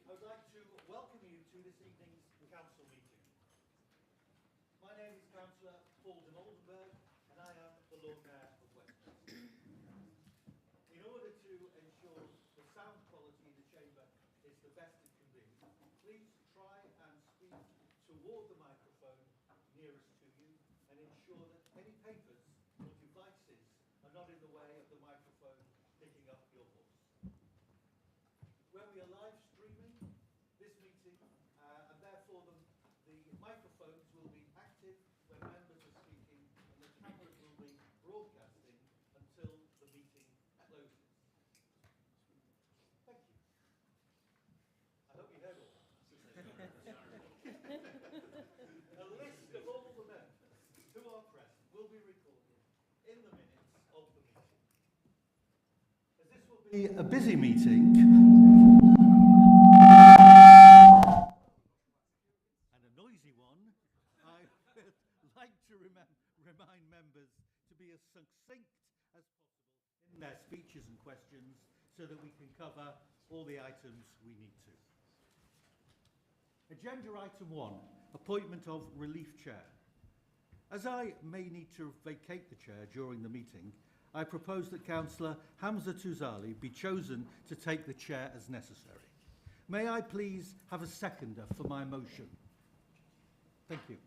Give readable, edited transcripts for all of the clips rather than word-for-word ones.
I would like to welcome you to this evening's council meeting. My name is Councillor Paul de Oldenburg and I am the Lord Mayor of Westminster. In order to ensure the sound quality in the chamber is the best it can be, please try and speak toward the microphone nearest to you and ensure that any papers or devices are not in the way of the microphone picking up your voice. Where we are live streaming this meeting and therefore the microphones will be active when members are speaking and the cameras will be broadcasting until the meeting closes. Thank you. I hope you heard all that. A list of all the members who are present will be recorded in the minutes of the meeting. As this will be a busy meeting and a noisy one, I would like to remind members to be as succinct as possible in their speeches and questions so that we can cover all the items we need to. Agenda item 1, appointment of relief chair. As I may need to vacate the chair during the meeting, I propose that Councillor Hamza Touzali be chosen to take the chair as necessary. May I please have a seconder for my motion? Thank you.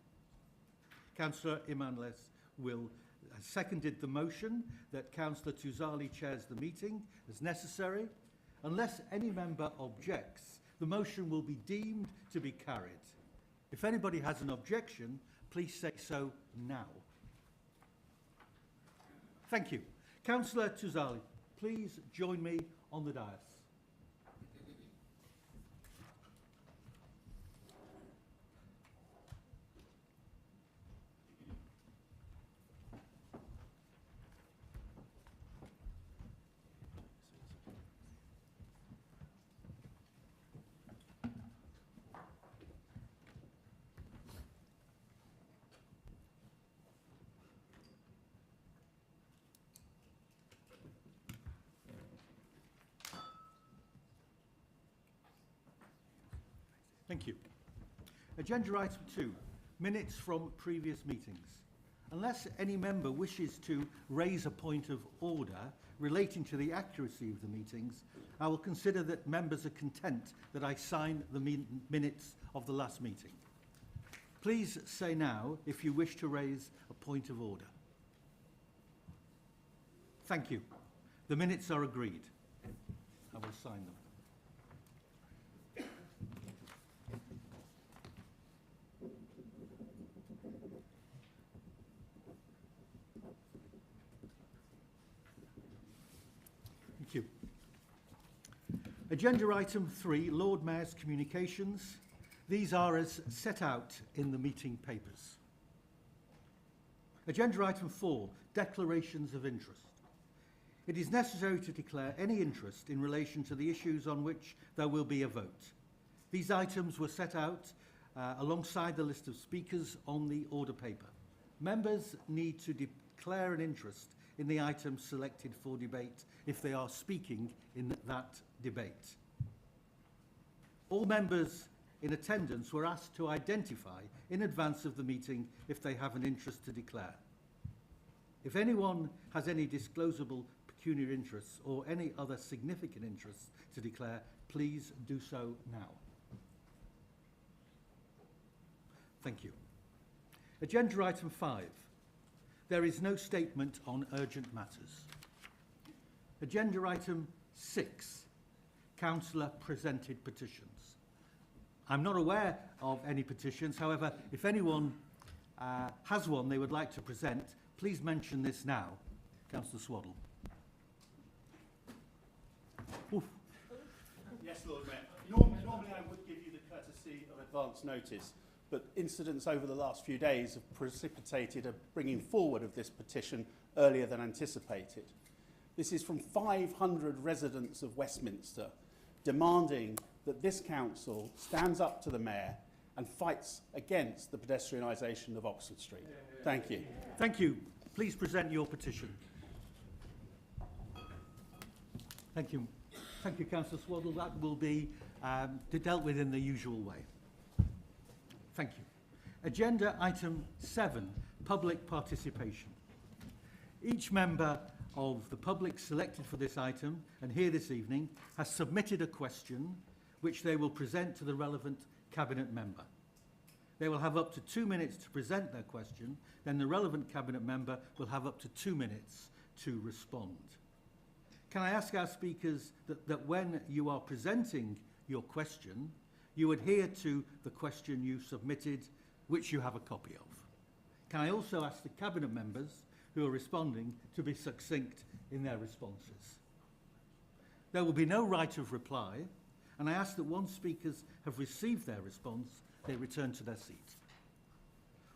Councillor Imanles has seconded the motion that Councillor Touzali chairs the meeting as necessary. Unless any member objects, the motion will be deemed to be carried. If anybody has an objection, please say so now. Thank you. Councillor Touzali, please join me on the dais. Thank you. Agenda item 2, minutes from previous meetings. Unless any member wishes to raise a point of order relating to the accuracy of the meetings, I will consider that members are content that I sign the minutes of the last meeting. Please say now if you wish to raise a point of order. Thank you. The minutes are agreed. I will sign them. Thank you. Agenda item 3, Lord Mayor's communications. These are as set out in the meeting papers. Agenda item 4, declarations of interest. It is necessary to declare any interest in relation to the issues on which there will be a vote. These items were set out alongside the list of speakers on the order paper. Members need to declare an interest in the items selected for debate if they are speaking in that debate. All members in attendance were asked to identify in advance of the meeting if they have an interest to declare. If anyone has any disclosable pecuniary interests or any other significant interests to declare, please do so now. Thank you. Agenda item 5. There is no statement on urgent matters. Agenda item 6. Councillor presented petitions. I'm not aware of any petitions. However, if anyone has one they would like to present, please mention this now. Councillor Swaddle. Oof. Yes, Lord Mayor. Normally I would give you the courtesy of advance notice, but incidents over the last few days have precipitated a bringing forward of this petition earlier than anticipated. This is from 500 residents of Westminster demanding that this council stands up to the Mayor and fights against the pedestrianisation of Oxford Street. Thank you. Thank you. Please present your petition. Thank you. Thank you, Councillor Swaddle. That will be dealt with in the usual way. Thank you. Agenda item 7, public participation. Each member of the public selected for this item and here this evening has submitted a question which they will present to the relevant Cabinet member. They will have up to 2 minutes to present their question, then the relevant Cabinet member will have up to 2 minutes to respond. Can I ask our speakers that when you are presenting your question, you adhere to the question you submitted, which you have a copy of? Can I also ask the Cabinet members who are responding to be succinct in their responses? There will be no right of reply, and I ask that once speakers have received their response, they return to their seat.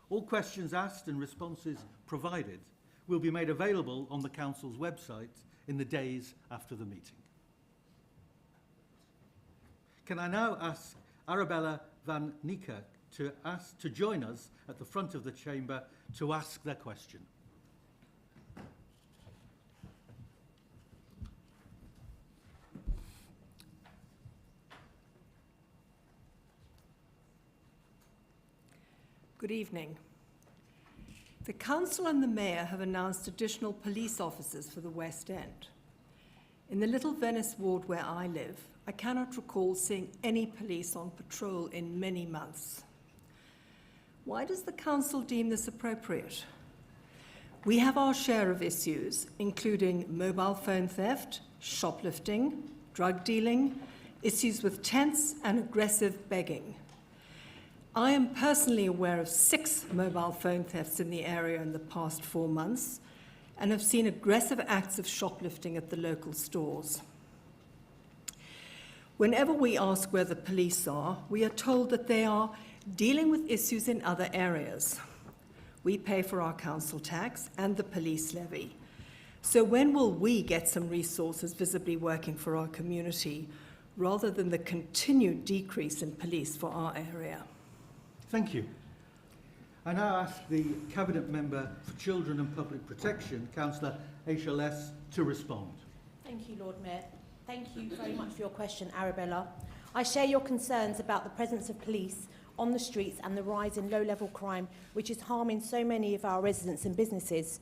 All questions asked and responses provided will be made available on the Council's website in the days after the meeting. Can I now ask Arabella van Niekerk to join us at the front of the chamber to ask their question. Good evening. The Council and the Mayor have announced additional police officers for the West End. In the Little Venice ward where I live, I cannot recall seeing any police on patrol in many months. Why does the Council deem this appropriate? We have our share of issues, including mobile phone theft, shoplifting, drug dealing, issues with tents, and aggressive begging. I am personally aware of 6 mobile phone thefts in the area in the past 4 months and have seen aggressive acts of shoplifting at the local stores. Whenever we ask where the police are, we are told that they are dealing with issues in other areas. We pay for our council tax and the police levy. So when will we get some resources visibly working for our community rather than the continued decrease in police for our area? Thank you. I now ask the Cabinet Member for Children and Public Protection, Councillor HLS, to respond. Thank you, Lord Mayor. Thank you very much for your question, Arabella. I share your concerns about the presence of police on the streets and the rise in low-level crime, which is harming so many of our residents and businesses.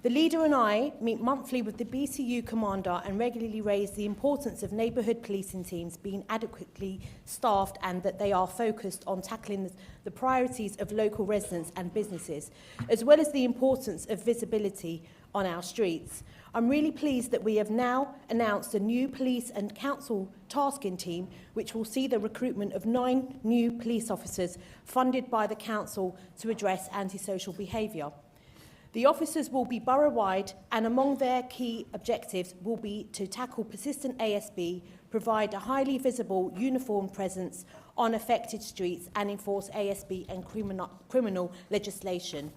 The leader and I meet monthly with the BCU commander and regularly raise the importance of neighbourhood policing teams being adequately staffed and that they are focused on tackling the priorities of local residents and businesses, as well as the importance of visibility on our streets. I'm really pleased that we have now announced a new police and council tasking team, which will see the recruitment of 9 new police officers funded by the council to address antisocial behaviour. The officers will be borough-wide, and among their key objectives will be to tackle persistent ASB, provide a highly visible, uniformed presence on affected streets, and enforce ASB and criminal legislation.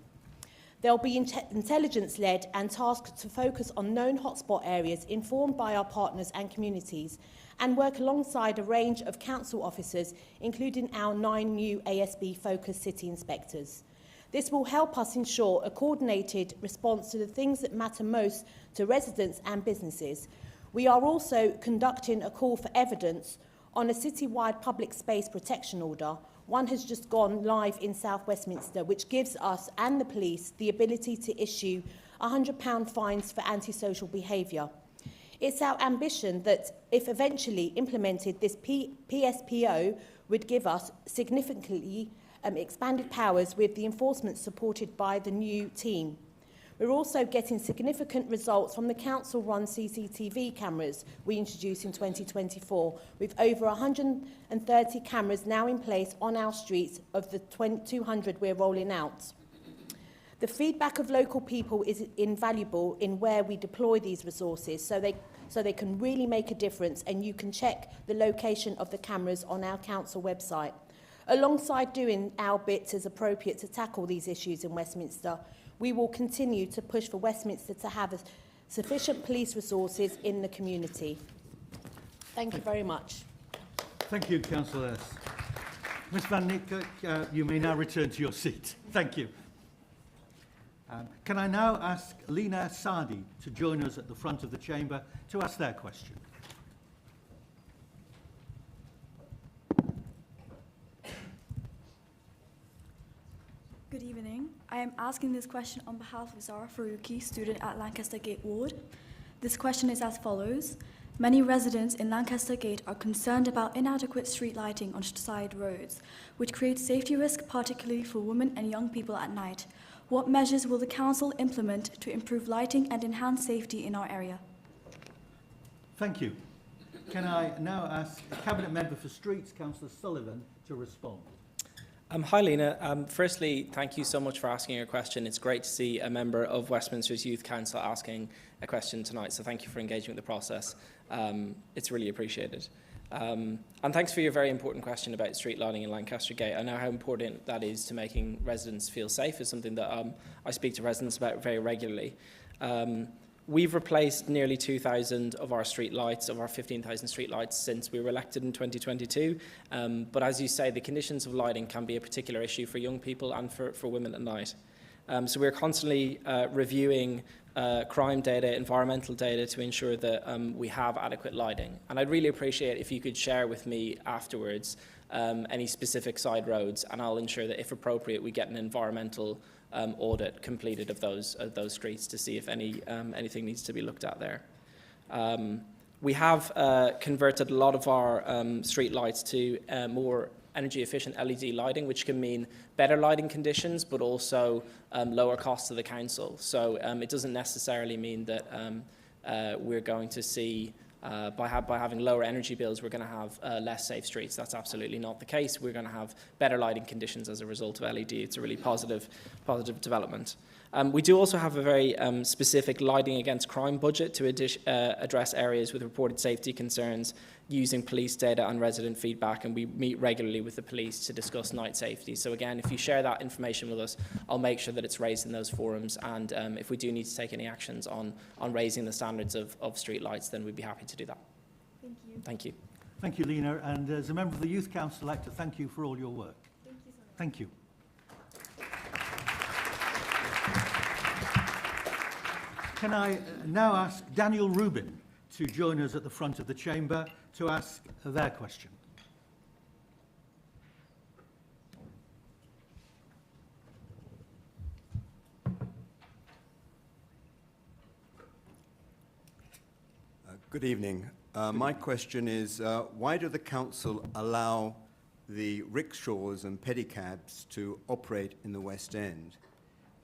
They'll be intelligence-led and tasked to focus on known hotspot areas informed by our partners and communities, and work alongside a range of council officers, including our 9 new ASB-focused city inspectors. This will help us ensure a coordinated response to the things that matter most to residents and businesses. We are also conducting a call for evidence on a citywide public space protection order. One has just gone live in South Westminster, which gives us and the police the ability to issue £100 fines for antisocial behaviour. It's our ambition that, if eventually implemented, this PSPO would give us significantly expanded powers with the enforcement supported by the new team. We're also getting significant results from the council-run CCTV cameras we introduced in 2024, with over 130 cameras now in place on our streets of the 200 we're rolling out. The feedback of local people is invaluable in where we deploy these resources, so they can really make a difference, and you can check the location of the cameras on our council website. Alongside doing our bits as appropriate to tackle these issues in Westminster, we will continue to push for Westminster to have sufficient police resources in the community. Thank you very much. Thank you, Councillor S. Ms Van Niekerk, you may now return to your seat. Thank you. Can I now ask Lena Sadi to join us at the front of the chamber to ask their question? I am asking this question on behalf of Zara Faruqi, student at Lancaster Gate Ward. This question is as follows. Many residents in Lancaster Gate are concerned about inadequate street lighting on side roads, which creates safety risk, particularly for women and young people at night. What measures will the council implement to improve lighting and enhance safety in our area? Thank you. Can I now ask Cabinet Member for Streets, Councillor Sullivan, to respond? Hi, Lena. Firstly, thank you so much for asking your question. It's great to see a member of Westminster's Youth Council asking a question tonight, so thank you for engaging with the process. It's really appreciated. And thanks for your very important question about street lighting in Lancaster Gate. I know how important that is to making residents feel safe. It's something that I speak to residents about very regularly. We've replaced nearly 2,000 of our street lights, of our 15,000 street lights, since we were elected in 2022. But as you say, the conditions of lighting can be a particular issue for young people and for women at night. So we're constantly reviewing crime data, environmental data to ensure that we have adequate lighting. And I'd really appreciate if you could share with me afterwards any specific side roads, and I'll ensure that if appropriate we get an environmental audit completed of those streets to see if anything needs to be looked at there. We have converted a lot of our street lights to more energy efficient LED lighting, which can mean better lighting conditions, but also lower costs to the council. So it doesn't necessarily mean that we're going to see, by having lower energy bills, we're going to have less safe streets. That's absolutely not the case. We're going to have better lighting conditions as a result of LED. It's a really positive development. We do also have a very specific lighting against crime budget to address areas with reported safety concerns using police data and resident feedback, and we meet regularly with the police to discuss night safety. So again, if you share that information with us, I'll make sure that it's raised in those forums, and if we do need to take any actions on raising the standards of street lights, then we'd be happy to do that. Thank you. Thank you. Thank you, Lena. And as a member of the Youth Council, I'd like to thank you for all your work. Thank you so much. Thank you. Can I now ask Daniel Rubin to join us at the front of the chamber to ask their question? Good evening. My question is, why do the council allow the rickshaws and pedicabs to operate in the West End?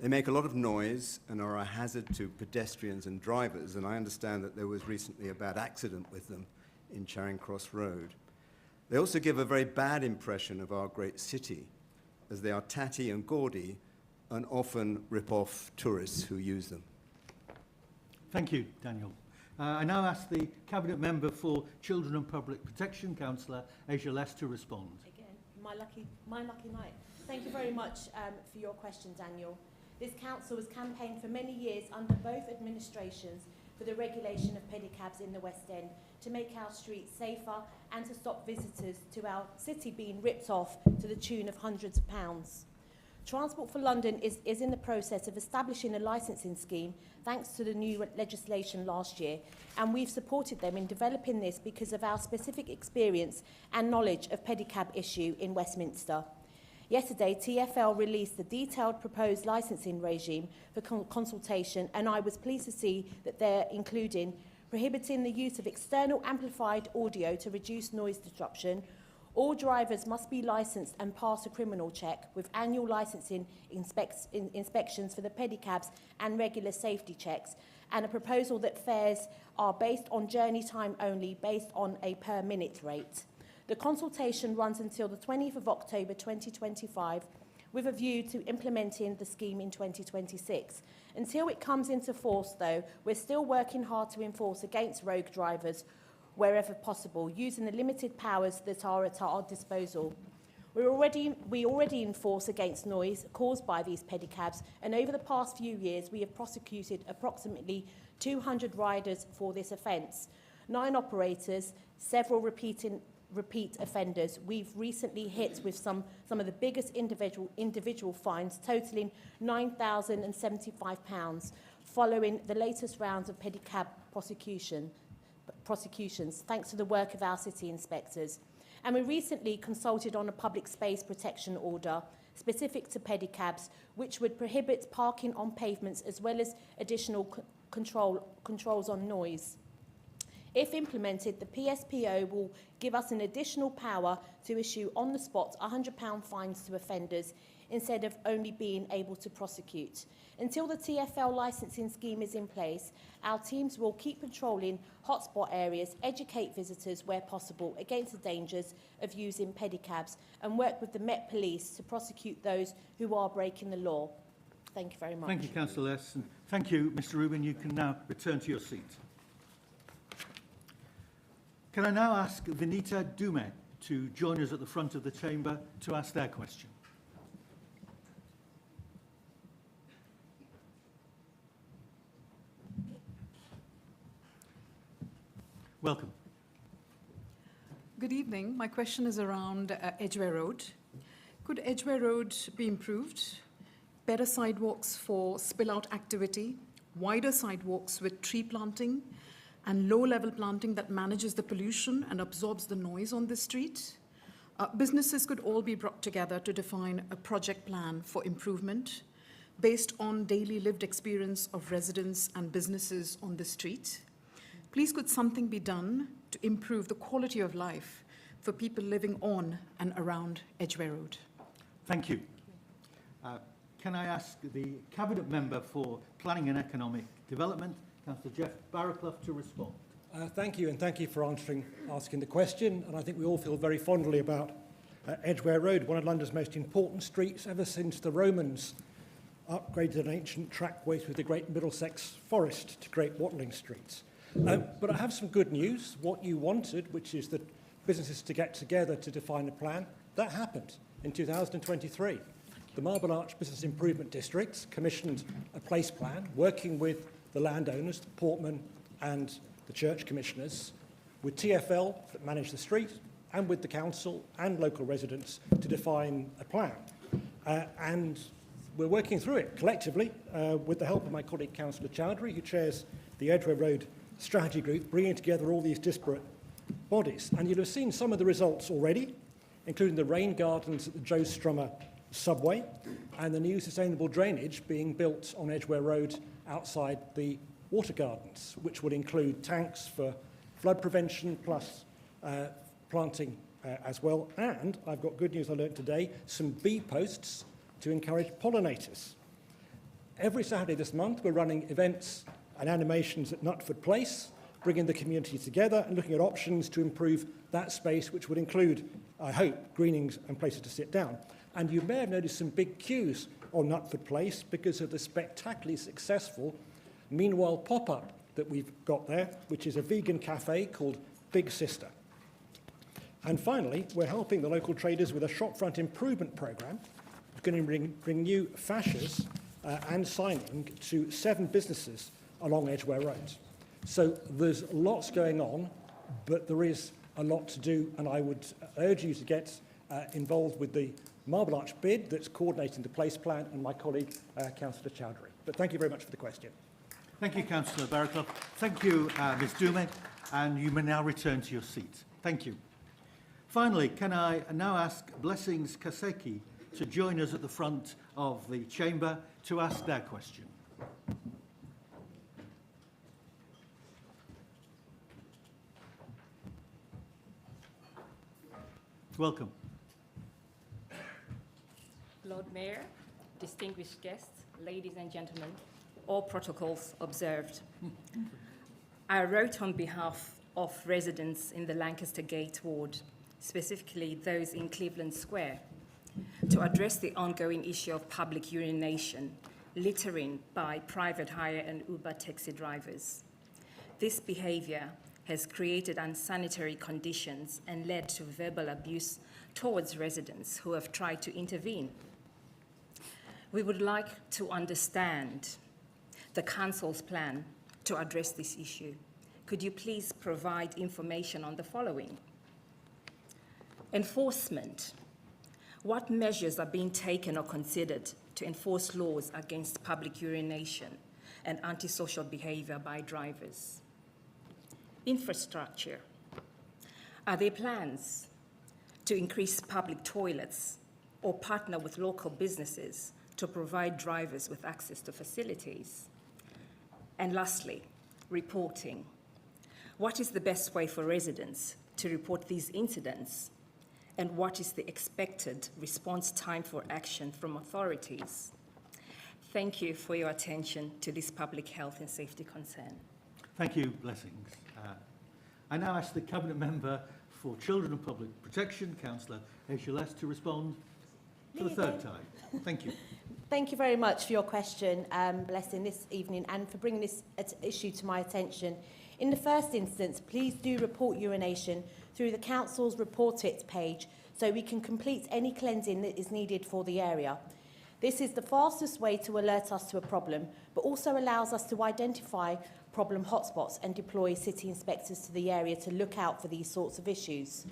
They make a lot of noise and are a hazard to pedestrians and drivers, and I understand that there was recently a bad accident with them in Charing Cross Road. They also give a very bad impression of our great city, as they are tatty and gaudy and often rip off tourists who use them. Thank you, Daniel. I now ask the Cabinet Member for Children and Public Protection, Councillor Asia Less, to respond. Again, my lucky night. Thank you very much for your question, Daniel. This council has campaigned for many years under both administrations for the regulation of pedicabs in the West End to make our streets safer and to stop visitors to our city being ripped off to the tune of hundreds of pounds. Transport for London is in the process of establishing a licensing scheme thanks to the new legislation last year, and we've supported them in developing this because of our specific experience and knowledge of pedicab issue in Westminster. Yesterday, TfL released the detailed proposed licensing regime for consultation, and I was pleased to see that they're including prohibiting the use of external amplified audio to reduce noise disruption. All drivers must be licensed and pass a criminal check with annual licensing inspections for the pedicabs and regular safety checks, and a proposal that fares are based on journey time only, based on a per minute rate. The consultation runs until the 20th of October 2025, with a view to implementing the scheme in 2026. Until it comes into force, though, we're still working hard to enforce against rogue drivers wherever possible, using the limited powers that are at our disposal. We already enforce against noise caused by these pedicabs, and over the past few years, we have prosecuted approximately 200 riders for this offence. 9 operators, several repeat offenders. We've recently hit with some of the biggest individual fines, totaling £9,075, following the latest rounds of pedicab prosecutions, thanks to the work of our city inspectors. And we recently consulted on a public space protection order specific to pedicabs, which would prohibit parking on pavements as well as additional controls on noise. If implemented, the PSPO will give us an additional power to issue on the spot £100 fines to offenders instead of only being able to prosecute. Until the TfL licensing scheme is in place, our teams will keep patrolling hotspot areas, educate visitors where possible against the dangers of using pedicabs, and work with the Met Police to prosecute those who are breaking the law. Thank you very much. Thank you, Councillor Lesson. Thank you, Mr. Rubin. You can now return to your seat. Can I now ask Vinita Dume to join us at the front of the chamber to ask their question? Welcome. Good evening. My question is around Edgware Road. Could Edgware Road be improved? Better sidewalks for spill-out activity, wider sidewalks with tree planting, and low-level planting that manages the pollution and absorbs the noise on the street. Businesses could all be brought together to define a project plan for improvement based on daily lived experience of residents and businesses on the street. Please, could something be done to improve the quality of life for people living on and around Edgware Road? Thank you. Can I ask the Cabinet Member for Planning and Economic Development, Councillor Jeff Barraclough, to respond? Thank you, and thank you for asking the question. And I think we all feel very fondly about Edgware Road, one of London's most important streets ever since the Romans upgraded an ancient trackway through the Great Middlesex Forest to create Watling streets. But I have some good news. What you wanted, which is that businesses to get together to define a plan, that happened in 2023. The Marble Arch Business Improvement District commissioned a place plan, working with the landowners, the Portman and the church commissioners, with TfL that managed the street, and with the council and local residents to define a plan. And we're working through it collectively with the help of my colleague Councillor Chowdhury, who chairs the Edgware Road Strategy Group, bringing together all these disparate bodies. And you'll have seen some of the results already, including the rain gardens at the Joe Strummer subway and the new sustainable drainage being built on Edgware Road outside the water gardens, which will include tanks for flood prevention plus planting as well. And I've got good news I learned today, some bee posts to encourage pollinators. Every Saturday this month, we're running events and animations at Nutford Place, bringing the community together and looking at options to improve that space, which would include, I hope, greenings and places to sit down. And you may have noticed some big queues on Nutford Place because of the spectacularly successful Meanwhile pop-up that we've got there, which is a vegan cafe called Big Sister. And finally, we're helping the local traders with a shopfront improvement programme. It's going to bring new fascias and signing to 7 businesses along Edgware Road. So there's lots going on, but there is a lot to do, and I would urge you to get involved with the Marble Arch bid that's coordinating the place plan, and my colleague, Councillor Chowdhury. But thank you very much for the question. Thank you, Councillor Barraclough. Thank you, Ms Dume, and you may now return to your seat. Thank you. Finally, can I now ask Blessings Kaseki to join us at the front of the chamber to ask their question? Welcome. Lord Mayor, distinguished guests, ladies and gentlemen, all protocols observed. I wrote on behalf of residents in the Lancaster Gate ward, specifically those in Cleveland Square, to address the ongoing issue of public urination, littering by private hire and Uber taxi drivers. This behavior has created unsanitary conditions and led to verbal abuse towards residents who have tried to intervene. We would like to understand the Council's plan to address this issue. Could you please provide information on the following? Enforcement. What measures are being taken or considered to enforce laws against public urination and antisocial behavior by drivers? Infrastructure. Are there plans to increase public toilets or partner with local businesses to provide drivers with access to facilities? And lastly, reporting. What is the best way for residents to report these incidents? And what is the expected response time for action from authorities? Thank you for your attention to this public health and safety concern. Thank you, Blessings. I now ask the Cabinet Member for Children and Public Protection, Councillor Aisha, to respond for the third time. Thank you. Thank you very much for your question, Blessing, this evening, and for bringing this issue to my attention. In the first instance, please do report urination through the Council's Report It page so we can complete any cleansing that is needed for the area. This is the fastest way to alert us to a problem, but also allows us to identify problem hotspots and deploy city inspectors to the area to look out for these sorts of issues.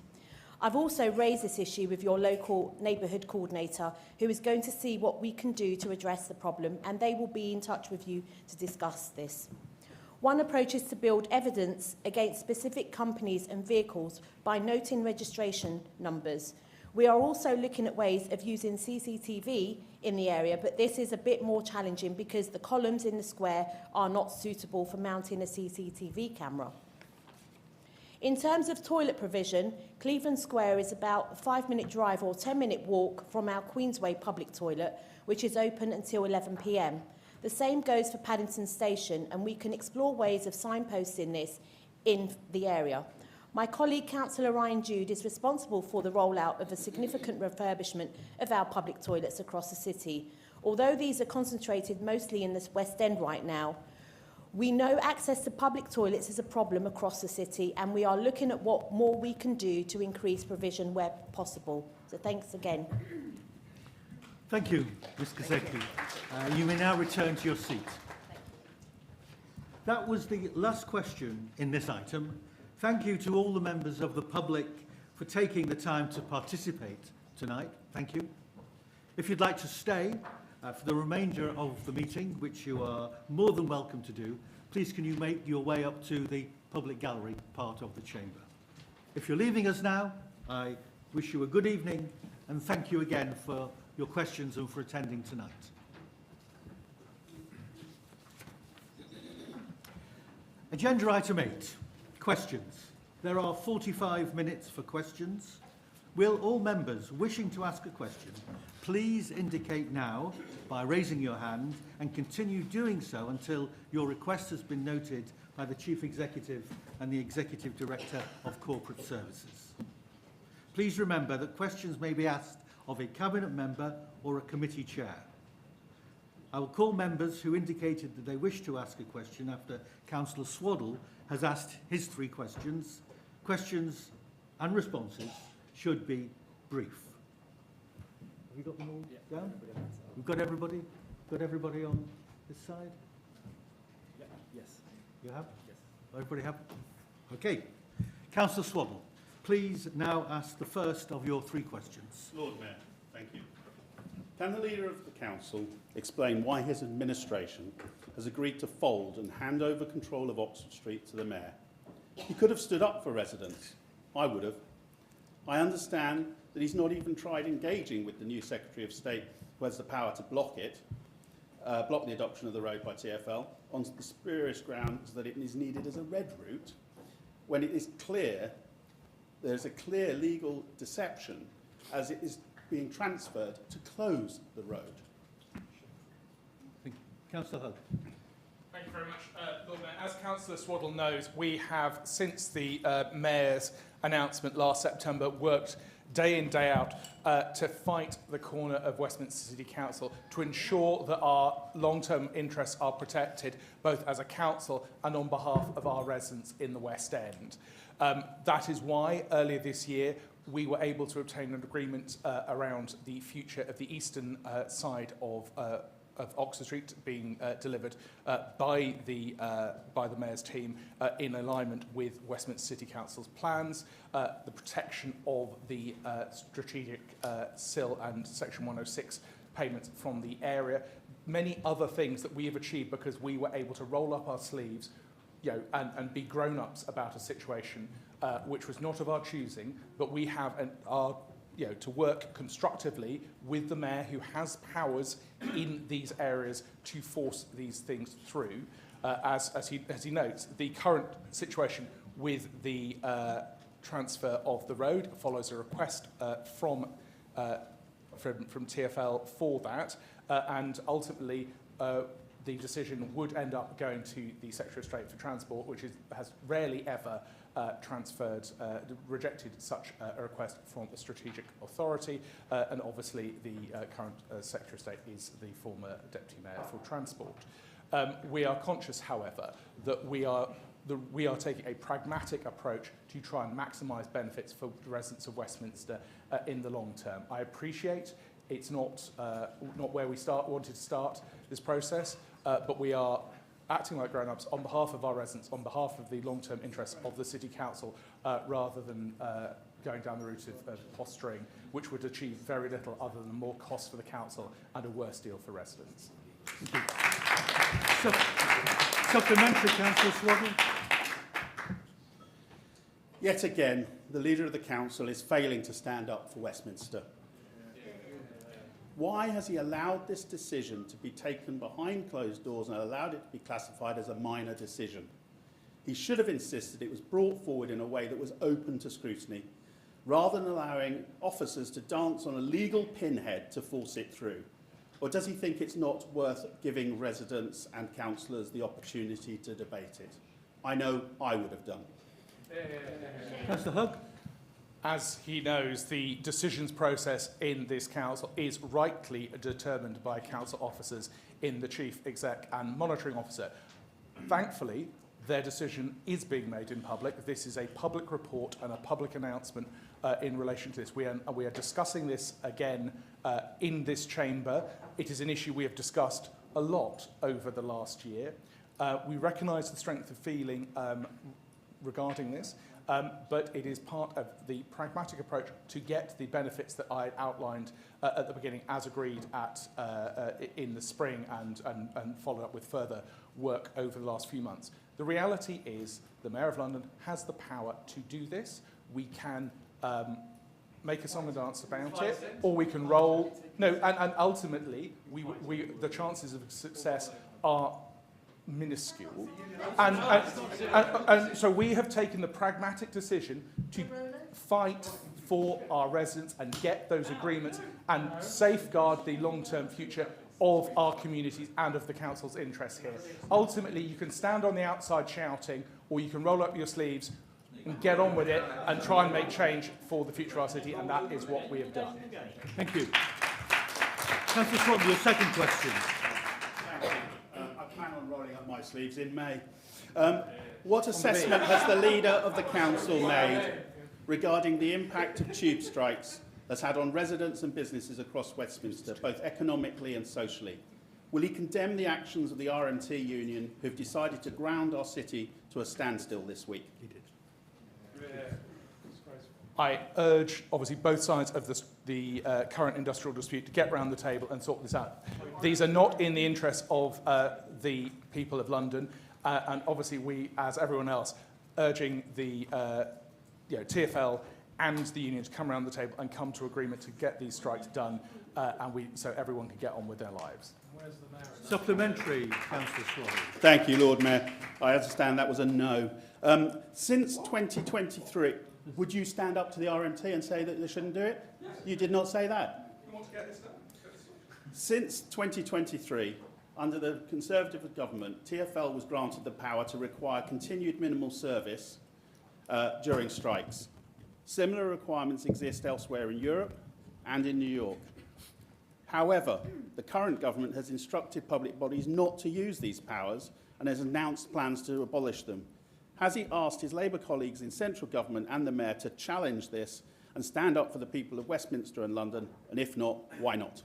I've also raised this issue with your local neighbourhood coordinator, who is going to see what we can do to address the problem, and they will be in touch with you to discuss this. One approach is to build evidence against specific companies and vehicles by noting registration numbers. We are also looking at ways of using CCTV in the area, but this is a bit more challenging because the columns in the square are not suitable for mounting a CCTV camera. In terms of toilet provision, Cleveland Square is about a 5-minute drive or 10-minute walk from our Queensway public toilet, which is open until 11 p.m. The same goes for Paddington Station, and we can explore ways of signposting this in the area. My colleague, Councillor Ryan Jude, is responsible for the rollout of a significant refurbishment of our public toilets across the city. Although these are concentrated mostly in the West End right now, we know access to public toilets is a problem across the city, and we are looking at what more we can do to increase provision where possible. So thanks again. Thank you, Ms. Kazeki. You may now return to your seat. That was the last question in this item. Thank you to all the members of the public for taking the time to participate tonight. Thank you. If you'd like to stay for the remainder of the meeting, which you are more than welcome to do, please can you make your way up to the public gallery part of the chamber. If you're leaving us now, I wish you a good evening and thank you again for your questions and for attending tonight. Agenda item 8, questions. There are 45 minutes for questions. Will all members wishing to ask a question please indicate now by raising your hand and continue doing so until your request has been noted by the Chief Executive and the Executive Director of Corporate Services. Please remember that questions may be asked of a Cabinet Member or a committee chair. I will call members who indicated that they wish to ask a question after Councillor Swaddle has asked his 3 questions. Questions and responses should be brief. Have you got them all down? We've got everybody? Got everybody on this side? Yeah. Yes. You have? Yes. Everybody have? Okay. Councillor Swaddle, please now ask the first of your 3 questions. Lord Mayor, thank you. Can the Leader of the Council explain why his administration has agreed to fold and hand over control of Oxford Street to the Mayor? He could have stood up for residents. I would have. I understand that he's not even tried engaging with the new Secretary of State, who has the power to block the adoption of the road by TfL, on the spurious grounds that it is needed as a red route, when it is clear there's a clear legal deception as it is being transferred to close the road. Councillor Hugg. Thank you very much, Lord Mayor. As Councillor Swaddle knows, we have, since the Mayor's announcement last September, worked day in, day out to fight the corner of Westminster City Council to ensure that our long-term interests are protected, both as a council and on behalf of our residents in the West End. That is why, earlier this year, we were able to obtain an agreement around the future of the eastern side of Oxford Street being delivered by the Mayor's team in alignment with Westminster City Council's plans, the protection of the strategic SIL and Section 106 payments from the area, many other things that we have achieved because we were able to roll up our sleeves, and be grown-ups about a situation which was not of our choosing, but we have our to work constructively with the mayor who has powers in these areas to force these things through. As he notes, the current situation with the transfer of the road follows a request from TfL for that, and ultimately the decision would end up going to the Secretary of State for Transport, which has rarely ever rejected such a request from a strategic authority, and obviously the current Secretary of State is the former Deputy Mayor for Transport. We are conscious, however, that we are taking a pragmatic approach to try and maximise benefits for the residents of Westminster in the long term. I appreciate it's not where we wanted to start this process, but we are acting like grown-ups on behalf of our residents, on behalf of the long-term interests of the City Council, rather than going down the route of posturing, which would achieve very little other than more cost for the Council and a worse deal for residents. Supplementary, Councillor Swaddle. Yet again, the Leader of the Council is failing to stand up for Westminster. Why has he allowed this decision to be taken behind closed doors and allowed it to be classified as a minor decision? He should have insisted it was brought forward in a way that was open to scrutiny, rather than allowing officers to dance on a legal pinhead to force it through. Or does he think it's not worth giving residents and councillors the opportunity to debate it? I know I would have done. Councillor Hugg. As he knows, the decisions process in this council is rightly determined by council officers in the chief exec and monitoring officer. Thankfully, their decision is being made in public. This is a public report and a public announcement in relation to this. We are discussing this again in this chamber. It is an issue we have discussed a lot over the last year. We recognise the strength of feeling regarding this. But it is part of the pragmatic approach to get the benefits that I outlined at the beginning, as agreed in the spring and followed up with further work over the last few months. The reality is the Mayor of London has the power to do this. We can make a song and dance about it, or we can roll. No, and ultimately, the chances of success are minuscule, and so we have taken the pragmatic decision to fight for our residents and get those agreements and safeguard the long-term future of our communities and of the council's interests here. Ultimately, you can stand on the outside shouting, or you can roll up your sleeves and get on with it and try and make change for the future of our city, and that is what we have done. Thank you. Councillor Swaddle, your second question. I plan on rolling up my sleeves in May. What assessment has the Leader of the Council made regarding the impact of tube strikes has had on residents and businesses across Westminster, both economically and socially? Will he condemn the actions of the RMT union who have decided to ground our city to a standstill this week? He did. I urge, obviously, both sides of the current industrial dispute to get round the table and sort this out. These are not in the interest of the people of London, and obviously we, as everyone else, urging the TfL and the union to come around the table and come to agreement to get these strikes done, so everyone can get on with their lives. Supplementary, Councillor Swaddle. Thank you, Lord Mayor. I understand that was a no. Since 2023, would you stand up to the RMT and say that they shouldn't do it? You did not say that. You want to get this done? Since 2023, under the Conservative government, TfL was granted the power to require continued minimal service during strikes. Similar requirements exist elsewhere in Europe and in New York. However, the current government has instructed public bodies not to use these powers and has announced plans to abolish them. Has he asked his Labour colleagues in central government and the Mayor to challenge this and stand up for the people of Westminster and London? And if not, why not?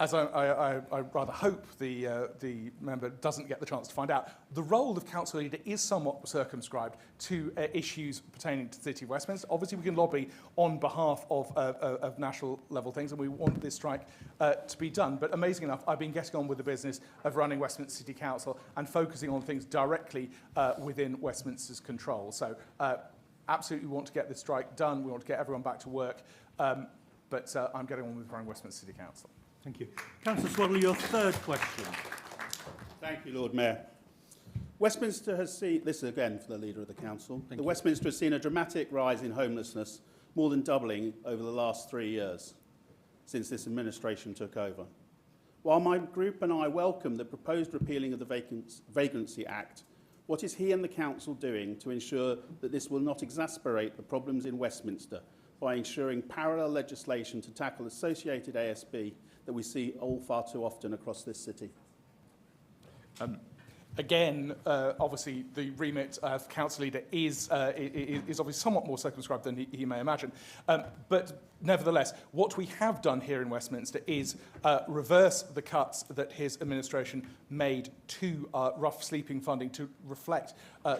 As I rather hope the member doesn't get the chance to find out, the role of council leader is somewhat circumscribed to issues pertaining to the City of Westminster. Obviously, we can lobby on behalf of national level things, and we want this strike to be done. But amazing enough, I've been getting on with the business of running Westminster City Council and focusing on things directly within Westminster's control. So absolutely want to get this strike done. We want to get everyone back to work. But I'm getting on with running Westminster City Council. Thank you. Councillor Swaddle, your third question. Thank you, Lord Mayor. Westminster has seen, this is again for the Leader of the Council, Westminster has seen a dramatic rise in homelessness, more than doubling over the last 3 years since this administration took over. While my group and I welcome the proposed repealing of the Vagrancy Act, what is he and the Council doing to ensure that this will not exacerbate the problems in Westminster by ensuring parallel legislation to tackle associated ASB that we see all far too often across this city? Again, obviously, the remit of Council Leader is obviously somewhat more circumscribed than he may imagine. But nevertheless, what we have done here in Westminster is reverse the cuts that his administration made to rough sleeping funding to reflect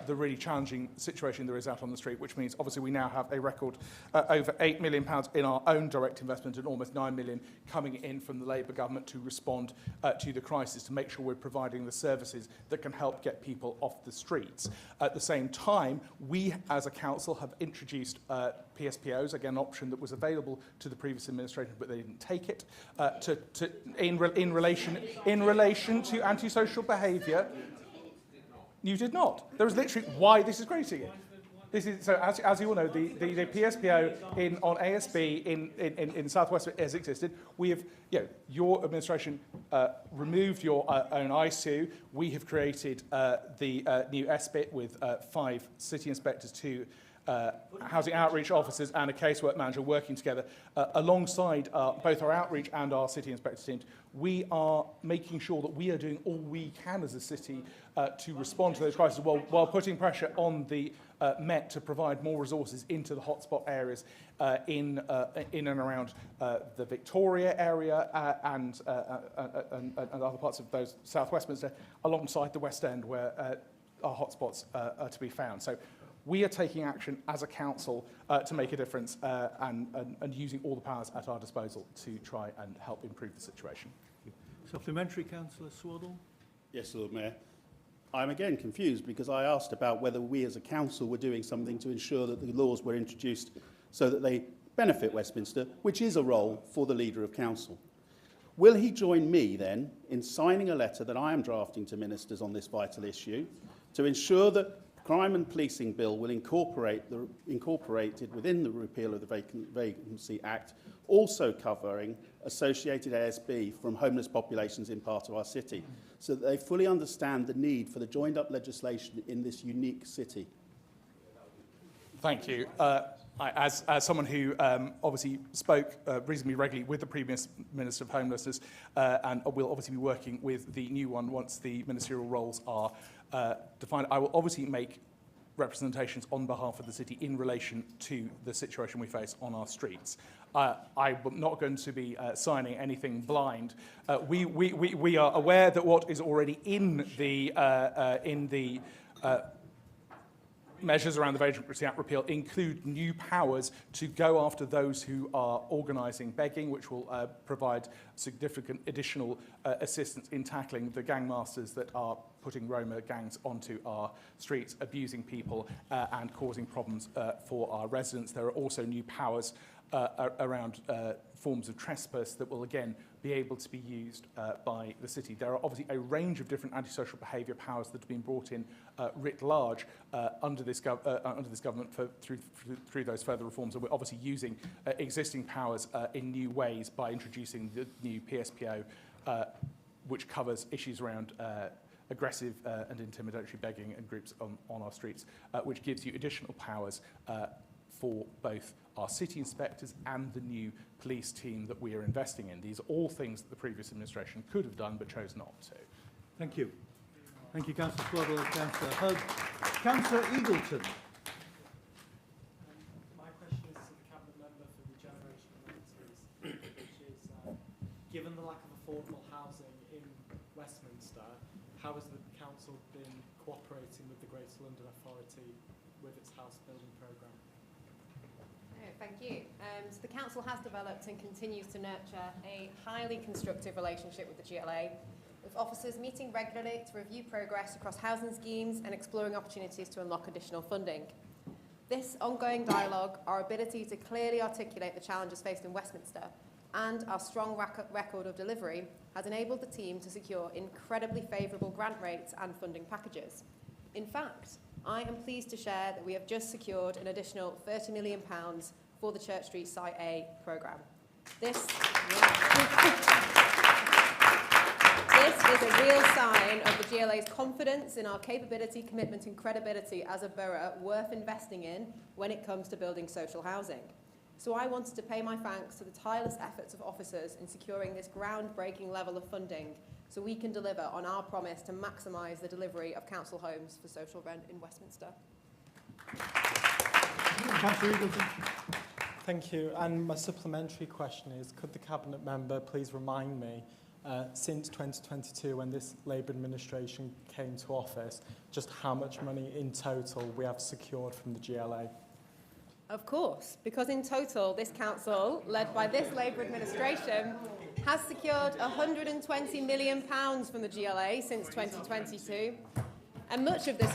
the really challenging situation there is out on the street, which means obviously we now have a record over £8 million in our own direct investment and almost £9 million coming in from the Labour government to respond to the crisis, to make sure we're providing the services that can help get people off the streets. At the same time, we as a council have introduced PSPOs, again, an option that was available to the previous administration, but they didn't take it, in relation to antisocial behaviour. You did not. There is literally why this is creating it. This is so, as you all know, the PSPO on ASB in South West has existed. We have, your administration removed your own ISU. We have created the new SBIT with 5 city inspectors, 2 housing outreach officers and a casework manager working together alongside both our outreach and our city inspector teams. We are making sure that we are doing all we can as a city to respond to those crises while putting pressure on the Met to provide more resources into the hotspot areas in and around the Victoria area and other parts of those South Westminster, alongside the West End where our hotspots are to be found. So we are taking action as a council to make a difference and using all the powers at our disposal to try and help improve the situation. Supplementary, Councillor Swaddle. Yes, Lord Mayor. I'm again confused because I asked about whether we as a council were doing something to ensure that the laws were introduced so that they benefit Westminster, which is a role for the Leader of Council. Will he join me then in signing a letter that I am drafting to ministers on this vital issue to ensure that the Crime and Policing Bill will incorporate it within the repeal of the Vagrancy Act, also covering associated ASB from homeless populations in part of our city, so that they fully understand the need for the joined-up legislation in this unique city? Thank you. As someone who obviously spoke reasonably regularly with the previous Minister of Homelessness and will obviously be working with the new one once the ministerial roles are defined, I will obviously make representations on behalf of the city in relation to the situation we face on our streets. I'm not going to be signing anything blind. We are aware that what is already in the measures around the Vagrancy Act repeal include new powers to go after those who are organising begging, which will provide significant additional assistance in tackling the gang masters that are putting Roma gangs onto our streets, abusing people and causing problems for our residents. There are also new powers around forms of trespass that will again be able to be used by the city. There are obviously a range of different antisocial behaviour powers that have been brought in writ large under this government through those further reforms, and we're obviously using existing powers in new ways by introducing the new PSPO, which covers issues around aggressive and intimidatory begging and groups on our streets, which gives you additional powers for both our city inspectors and the new police team that we are investing in. These are all things that the previous administration could have done but chose not to. Thank you. Thank you, Councillor Swaddle, Councillor Hugg. Councillor Eagleton. My question is to the Cabinet Member for Regeneration and Ministries, which is, given the lack of affordable housing in Westminster, how has the Council been cooperating with the Greater London Authority with its house building programme? Thank you. So the Council has developed and continues to nurture a highly constructive relationship with the GLA, with officers meeting regularly to review progress across housing schemes and exploring opportunities to unlock additional funding. This ongoing dialogue, our ability to clearly articulate the challenges faced in Westminster, and our strong record of delivery has enabled the team to secure incredibly favourable grant rates and funding packages. In fact, I am pleased to share that we have just secured an additional £30 million for the Church Street Site A programme. This is a real sign of the GLA's confidence in our capability, commitment and credibility as a borough worth investing in when it comes to building social housing. So I wanted to pay my thanks to the tireless efforts of officers in securing this groundbreaking level of funding so we can deliver on our promise to maximise the delivery of council homes for social rent in Westminster. Councillor Eagleton. Thank you. And my supplementary question is, could the Cabinet member please remind me, since 2022, when this Labour administration came to office, just how much money in total we have secured from the GLA? Of course, because in total, this council, led by this Labour administration, has secured £120 million from the GLA since 2022. And much of this,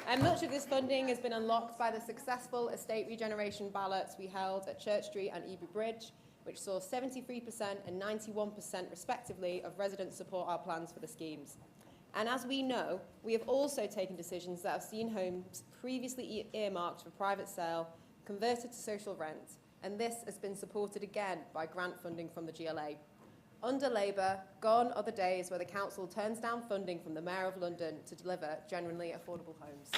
and much of this funding has been unlocked by the successful estate regeneration ballots we held at Church Street and Ebury Bridge, which saw 73% and 91% respectively of residents support our plans for the schemes. And as we know, we have also taken decisions that have seen homes previously earmarked for private sale converted to social rent, and this has been supported again by grant funding from the GLA. Under Labour, gone are the days where the council turns down funding from the Mayor of London to deliver genuinely affordable homes.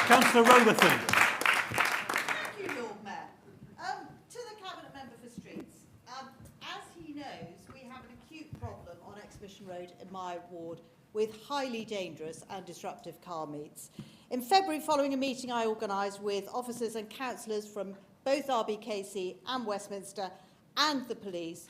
Councillor Robertson. Thank you, Lord Mayor. To the Cabinet Member for Streets, as he knows, we have an acute problem on Exhibition Road in my ward with highly dangerous and disruptive car meets. In February, following a meeting I organised with officers and councillors from both RBKC and Westminster and the police,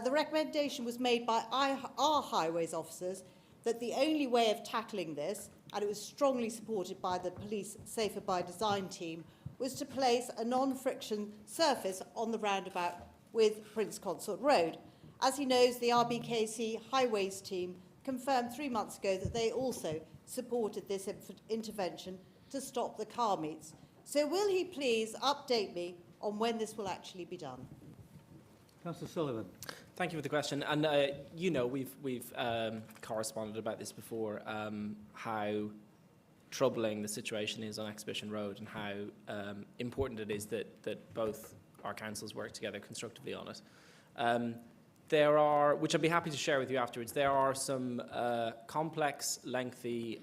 the recommendation was made by our highways officers that the only way of tackling this, and it was strongly supported by the police Safer by Design team, was to place a non-friction surface on the roundabout with Prince Consort Road. As he knows, the RBKC highways team confirmed 3 months ago that they also supported this intervention to stop the car meets. So will he please update me on when this will actually be done? Councillor Sullivan. Thank you for the question. And, you know, we've corresponded about this before, how troubling the situation is on Exhibition Road and how important it is that both our councils work together constructively on it. There are, which I'd be happy to share with you afterwards, there are some complex, lengthy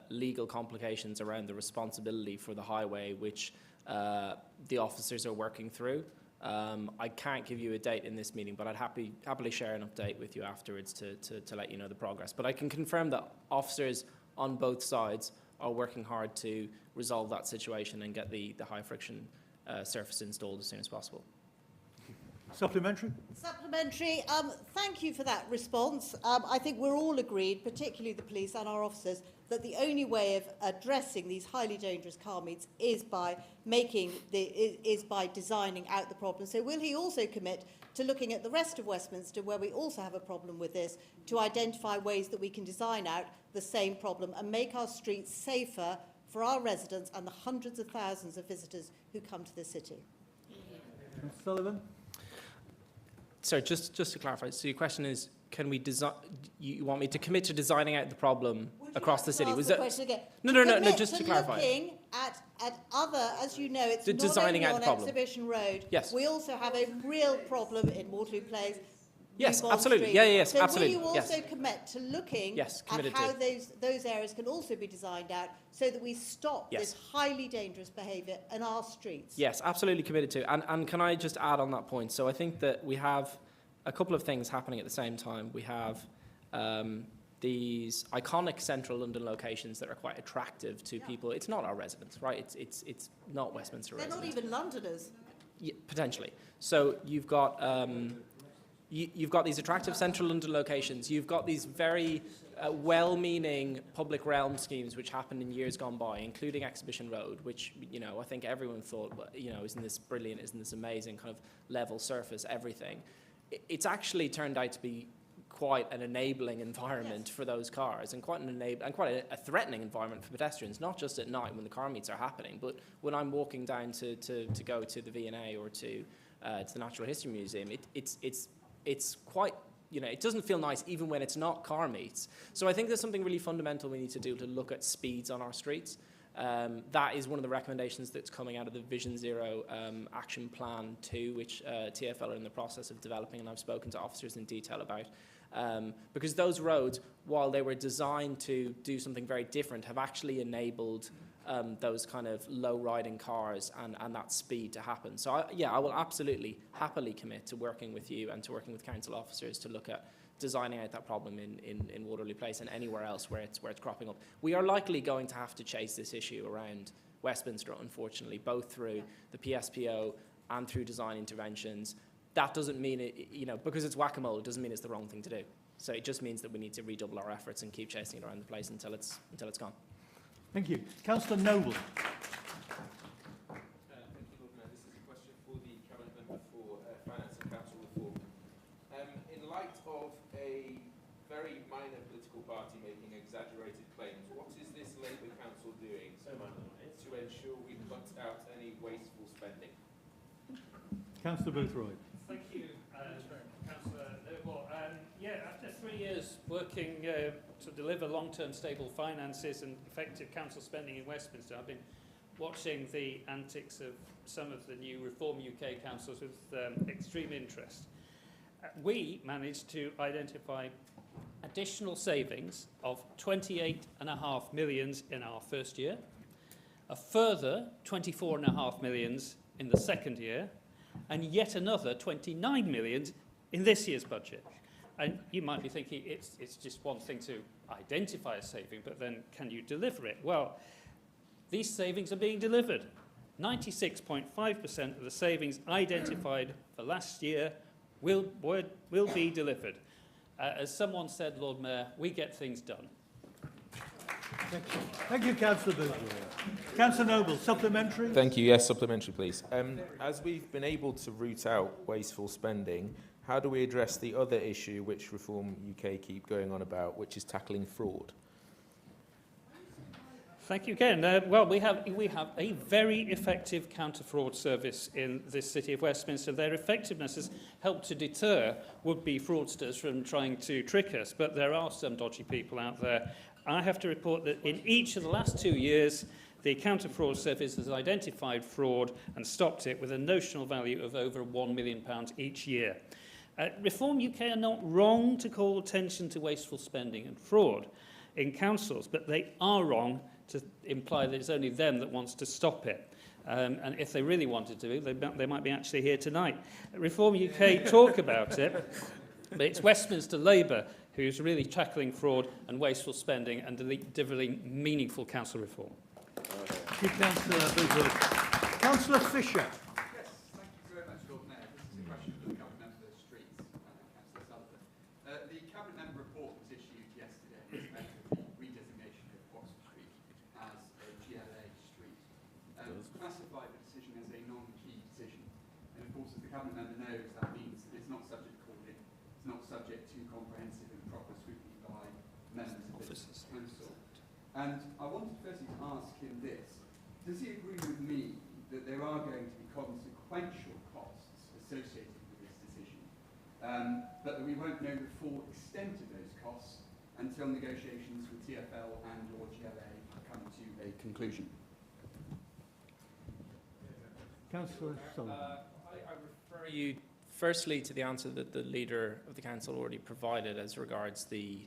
legal complications around the responsibility for the highway, which the officers are working through. I can't give you a date in this meeting, but I'd happily share an update with you afterwards to let you know the progress. But I can confirm that officers on both sides are working hard to resolve that situation and get the high friction surface installed as soon as possible. Supplementary? Supplementary. Thank you for that response. I think we're all agreed, particularly the police and our officers, that the only way of addressing these highly dangerous car meets is by designing out the problem. So will he also commit to looking at the rest of Westminster, where we also have a problem with this, to identify ways that we can design out the same problem and make our streets safer for our residents and the hundreds of thousands of visitors who come to the city? Sullivan? Sorry, just to clarify, so your question is, can we design? You want me to commit to designing out the problem across the city? Was that question again? No. Just to clarify. Looking at other, as you know, it's not designing only out on the problem. Exhibition Road. Yes. We also have a real problem in Waterloo Place. Yes, Bond absolutely. Street. Yes, so absolutely. will you also commit to looking at how those areas can also be designed out so that we stop this highly dangerous behaviour in our streets? Yes, absolutely committed to. And can I just add on that point? So I think that we have a couple of things happening at the same time. We have these iconic central London locations that are quite attractive to people. It's not our residents, right? It's not Westminster residents. They're not even Londoners. Yeah, potentially. So you've got you've got these attractive central London locations. You've got these very well-meaning public realm schemes which happened in years gone by, including Exhibition Road, which, you know, I think everyone thought, you know, isn't this brilliant, isn't this amazing, kind of level surface, everything. It's actually turned out to be quite an enabling environment for those cars, and quite a threatening environment for pedestrians, not just at night when the car meets are happening, but when I'm walking down to go to the V&A or to the Natural History Museum. It's quite, it doesn't feel nice even when it's not car meets. So I think there's something really fundamental we need to do to look at speeds on our streets. That is one of the recommendations that's coming out of the Vision Zero Action Plan 2, which TfL are in the process of developing, and I've spoken to officers in detail about. Because those roads, while they were designed to do something very different, have actually enabled those kind of low-riding cars and that speed to happen. So I will absolutely happily commit to working with you and to working with council officers to look at designing out that problem in Waterloo Place and anywhere else where it's cropping up. We are likely going to have to chase this issue around Westminster, unfortunately, both through the PSPO and through design interventions. That doesn't mean it, because it's whack-a-mole, it doesn't mean it's the wrong thing to do. So it just means that we need to redouble our efforts and keep chasing it around the place until it's gone. Thank you. Councillor Noble. Thank you, Lord Mayor. This is a question for the Cabinet Member for Finance and Council Reform. In light of a very minor political party making exaggerated claims, what is this Labour Council doing to ensure we cut out any wasteful spending? Councillor Boothroyd. Thank you, Councillor Noble. After 3 years working to deliver long-term stable finances and effective council spending in Westminster, I've been watching the antics of some of the new Reform UK councils with extreme interest. We managed to identify additional savings of 28.5 million in our first year, a further 24.5 million in the second year, and yet another 29 million in this year's budget. And you might be thinking it's just one thing to identify a saving, but then can you deliver it? Well, these savings are being delivered. 96.5% of the savings identified for last year will be delivered. As someone said, Lord Mayor, we get things done. Thank you, Councillor Boothroyd. Councillor Noble, supplementary? Thank you. Yes, supplementary, please. As we've been able to root out wasteful spending, how do we address the other issue which Reform UK keep going on about, which is tackling fraud? Thank you again. Well, we have a very effective counter-fraud service in this city of Westminster. Their effectiveness has helped to deter would-be fraudsters from trying to trick us, but there are some dodgy people out there. I have to report that in each of the last 2 years, the counter-fraud service has identified fraud and stopped it with a notional value of over £1 million each year. Reform UK are not wrong to call attention to wasteful spending and fraud in councils, but they are wrong to imply that it's only them that wants to stop it. And if they really wanted to, they might be actually here tonight. Reform UK talk about it, but it's Westminster Labour who's really tackling fraud and wasteful spending and delivering meaningful council reform. Thank you, Councillor Boothroyd. Councillor Fisher. Yes, thank you very much, Lord Mayor. This is a question for the Cabinet Member for Streets, Councillor Sullivan. The Cabinet Member report was issued yesterday in respect of the redesignation of Oxford Street as a GLA street. Classified the decision as a non-key decision. And of course, as the Cabinet Member knows, that means that it's not subject to audit, it's not subject to comprehensive and proper scrutiny by members of the Council. And I wanted firstly to ask him this. Does he agree with me that there are going to be consequential costs associated with this decision, but that we won't know the full extent of those costs until negotiations with TfL and or GLA come to a conclusion? Councillor Sullivan. I refer you firstly to the answer that the Leader of the Council already provided as regards the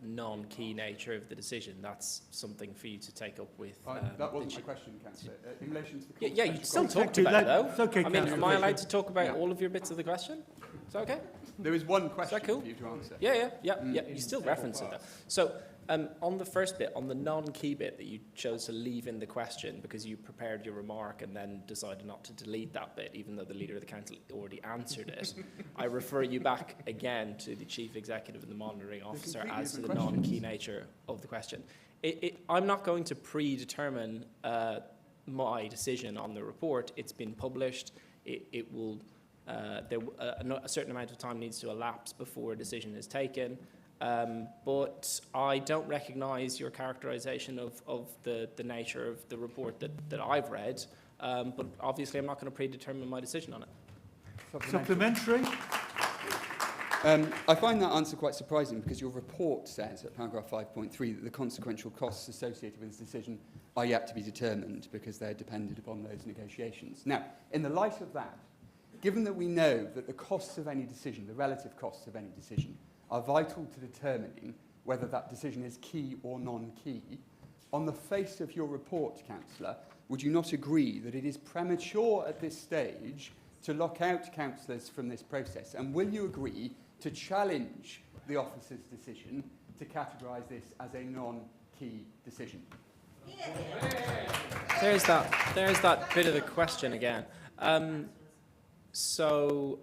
non-key nature of the decision. That's something for you to take up with... that wasn't my question, Councillor. In relation to the... Yeah, you still talked about it, though. It's okay, I mean, am I allowed to talk about all of your bits of the question? Is that okay? There is one question cool? for you to answer. Yeah. You still reference it, though. So, on the first bit, on the non-key bit that you chose to leave in the question because you prepared your remark and then decided not to delete that bit, even though the Leader of the Council already answered it, I refer you back again to the Chief Executive and the Monitoring Officer as to the non-key nature of the question. I'm not going to predetermine my decision on the report. It's been published. It will A certain amount of time needs to elapse before a decision is taken. But I don't recognise your characterisation of the nature of the report that I've read. But obviously, I'm not going to predetermine my decision on it. Supplementary. I find that answer quite surprising because your report says at paragraph 5.3 that the consequential costs associated with this decision are yet to be determined because they're dependent upon those negotiations. Now, in the light of that, given that we know that the costs of any decision, the relative costs of any decision, are vital to determining whether that decision is key or non-key, on the face of your report, Councillor, would you not agree that it is premature at this stage to lock out councillors from this process? And will you agree to challenge the officer's decision to categorise this as a non-key decision? There's that bit of the question again. So,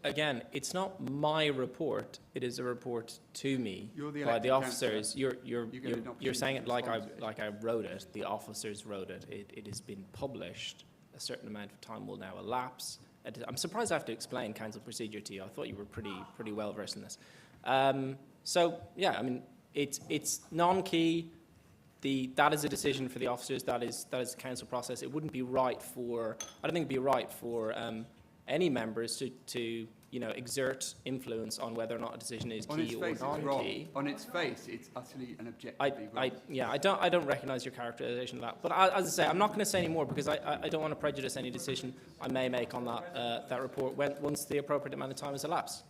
again, it's not my report. It is a report to me by the officers. You're saying it like I wrote it. The officers wrote it. It has been published. A certain amount of time will now elapse. I'm surprised I have to explain council procedure to you. I thought you were pretty well versed in this. So yeah, I mean, it's non-key. That is a decision for the officers. That is a council process. It wouldn't be right for. I don't think it'd be right for any members to exert influence on whether or not a decision is key or non-key. On its face, it's utterly and objectively wrong. I don't recognise your characterisation of that. But as I say, I'm not going to say any more because I don't want to prejudice any decision I may make on that report once the appropriate amount of time has elapsed.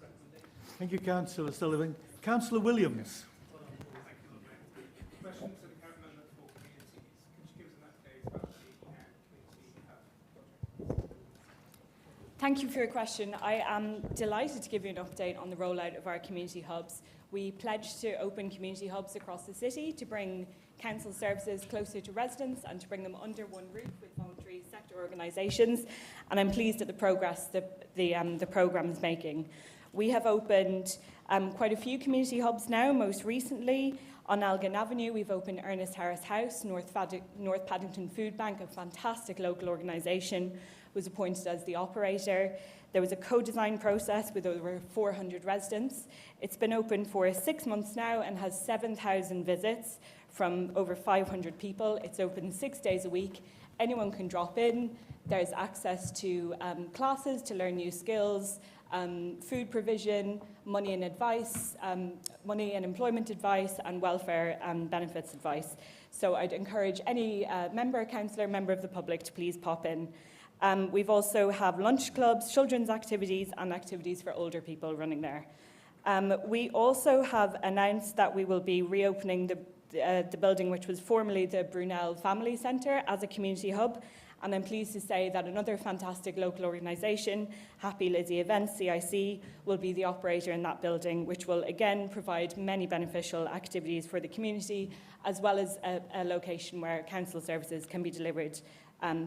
Thank you, Councillor Sullivan. Councillor Williams. Question to the Cabinet Member for Communities. Could you give us an update about the community hub project? Thank you for your question. I am delighted to give you an update on the rollout of our community hubs. We pledged to open community hubs across the city to bring council services closer to residents and to bring them under one roof with voluntary sector organisations. And I'm pleased at the progress that the programme is making. We have opened quite a few community hubs now. Most recently, on Elgin Avenue, we've opened Ernest Harris House. North Paddington Food Bank, a fantastic local organisation, was appointed as the operator. There was a co-design process with over 400 residents. It's been open for 6 months now and has 7,000 visits from over 500 people. It's open 6 days a week. Anyone can drop in. There's access to classes to learn new skills, food provision, money and employment advice, and welfare and benefits advice. So I'd encourage any member, councillor, member of the public to please pop in. We've also have lunch clubs, children's activities, and activities for older people running there. We also have announced that we will be reopening the building which was formerly the Brunel Family Centre as a community hub. And I'm pleased to say that another fantastic local organisation, Happy Lizzie Events, CIC, will be the operator in that building, which will again provide many beneficial activities for the community, as well as a location where council services can be delivered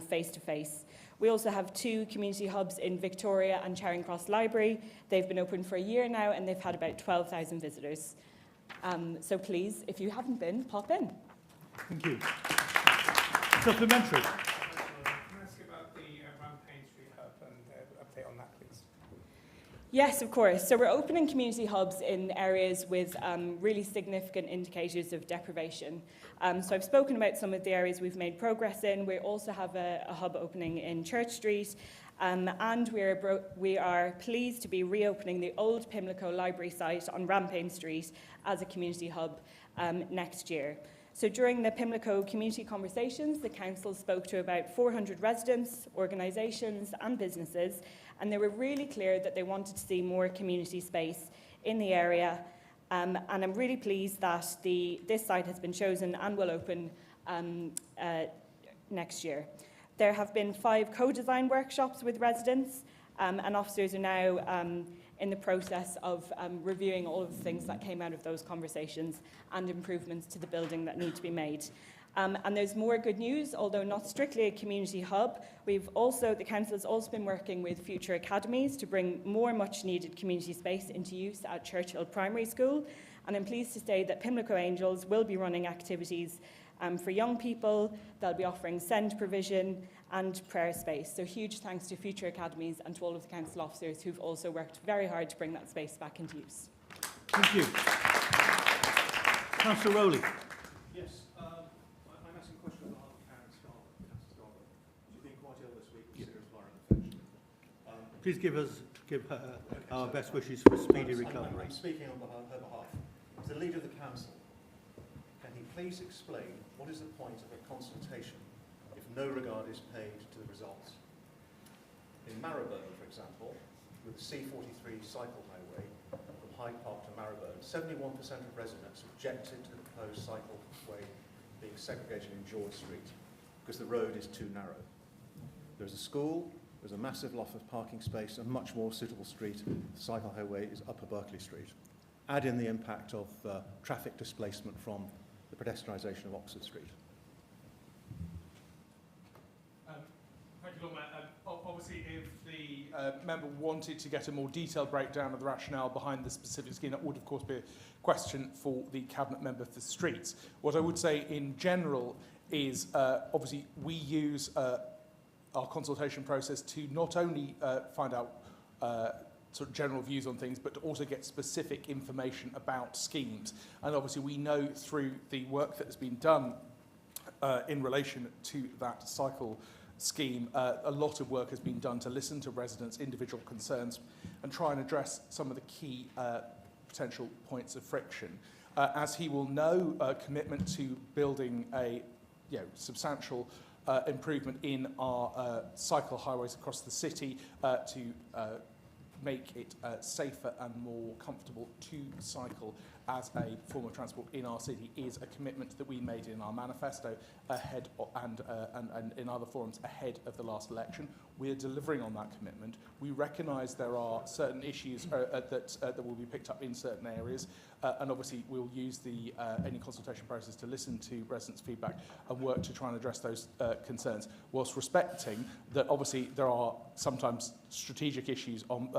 face-to-face. We also have 2 community hubs in Victoria and Charing Cross Library. They've been open for a year now and they've had about 12,000 visitors. So please, if you haven't been, pop in. Thank you. Supplementary. Yes, of course. So we're opening community hubs in areas with really significant indicators of deprivation. So I've spoken about some of the areas we've made progress in. We also have a hub opening in Church Street. And we are pleased to be reopening the old Pimlico Library site on Rampayne Street as a community hub next year. So during the Pimlico community conversations, the council spoke to about 400 residents, organisations and businesses, and they were really clear that they wanted to see more community space in the area. And I'm really pleased that this site has been chosen and will open next year. There have been 5 co-design workshops with residents, and officers are now in the process of reviewing all of the things that came out of those conversations and improvements to the building that need to be made. And there's more good news, although not strictly a community hub. The council has also been working with future academies to bring more much-needed community space into use at Churchill Primary School. And I'm pleased to say that Pimlico Angels will be running activities For young people, they'll be offering SEND provision and prayer space. So huge thanks to Future Academies and to all of the council officers who've also worked very hard to bring that space back into use. Thank you. Councillor Rowley. Yes, I'm asking a question on behalf of Karen Scarborough. She's been quite ill this week with serious viral infection. Please give her our best wishes for speedy recovery. I'm speaking on her behalf. As the leader of the council, can he please explain what is the point of a consultation if no regard is paid to the results? In Marylebone, for example, with the C43 cycle highway from Hyde Park to Marylebone, 71% of residents objected to the proposed cycleway being segregated in George Street because the road is too narrow. There's a school, there's a massive lot of parking space, and much more suitable street, the cycle highway, is Upper Berkeley Street. Add in the impact of traffic displacement from the pedestrianisation of Oxford Street. Thank you, Lord Mayor. Obviously, if the member wanted to get a more detailed breakdown of the rationale behind the specific scheme, that would, of course, be a question for the Cabinet Member for Streets. What I would say in general is, obviously, we use our consultation process to not only find out sort of general views on things, but to also get specific information about schemes. And obviously, we know through the work that has been done in relation to that cycle scheme, a lot of work has been done to listen to residents' individual concerns and try and address some of the key potential points of friction. As he will know, a commitment to building a substantial improvement in our cycle highways across the city to make it safer and more comfortable to cycle as a form of transport in our city is a commitment that we made in our manifesto ahead and in other forums ahead of the last election. We are delivering on that commitment. We recognise there are certain issues that will be picked up in certain areas, and obviously we'll use the any consultation process to listen to residents' feedback and work to try and address those concerns, whilst respecting that obviously there are sometimes strategic issues on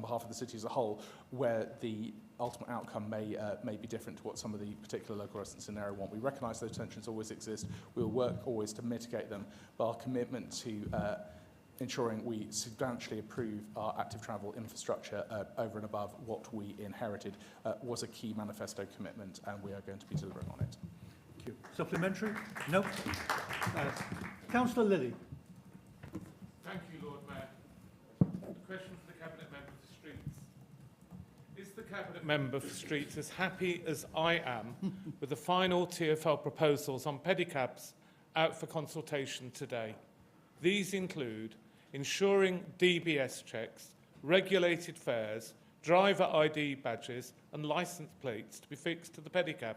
behalf of the city as a whole where the ultimate outcome may be different to what some of the particular local residents in the area want. We recognise those tensions always exist. We'll work always to mitigate them, but our commitment to ensuring we substantially improve our active travel infrastructure over and above what we inherited was a key manifesto commitment, and we are going to be delivering on it. Thank you. Supplementary? No. Councillor Lilly. Thank you, Lord Mayor. The question for the Cabinet Member for Streets. Is the Cabinet Member for Streets as happy as I am with the final TfL proposals on pedicabs out for consultation today? These include ensuring DBS checks, regulated fares, driver ID badges and licence plates to be fixed to the pedicab.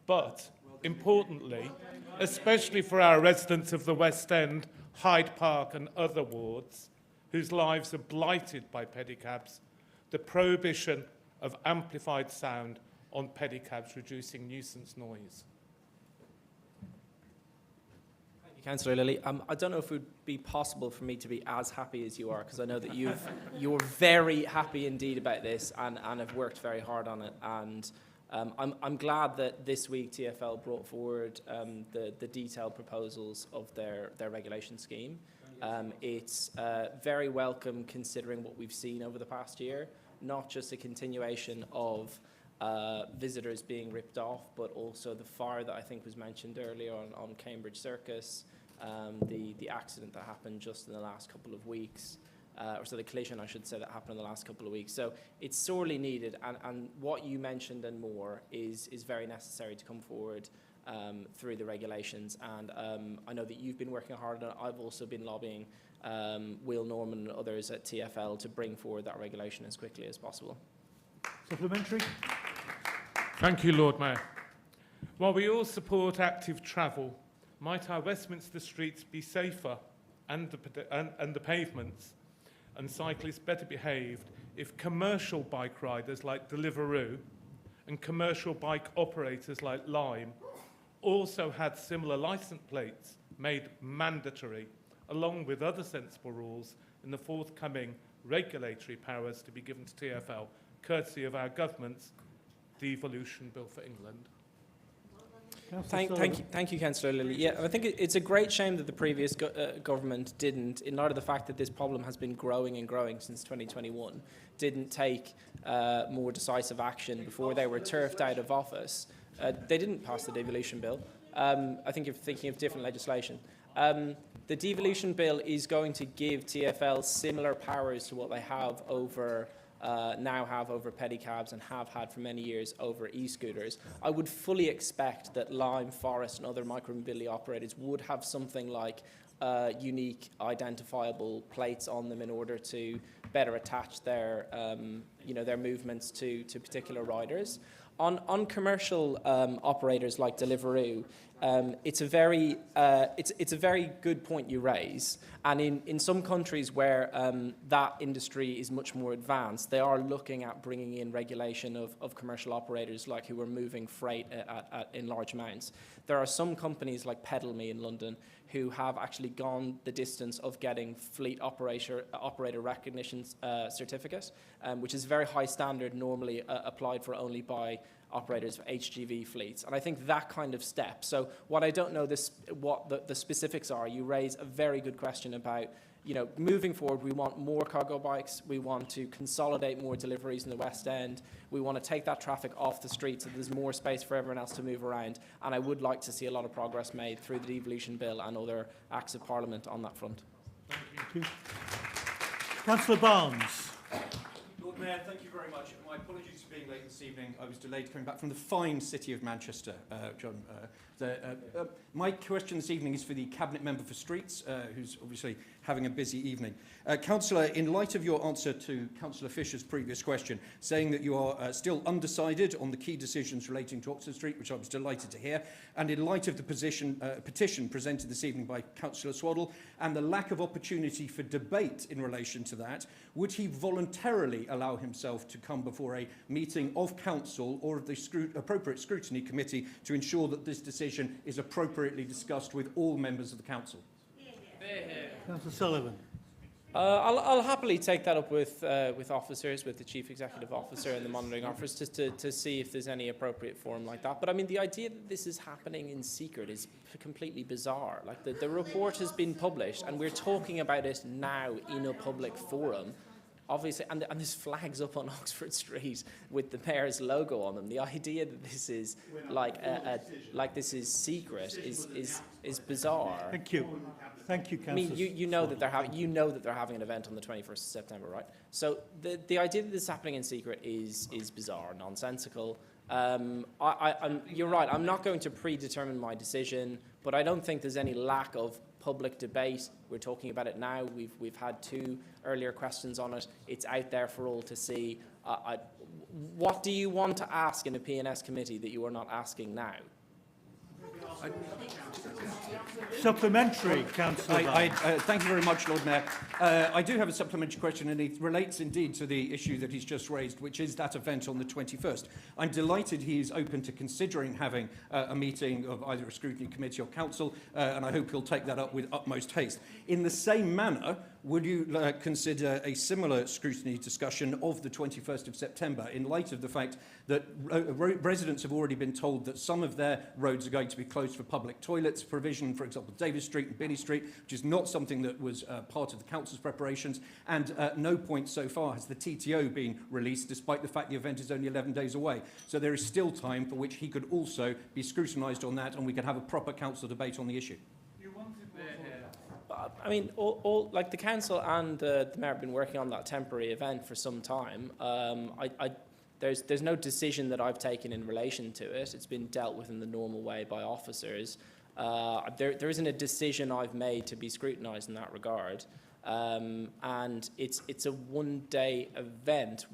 But, importantly, especially for our residents of the West End, Hyde Park and other wards, whose lives are blighted by pedicabs, the prohibition of amplified sound on pedicabs reducing nuisance noise. Councillor Lilly, I don't know if it would be possible for me to be as happy as you are, because I know that you're very happy indeed about this and have worked very hard on it. And I'm glad that this week TfL brought forward the detailed proposals of their regulation scheme. It's very welcome considering what we've seen over the past year, not just a continuation of visitors being ripped off, but also the fire that I think was mentioned earlier on Cambridge Circus, the accident that happened just in the last couple of weeks, the collision, I should say, that happened in the last couple of weeks. So it's sorely needed, and what you mentioned and more is very necessary to come forward through the regulations. And I know that you've been working hard on it. I've also been lobbying Will Norman and others at TfL to bring forward that regulation as quickly as possible. Supplementary? Thank you, Lord Mayor. While we all support active travel, might our Westminster streets be safer and the pavements and cyclists better behaved if commercial bike riders like Deliveroo and commercial bike operators like Lime also had similar licence plates made mandatory, along with other sensible rules in the forthcoming regulatory powers to be given to TfL, courtesy of our government's devolution bill for England? Thank you, Councillor Lilly. Yeah, I think it's a great shame that the previous government didn't, in light of the fact that this problem has been growing and growing since 2021, didn't take more decisive action before they were turfed out of office. They didn't pass the devolution bill. I think you're thinking of different legislation. The devolution bill is going to give TfL similar powers to what they have over now have over pedicabs and have had for many years over e-scooters. I would fully expect that Lime, Forest and other micromobility operators would have something like unique identifiable plates on them in order to better attach their, their movements to particular riders. On commercial operators like Deliveroo, it's a very good point you raise, and in some countries where that industry is much more advanced, they are looking at bringing in regulation of commercial operators like who are moving freight in large amounts. There are some companies like Pedal Me in London who have actually gone the distance of getting fleet operator recognition certificate, which is a very high standard normally applied for only by operators of HGV fleets. And I think that kind of step. So what I don't know what the specifics are, you raise a very good question about, moving forward, we want more cargo bikes, we want to consolidate more deliveries in the West End, we want to take that traffic off the street so there's more space for everyone else to move around, and I would like to see a lot of progress made through the devolution bill and other acts of Parliament on that front. Thank you. Councillor Barnes. Lord Mayor, thank you very much. My apologies for being late this evening. I was delayed coming back from the fine city of Manchester, John. My question this evening is for the Cabinet Member for Streets, who's obviously having a busy evening. Councillor, in light of your answer to Councillor Fisher's previous question, saying that you are still undecided on the key decisions relating to Oxford Street, which I was delighted to hear, and in light of the petition presented this evening by Councillor Swaddle and the lack of opportunity for debate in relation to that, would he voluntarily allow himself to come before a meeting of Council or of the appropriate scrutiny committee to ensure that this decision is appropriately discussed with all members of the Council? Councillor Sullivan. I'll happily take that up with officers, with the Chief Executive Officer and the Monitoring Office, just to see if there's any appropriate forum like that. But I mean, the idea that this is happening in secret is completely bizarre. Like the report has been published and we're talking about it now in a public forum. Obviously, and there's flags up on Oxford Street with the mayor's logo on them. The idea that this is this is secret is bizarre. Thank you. Thank you, Councillor. I mean, you know that they're having an event on the 21st of September, right? So the idea that this is happening in secret is bizarre, nonsensical. You're right. I'm not going to predetermine my decision, but I don't think there's any lack of public debate. We're talking about it now. We've had 2 earlier questions on it. It's out there for all to see. What do you want to ask in a P&S committee that you are not asking now? Supplementary, Councillor. Thank you very much, Lord Mayor. I do have a supplementary question, and it relates indeed to the issue that he's just raised, which is that event on the 21st. I'm delighted he is open to considering having a meeting of either a scrutiny committee or council, and I hope he'll take that up with utmost haste. In the same manner, would you consider a similar scrutiny discussion of the 21st of September in light of the fact that residents have already been told that some of their roads are going to be closed for public toilets provision, for example, Davis Street and Billy Street, which is not something that was part of the council's preparations, and at no point so far has the TTO been released, despite the fact the event is only 11 days away. So there is still time for which he could also be scrutinised on that, and we could have a proper council debate on the issue. I mean, like the council and the mayor have been working on that temporary event for some time. There's no decision that I've taken in relation to it. It's been dealt with in the normal way by officers. There isn't a decision I've made to be scrutinised in that regard. And it's a one-day event.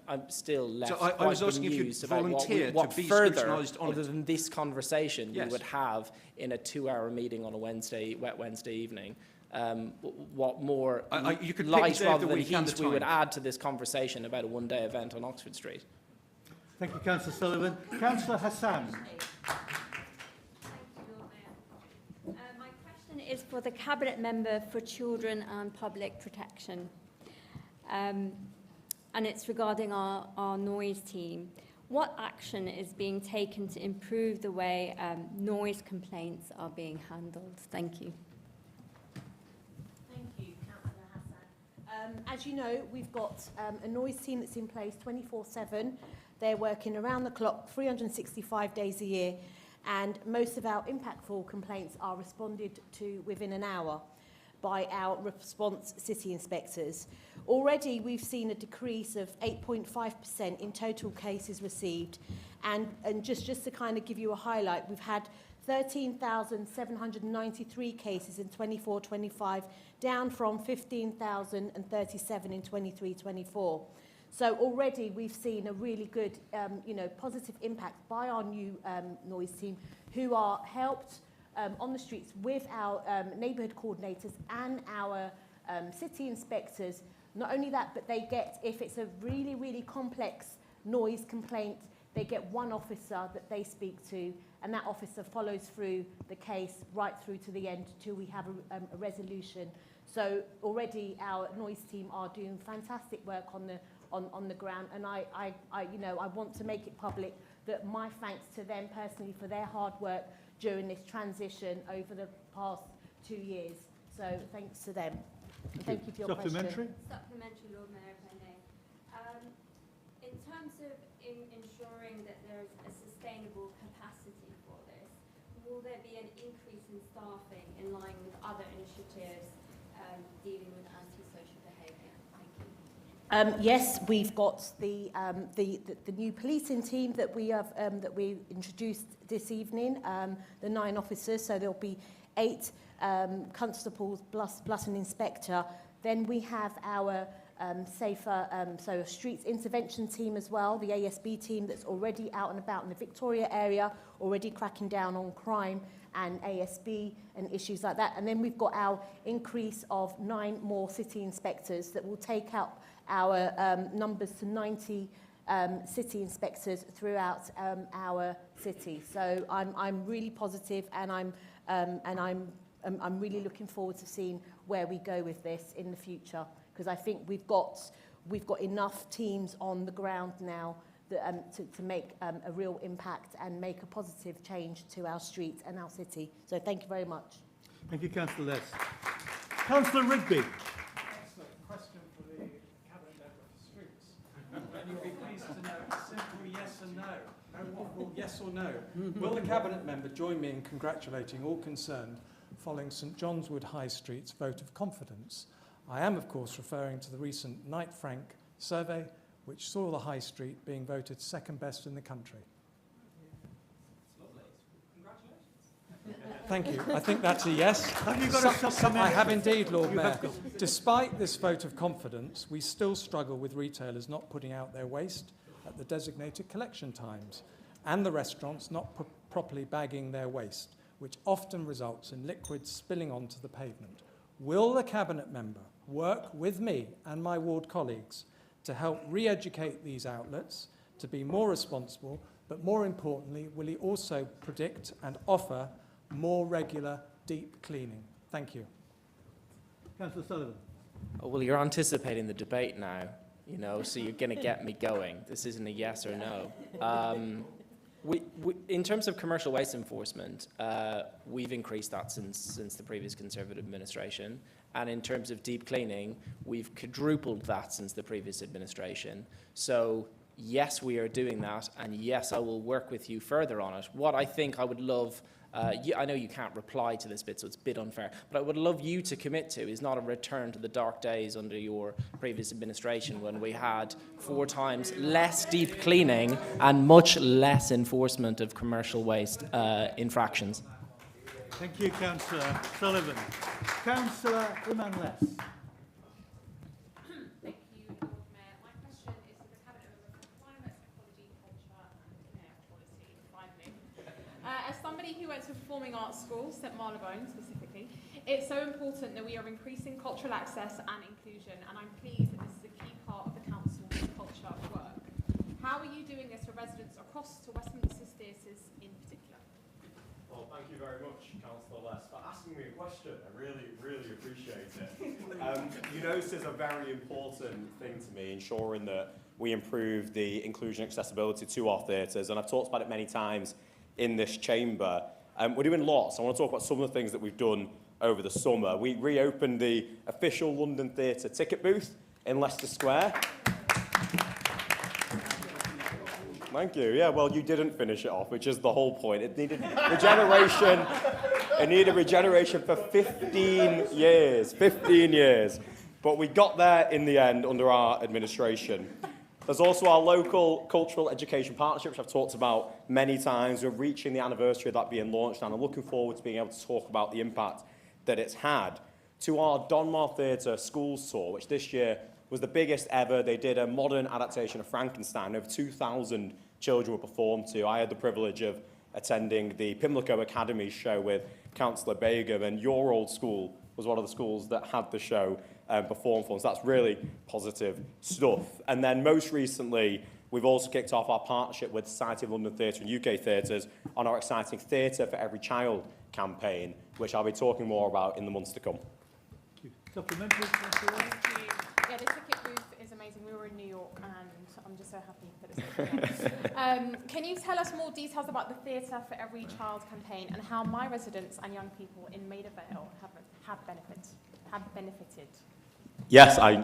I'm still left I was asking if you'd volunteer what to be further, scrutinised on other than this conversation, Yes. we would have in a 2-hour meeting on a wet Wednesday evening. What more you could light pick rather the than week and heat the we would time. add to this conversation about a one-day event on Oxford Street? Thank you, Councillor Sullivan. Councillor Hassan. My question is for the Cabinet Member for Children and Public Protection. And it's regarding our noise team. what action is being taken to improve the way noise complaints are being handled? Thank you. Thank you, Councillor Hassan. As you know, we've got a noise team that's in place 24/7. They're working around the clock, 365 days a year, and most of our impactful complaints are responded to within an hour by our response city inspectors. Already we've seen a decrease of 8.5% in total cases received, and just to kind of give you a highlight, we've had 13,793 cases in 24-25, down from 15,037 in 23-24. So already we've seen a really good, positive impact by our new noise team, who are helped on the streets with our neighbourhood coordinators and our city inspectors. Not only that, but they get, if it's a really, really complex noise complaint, they get one officer that they speak to, and that officer follows through the case right through to the end till we have a resolution. So already our noise team are doing fantastic work on the ground, and I want to make it public that my thanks to them personally for their hard work during this transition over the past 2 years. So thanks to them. Thank you for your Supplementary? question. Supplementary, Lord Mayor, if I may. In terms of ensuring that there's a sustainable capacity for this, will there be an increase in staffing in line with other initiatives dealing with antisocial behaviour? Thank you. Yes, we've got the new policing team that we have that we introduced this evening. The 9 officers, so there'll be 8 constables plus an inspector. Then we have our safer, so a streets intervention team as well, the ASB team that's already out and about in the Victoria area, already cracking down on crime and ASB and issues like that. And then we've got our increase of 9 more city inspectors that will take up our numbers to 90 city inspectors throughout our city. So I'm really positive, and I'm really looking forward to seeing where we go with this in the future, because I think we've got enough teams on the ground now that, to make a real impact and make a positive change to our streets and our city. So thank you very much. Thank you, Councillor Les. Councillor Rigby. Excellent question for the Cabinet Member for Streets. And you'll be pleased to know a simple yes and no. No what, well, yes or no. Will the Cabinet Member join me in congratulating all concerned following St John's Wood High Street's vote of confidence? I am, of course, referring to the recent Knight Frank survey, which saw the High Street being voted second best in the country. Thank you. I think that's a yes. Have you got a supplementary? I have indeed, Lord Mayor. Despite this vote of confidence, we still struggle with retailers not putting out their waste at the designated collection times, and the restaurants not properly bagging their waste, which often results in liquids spilling onto the pavement. Will the Cabinet Member work with me and my ward colleagues to help re-educate these outlets to be more responsible, but more importantly, will he also predict and offer more regular deep cleaning? Thank you. Councillor Sullivan. Oh, well, you're anticipating the debate now, so you're going to get me going. This isn't a yes or no. In terms of commercial waste enforcement, we've increased that since the previous Conservative administration. And in terms of deep cleaning, we've quadrupled that since the previous administration. So yes, we are doing that. And yes, I will work with you further on it. What I think I would love, I know you can't reply to this bit, so it's a bit unfair, but I would love you to commit to is not a return to the dark days under your previous administration when we had 4 times less deep cleaning and much less enforcement of commercial waste infractions. Thank you, Councillor Sullivan. Councillor Iman-Les. Thank you, Lord Mayor. My question is to the Cabinet Member for Climate, Ecology, Culture and Air Quality, finally. As somebody who went to a performing arts school, St Marylebone specifically, it's so important that we are increasing cultural access and inclusion, and I'm pleased that this is a key part of the Council's culture work. How are you doing this for residents across to Westminster Theatres in particular? Well, thank you very much, Councillor Les, for asking me a question. I really, really appreciate it. This is a very important thing to me, ensuring that we improve the inclusion and accessibility to our theatres, and I've talked about it many times in this chamber. We're doing lots. I want to talk about some of the things that we've done over the summer. We reopened the official London Theatre ticket booth in Leicester Square. Thank you. Yeah, well, you didn't finish it off, which is the whole point. It needed regeneration. It needed regeneration for 15 years. 15 years. But we got there in the end under our administration. There's also our local cultural education partnership, which I've talked about many times. We're reaching the anniversary of that being launched, and I'm looking forward to being able to talk about the impact that it's had. To our Donmar Theatre Schools Tour, which this year was the biggest ever. They did a modern adaptation of Frankenstein. Over 2,000 children were performed to. I had the privilege of attending the Pimlico Academy show with Councillor Begum, and your old school was one of the schools that had the show performed for us. That's really positive stuff. And then most recently, we've also kicked off our partnership with Society of London Theatre and UK Theatres on our exciting Theatre for Every Child campaign, which I'll be talking more about in the months to come. Supplementary, Yeah, the ticket booth is amazing. We were in New York and I'm just so happy that it's open. Can you tell us more details about the Theatre for Every Child campaign and how my residents and young people in Maida Vale have benefited? Yes, I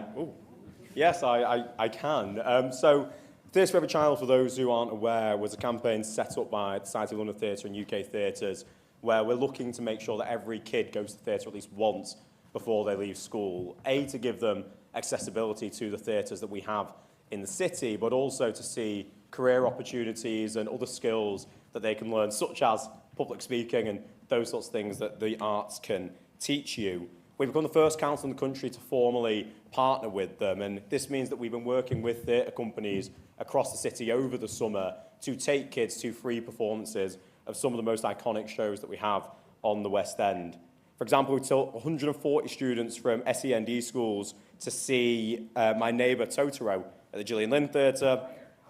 can. So, Theatre for Every Child, for those who aren't aware, was a campaign set up by the Society of London Theatre and UK Theatres, where we're looking to make sure that every kid goes to the theatre at least once before they leave school. A, to give them accessibility to the theatres that we have in the city, but also to see career opportunities and other skills that they can learn, such as public speaking and those sorts of things that the arts can teach you. We've become the first council in the country to formally partner with them, and this means that we've been working with theatre companies across the city over the summer to take kids to free performances of some of the most iconic shows that we have on the West End. For example, we took 140 students from SEND schools to see My Neighbour Totoro at the Gillian Lynn Theatre,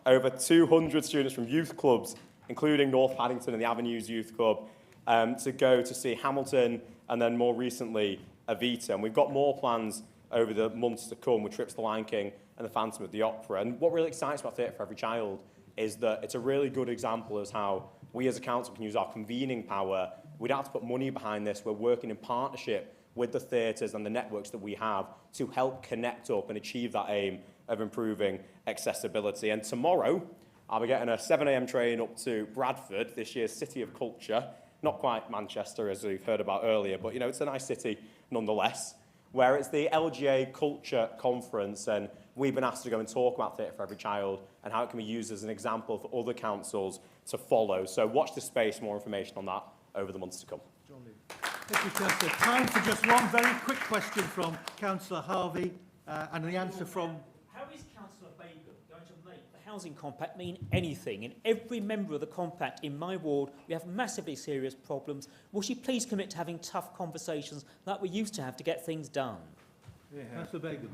over 200 students from youth clubs, including North Paddington and the Avenues Youth Club, to go to see Hamilton, and then more recently, Evita. And we've got more plans over the months to come with trips to Lion King and the Phantom of the Opera. And what really excites about Theatre for Every Child is that it's a really good example of how we as a council can use our convening power. We don't have to put money behind this. We're working in partnership with the theatres and the networks that we have to help connect up and achieve that aim of improving accessibility. And tomorrow, I'll be getting a 7 a.m. train up to Bradford, this year's City of Culture. Not quite Manchester, as we've heard about earlier, but, you know, it's a nice city nonetheless, where it's the LGA Culture Conference, and we've been asked to go and talk about Theatre for Every Child and how it can be used as an example for other councils to follow. So watch this space, more information on that over the months to come. Thank you, Councillor. Time for just one very quick question from Councillor Harvey, and the answer from... How is Councillor Begum going to make the housing compact mean anything? In every member of the compact in my ward, we have massively serious problems. Will she please commit to having tough conversations like we used to have to get things done? Yeah. Councillor Begum.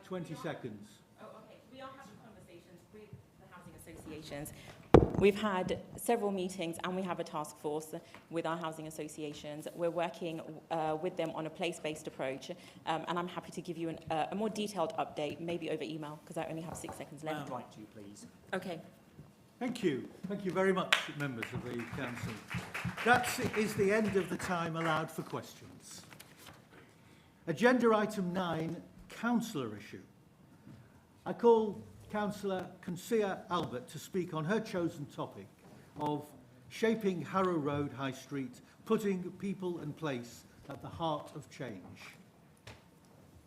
20 seconds. Oh, okay. We are having conversations with the housing associations. We've had several meetings and we have a task force with our housing associations. We're working with them on a place-based approach, and I'm happy to give you a more detailed update, maybe over email, because I only have 6 seconds left. I'd like to, please. Okay. Thank you. Thank you very much, members of the council. That is the end of the time allowed for questions. Agenda item 9, councillor issue. I call Councillor Consia Albert to speak on her chosen topic of shaping Harrow Road High Street, putting people and place at the heart of change.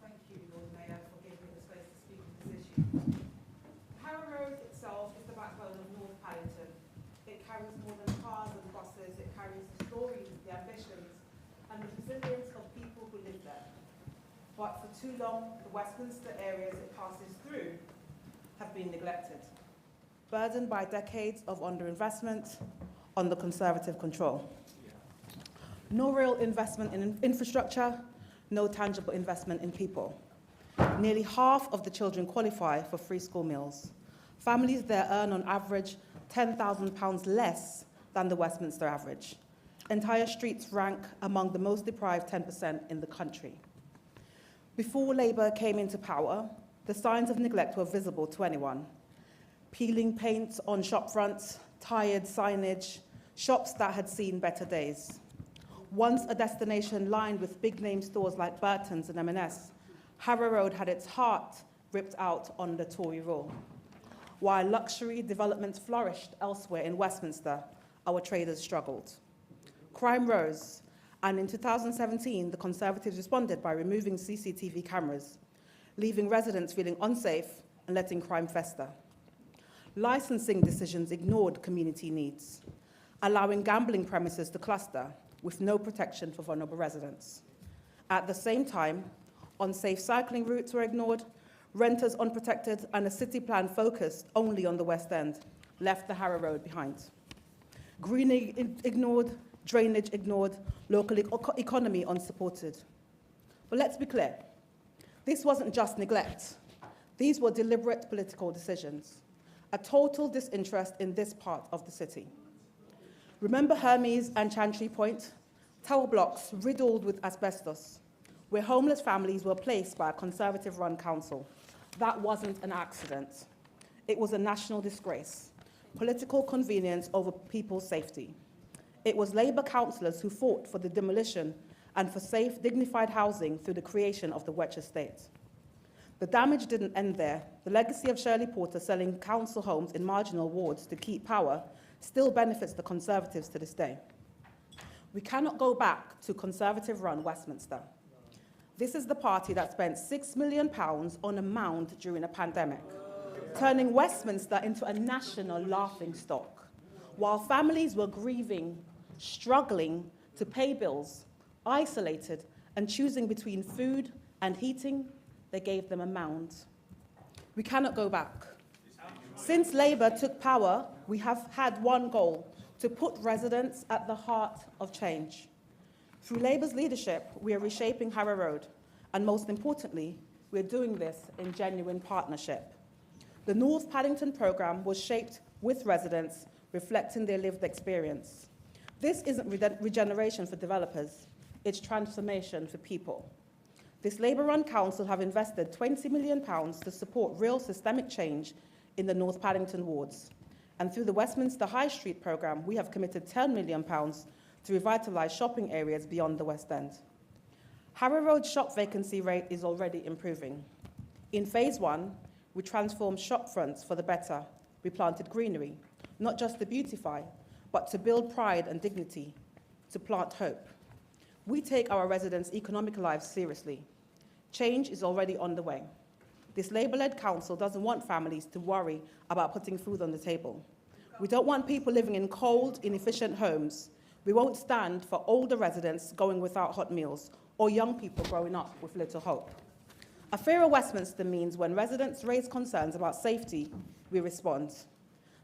Thank you, Lord Mayor, for giving me the space to speak on this issue. Harrow Road itself is the backbone of North Paddington. It carries more than cars and buses. It carries the stories, the ambitions, and the resilience of people who live there. But for too long, the Westminster areas it passes through have been neglected, burdened by decades of underinvestment under Conservative control. No real investment in infrastructure, no tangible investment in people. Nearly half of the children qualify for free school meals. Families there earn on average £10,000 less than the Westminster average. Entire streets rank among the most deprived 10% in the country. Before Labour came into power, the signs of neglect were visible to anyone. Peeling paint on shop fronts, tired signage, shops that had seen better days. Once a destination lined with big-name stores like Burton's and M&S, Harrow Road had its heart ripped out on the Tory rule. While luxury developments flourished elsewhere in Westminster, our traders struggled. Crime rose, and in 2017, the Conservatives responded by removing CCTV cameras, leaving residents feeling unsafe and letting crime fester. Licensing decisions ignored community needs, allowing gambling premises to cluster with no protection for vulnerable residents. At the same time, unsafe cycling routes were ignored, renters unprotected, and a city plan focused only on the West End left the Harrow Road behind. Greening ignored, drainage ignored, local economy unsupported. But let's be clear, this wasn't just neglect. These were deliberate political decisions, a total disinterest in this part of the city. Remember Hermes and Chantry Point? Tower blocks riddled with asbestos, where homeless families were placed by a Conservative-run council. That wasn't an accident. It was a national disgrace, political convenience over people's safety. It was Labour councillors who fought for the demolition and for safe, dignified housing through the creation of the Wetch Estate. The damage didn't end there. The legacy of Shirley Porter selling council homes in marginal wards to keep power still benefits the Conservatives to this day. We cannot go back to Conservative-run Westminster. This is the party that spent £6 million on a mound during a pandemic, turning Westminster into a national laughingstock. While families were grieving, struggling to pay bills, isolated, and choosing between food and heating, they gave them a mound. We cannot go back. Since Labour took power, we have had one goal: to put residents at the heart of change. Through Labour's leadership, we are reshaping Harrow Road, and most importantly, we're doing this in genuine partnership. The North Paddington programme was shaped with residents, reflecting their lived experience. This isn't regeneration for developers, it's transformation for people. This Labour-run council have invested £20 million to support real systemic change in the North Paddington wards. And through the Westminster High Street programme, we have committed £10 million to revitalise shopping areas beyond the West End. Harrow Road shop vacancy rate is already improving. In phase 1, we transformed shop fronts for the better. We planted greenery, not just to beautify, but to build pride and dignity, to plant hope. We take our residents' economic lives seriously. Change is already on the way. This Labour-led council doesn't want families to worry about putting food on the table. We don't want people living in cold, inefficient homes. We won't stand for older residents going without hot meals or young people growing up with little hope. A fairer Westminster means when residents raise concerns about safety, we respond.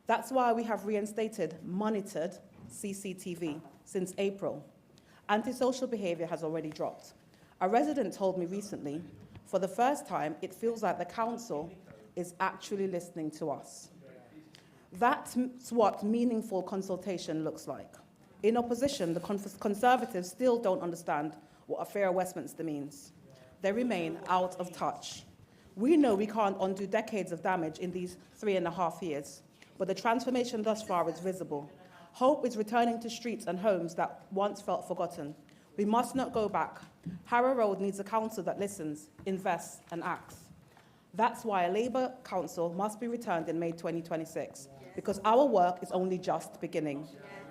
That's why we have reinstated monitored CCTV since April. Antisocial behaviour has already dropped. A resident told me recently, for the first time, it feels like the council is actually listening to us. That's what meaningful consultation looks like. In opposition, the Conservatives still don't understand what a fairer Westminster means. They remain out of touch. We know we can't undo decades of damage in these 3.5 years, but the transformation thus far is visible. Hope is returning to streets and homes that once felt forgotten. We must not go back. Harrow Road needs a council that listens, invests, and acts. That's why a Labour council must be returned in May 2026, because our work is only just beginning.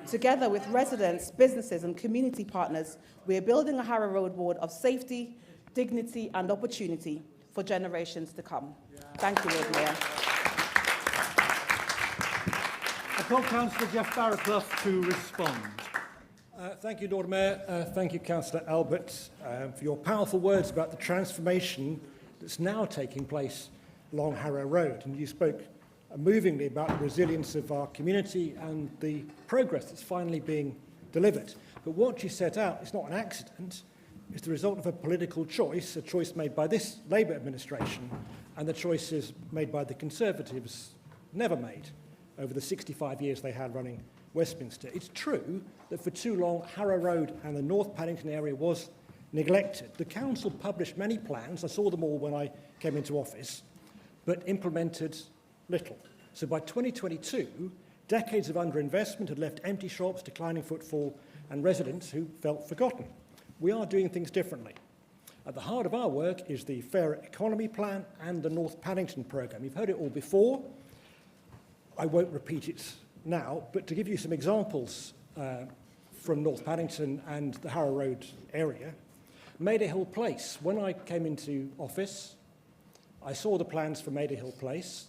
Together with residents, businesses, and community partners, we are building a Harrow Road ward of safety, dignity, and opportunity for generations to come. Thank you, Lord Mayor. I call Councillor Jeff Barraclough to respond. Thank you, Lord Mayor. Thank you, Councillor Albert, for your powerful words about the transformation that's now taking place along Harrow Road. And you spoke movingly about the resilience of our community and the progress that's finally being delivered. But what you set out is not an accident. It's the result of a political choice, a choice made by this Labour administration, and the choices made by the Conservatives never made over the 65 years they had running Westminster. It's true that for too long Harrow Road and the North Paddington area was neglected. The council published many plans, I saw them all when I came into office, but implemented little. So by 2022, decades of underinvestment had left empty shops, declining footfall, and residents who felt forgotten. We are doing things differently. At the heart of our work is the Fairer Economy Plan and the North Paddington programme. You've heard it all before. I won't repeat it now, but to give you some examples from North Paddington and the Harrow Road area, Maida Hill Place. When I came into office, I saw the plans for Maida Hill Place.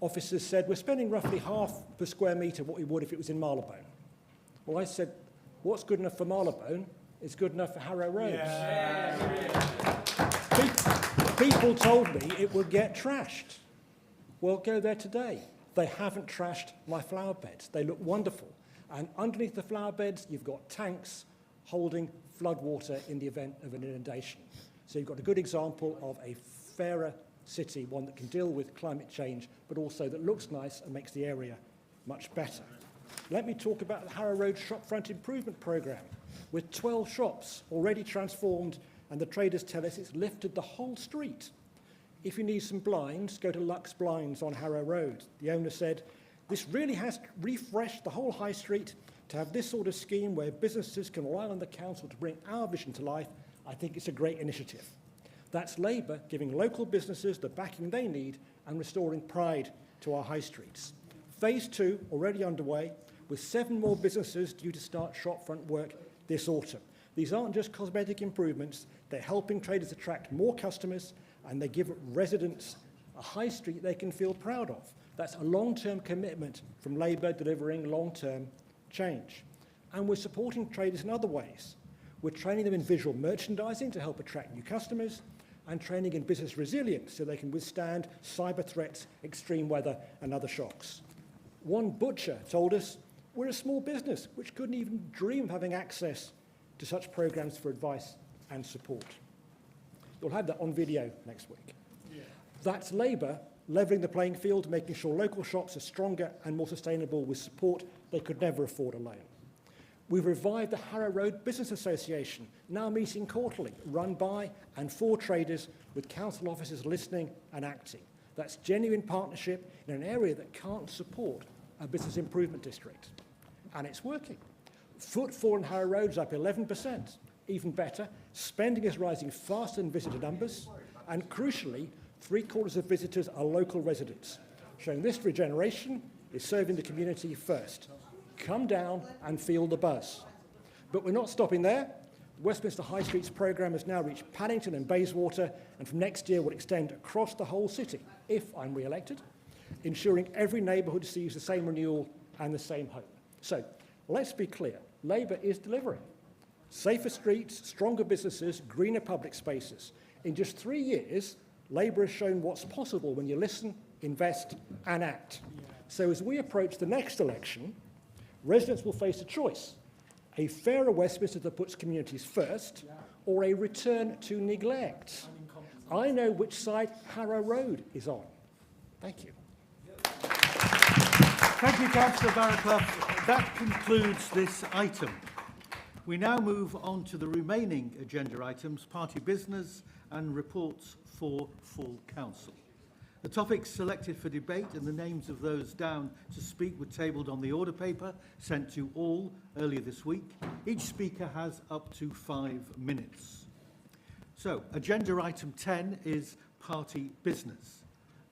Officers said, we're spending roughly half per square metre what we would if it was in Marylebone. Well, I said, what's good enough for Marylebone is good enough for Harrow Road. People told me it would get trashed. Well, go there today. They haven't trashed my flower beds. They look wonderful. And underneath the flower beds, you've got tanks holding floodwater in the event of an inundation. So you've got a good example of a fairer city, one that can deal with climate change, but also that looks nice and makes the area much better. Let me talk about the Harrow Road Shopfront Improvement Programme, with 12 shops already transformed, and the traders tell us it's lifted the whole street. If you need some blinds, go to Lux Blinds on Harrow Road. The owner said, this really has refreshed the whole high street. To have this sort of scheme where businesses can rely on the council to bring our vision to life, I think it's a great initiative. That's Labour giving local businesses the backing they need and restoring pride to our high streets. Phase 2 already underway, with 7 more businesses due to start shopfront work this autumn. These aren't just cosmetic improvements, they're helping traders attract more customers, and they give residents a high street they can feel proud of. That's a long-term commitment from Labour delivering long-term change. And we're supporting traders in other ways. We're training them in visual merchandising to help attract new customers, and training in business resilience so they can withstand cyber threats, extreme weather, and other shocks. One butcher told us, we're a small business which couldn't even dream of having access to such programs for advice and support. You'll have that on video next week. Yeah. That's Labour levelling the playing field, making sure local shops are stronger and more sustainable with support they could never afford alone. We've revived the Harrow Road Business Association, now meeting quarterly, run by and for traders, with council officers listening and acting. That's genuine partnership in an area that can't support a business improvement district. And it's working. Footfall in Harrow Road is up 11%. Even better, spending is rising faster than visitor numbers. And crucially, 3/4 of visitors are local residents, showing this regeneration is serving the community first. Come down and feel the buzz. But we're not stopping there. Westminster High Street's programme has now reached Paddington and Bayswater, and from next year will extend across the whole city, if I'm re-elected, ensuring every neighbourhood sees the same renewal and the same hope. So, let's be clear, Labour is delivering. Safer streets, stronger businesses, greener public spaces. In just 3 years, Labour has shown what's possible when you listen, invest and act. So as we approach the next election, residents will face a choice: a fairer Westminster that puts communities first, or a return to neglect. I know which side Harrow Road is on. Thank you. Thank you, Councillor Barraclough. That concludes this item. We now move on to the remaining agenda items, party business and reports for full council. The topics selected for debate and the names of those down to speak were tabled on the order paper sent to all earlier this week. Each speaker has up to 5 minutes. So, agenda item 10 is party business.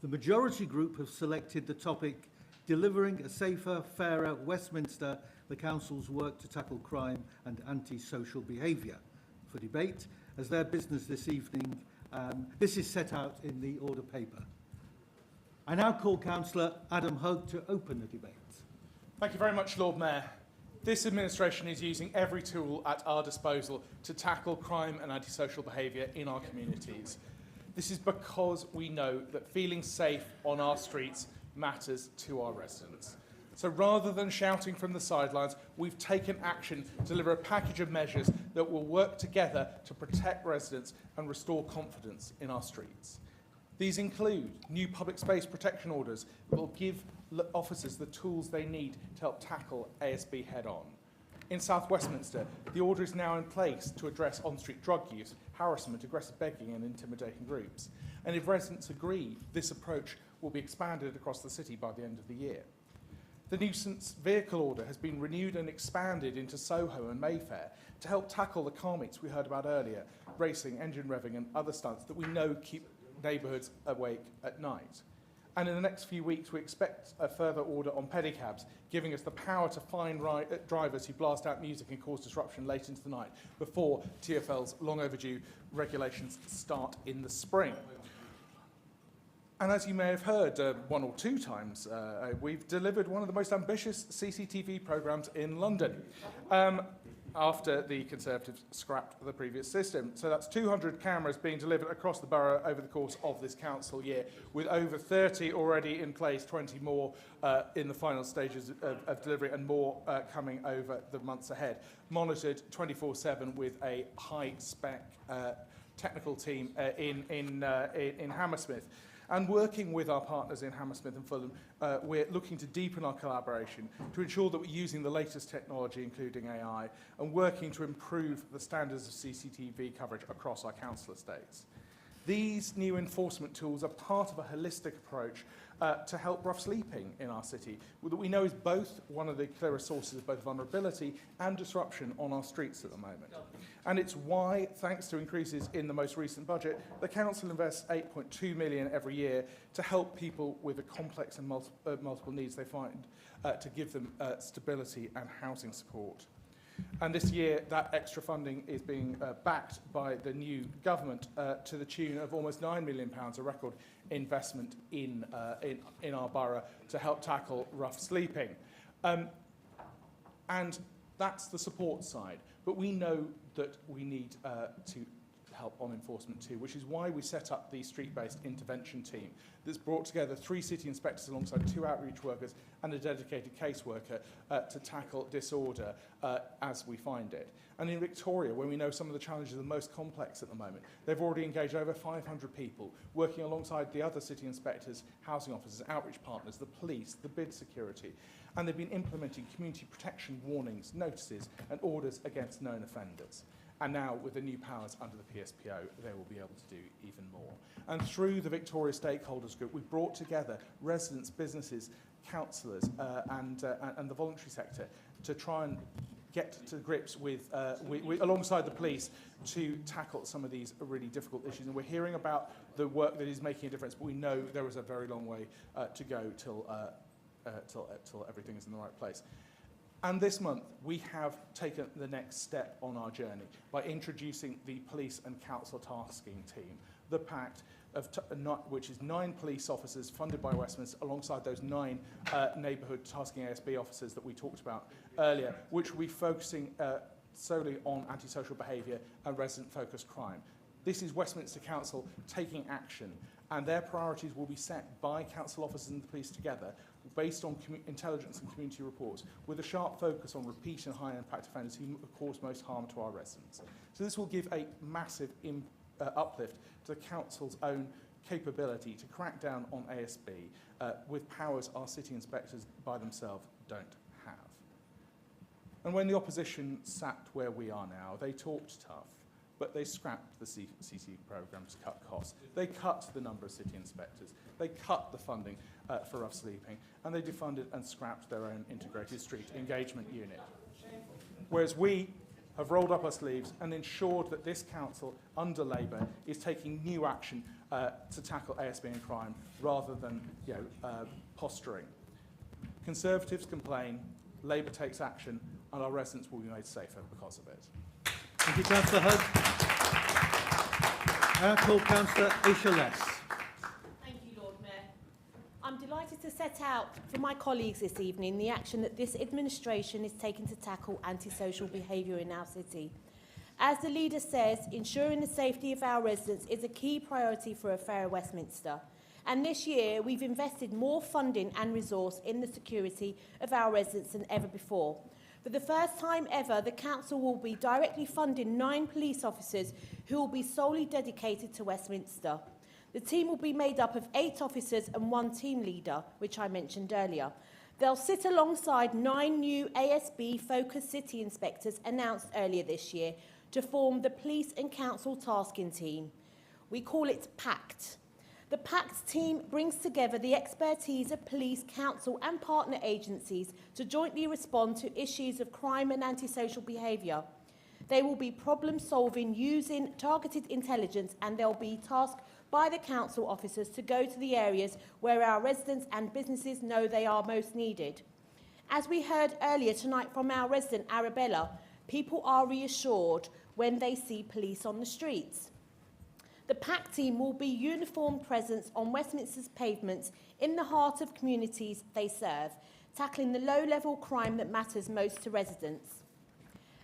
The majority group have selected the topic delivering a safer, fairer Westminster, the council's work to tackle crime and anti-social behaviour for debate as their business this evening. This is set out in the order paper. I now call Councillor Adam Hogg to open the debate. Thank you very much, Lord Mayor. This administration is using every tool at our disposal to tackle crime and antisocial behaviour in our communities. This is because we know that feeling safe on our streets matters to our residents. So rather than shouting from the sidelines, we've taken action to deliver a package of measures that will work together to protect residents and restore confidence in our streets. These include new public space protection orders that will give officers the tools they need to help tackle ASB head-on. In South Westminster, the order is now in place to address on-street drug use, harassment, aggressive begging and intimidating groups. And if residents agree, this approach will be expanded across the city by the end of the year. The nuisance vehicle order has been renewed and expanded into Soho and Mayfair to help tackle the car meets we heard about earlier, racing, engine revving and other stunts that we know keep neighbourhoods awake at night. And in the next few weeks, we expect a further order on pedicabs, giving us the power to fine drivers who blast out music and cause disruption late into the night before TfL's long overdue regulations start in the spring. And as you may have heard one or two times, we've delivered one of the most ambitious CCTV programmes in London after the Conservatives scrapped the previous system. So that's 200 cameras being delivered across the borough over the course of this council year, with over 30 already in place, 20 more in the final stages of delivery, and more coming over the months ahead. Monitored 24/7 with a high-spec technical team in Hammersmith. And working with our partners in Hammersmith and Fulham, we're looking to deepen our collaboration to ensure that we're using the latest technology, including AI, and working to improve the standards of CCTV coverage across our council estates. These new enforcement tools are part of a holistic approach to help rough sleeping in our city, that we know is both one of the clearest sources of both vulnerability and disruption on our streets at the moment. And it's why, thanks to increases in the most recent budget, the council invests £8.2 million every year to help people with the complex and multiple needs they find, to give them stability and housing support. And this year, that extra funding is being backed by the new government to the tune of almost £9 million, a record investment in our borough to help tackle rough sleeping. And that's the support side. But we know that we need to help on enforcement too, which is why we set up the street-based intervention team that's brought together 3 city inspectors alongside 2 outreach workers and a dedicated caseworker to tackle disorder as we find it. And in Victoria, when we know some of the challenges are the most complex at the moment, they've already engaged over 500 people working alongside the other city inspectors, housing officers, outreach partners, the police, the bid security, and they've been implementing community protection warnings, notices and orders against known offenders. And now, with the new powers under the PSPO, they will be able to do even more. And through the Victoria Stakeholders Group, we've brought together residents, businesses, councillors and the voluntary sector to try and get to grips with, alongside the police, to tackle some of these really difficult issues. And we're hearing about the work that is making a difference, but we know there is a very long way to go till everything is in the right place. And this month, we have taken the next step on our journey by introducing the Police and Council Tasking Team, the Pact, which is 9 police officers funded by Westminster, alongside those 9 neighbourhood tasking ASB officers that we talked about earlier, which will be focusing solely on antisocial behaviour and resident-focused crime. This is Westminster Council taking action, and their priorities will be set by council officers and the police together, based on intelligence and community reports, with a sharp focus on repeat and high-impact offenders who cause most harm to our residents. So this will give a massive uplift to the council's own capability to crack down on ASB with powers our city inspectors by themselves don't have. And when the opposition sat where we are now, they talked tough, but they scrapped the CC programme to cut costs. They cut the number of city inspectors. They cut the funding for rough sleeping, and they defunded and scrapped their own integrated street engagement unit. Whereas we have rolled up our sleeves and ensured that this council, under Labour, is taking new action to tackle ASB and crime, rather than posturing. Conservatives complain, Labour takes action, and our residents will be made safer because of it. Thank you, Councillor Hugg. I call Councillor Isha-Less. Thank you, Lord Mayor. I'm delighted to set out for my colleagues this evening the action that this administration is taking to tackle antisocial behaviour in our city. As the leader says, ensuring the safety of our residents is a key priority for a fairer Westminster. And this year, we've invested more funding and resource in the security of our residents than ever before. For the first time ever, the council will be directly funding 9 police officers who will be solely dedicated to Westminster. The team will be made up of 8 officers and 1 team leader, which I mentioned earlier. They'll sit alongside 9 new ASB-focused city inspectors announced earlier this year to form the Police and Council Tasking Team. We call it PACT. The PACT team brings together the expertise of police, council and partner agencies to jointly respond to issues of crime and antisocial behaviour. They will be problem-solving using targeted intelligence, and they'll be tasked by the council officers to go to the areas where our residents and businesses know they are most needed. As we heard earlier tonight from our resident Arabella, people are reassured when they see police on the streets. The PAC team will be uniformed presence on Westminster's pavements in the heart of communities they serve, tackling the low-level crime that matters most to residents.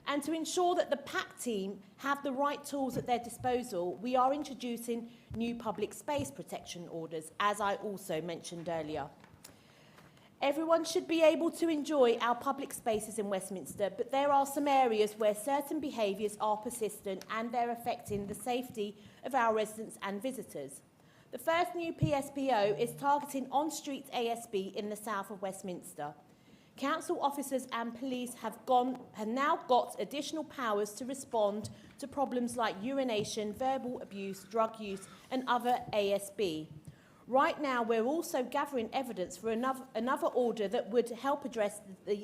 And to ensure that the PAC team have the right tools at their disposal, we are introducing new public space protection orders, as I also mentioned earlier. Everyone should be able to enjoy our public spaces in Westminster, but there are some areas where certain behaviours are persistent and they're affecting the safety of our residents and visitors. The first new PSPO is targeting on-street ASB in the south of Westminster. Council officers and police have now got additional powers to respond to problems like urination, verbal abuse, drug use and other ASB. Right now, we're also gathering evidence for another order that would help address the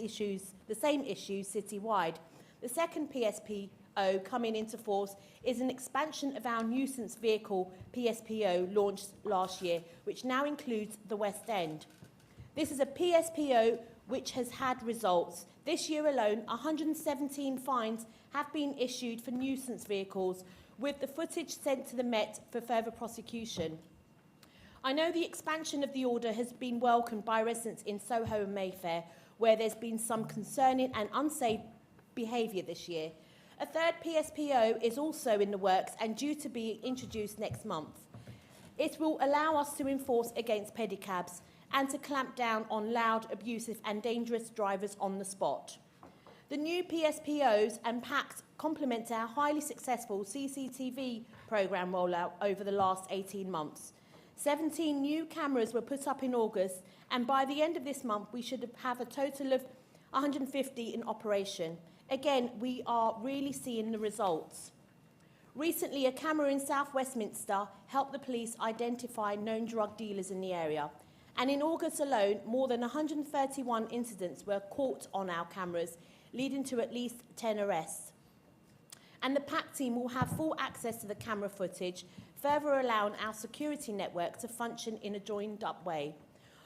same issues citywide. The second PSPO coming into force is an expansion of our nuisance vehicle PSPO launched last year, which now includes the West End. This is a PSPO which has had results. This year alone, 117 fines have been issued for nuisance vehicles, with the footage sent to the Met for further prosecution. I know the expansion of the order has been welcomed by residents in Soho and Mayfair, where there's been some concerning and unsafe behaviour this year. A third PSPO is also in the works and due to be introduced next month. It will allow us to enforce against pedicabs and to clamp down on loud, abusive and dangerous drivers on the spot. The new PSPOs and PACs complement our highly successful CCTV programme rollout over the last 18 months. 17 new cameras were put up in August, and by the end of this month we should have a total of 150 in operation. Again, we are really seeing the results. Recently, a camera in South Westminster helped the police identify known drug dealers in the area. And in August alone, more than 131 incidents were caught on our cameras, leading to at least 10 arrests. And the PAC team will have full access to the camera footage, further allowing our security network to function in a joined-up way.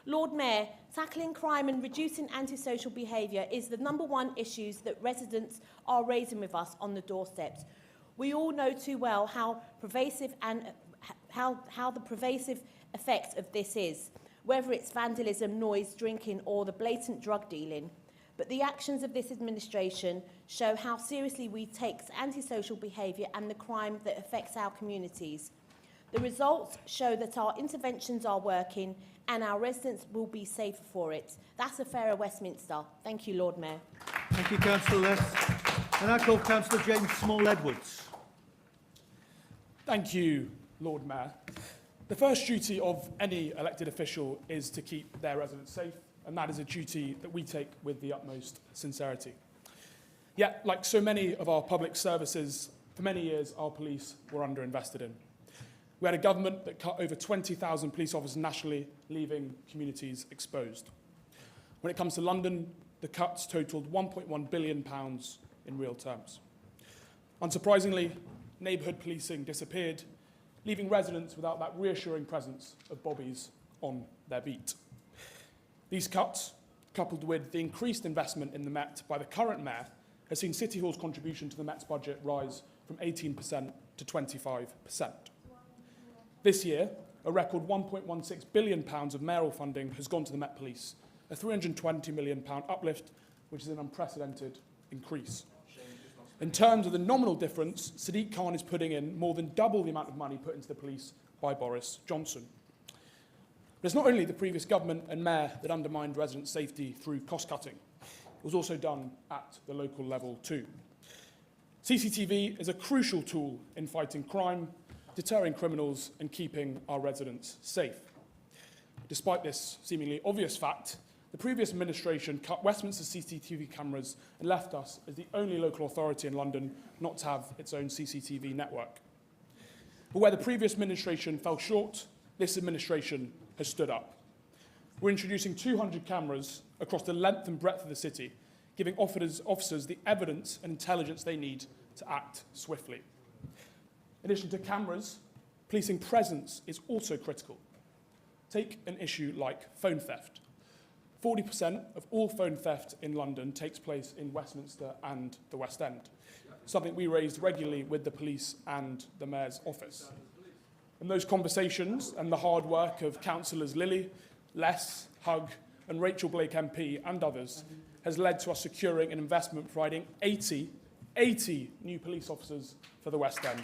Lord Mayor, tackling crime and reducing antisocial behaviour is the #1 issues that residents are raising with us on the doorsteps. We all know too well how pervasive and how the pervasive effect of this is, whether it's vandalism, noise, drinking or the blatant drug dealing. But the actions of this administration show how seriously we take antisocial behaviour and the crime that affects our communities. The results show that our interventions are working and our residents will be safer for it. That's a fairer Westminster. Thank you, Lord Mayor. Thank you, Councillor Les. And I call Councillor James Small-Edwards. Thank you, Lord Mayor. The first duty of any elected official is to keep their residents safe, and that is a duty that we take with the utmost sincerity. Yet, like so many of our public services, for many years our police were underinvested in. We had a government that cut over 20,000 police officers nationally, leaving communities exposed. When it comes to London, the cuts totalled £1.1 billion in real terms. Unsurprisingly, neighbourhood policing disappeared, leaving residents without that reassuring presence of bobbies on their beat. These cuts, coupled with the increased investment in the Met by the current mayor, has seen City Hall's contribution to the Met's budget rise from 18% to 25%. This year, a record £1.16 billion of mayoral funding has gone to the Met Police, a £320 million uplift, which is an unprecedented increase. In terms of the nominal difference, Sadiq Khan is putting in more than double the amount of money put into the police by Boris Johnson. But it's not only the previous government and mayor that undermined resident safety through cost-cutting. It was also done at the local level too. CCTV is a crucial tool in fighting crime, deterring criminals and keeping our residents safe. Despite this seemingly obvious fact, The previous administration cut Westminster CCTV cameras and left us as the only local authority in London not to have its own CCTV network. But where the previous administration fell short, this administration has stood up. We're introducing 200 cameras across the length and breadth of the city, giving officers the evidence and intelligence they need to act swiftly. In addition to cameras, policing presence is also critical. Take an issue like phone theft. 40% of all phone theft in London takes place in Westminster and the West End, something we raised regularly with the police and the Mayor's office. And those conversations and the hard work of councillors Lily, Les, Hug, and Rachel Blake MP and others has led to us securing an investment providing 80 new police officers for the West End.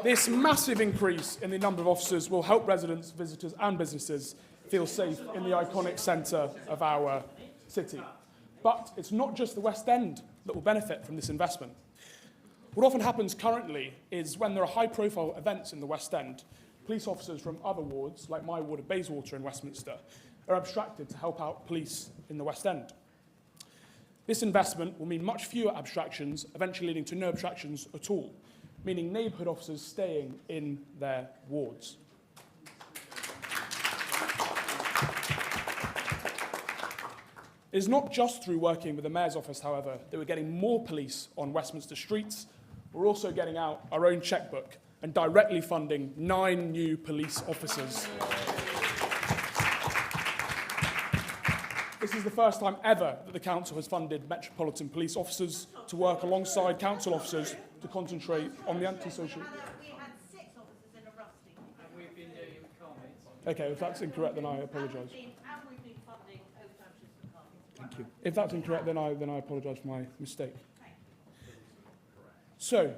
This massive increase in the number of officers will help residents, visitors and businesses feel safe in the iconic centre of our city. But it's not just the West End that will benefit from this investment. What often happens currently is when there are high-profile events in the West End, police officers from other wards, like my ward of Bayswater in Westminster, are abstracted to help out police in the West End. This investment will mean much fewer abstractions, eventually leading to no abstractions at all, meaning neighbourhood officers staying in their wards. It is not just through working with the Mayor's office, however, that we're getting more police on Westminster streets. We're also getting out our own chequebook and directly funding 9 new police officers. This is the first time ever that the council has funded Metropolitan Police officers to work alongside council officers to concentrate on the antisocial. Okay, if that's incorrect, then I apologise. Thank you. If that's incorrect, then I apologise for my mistake. So,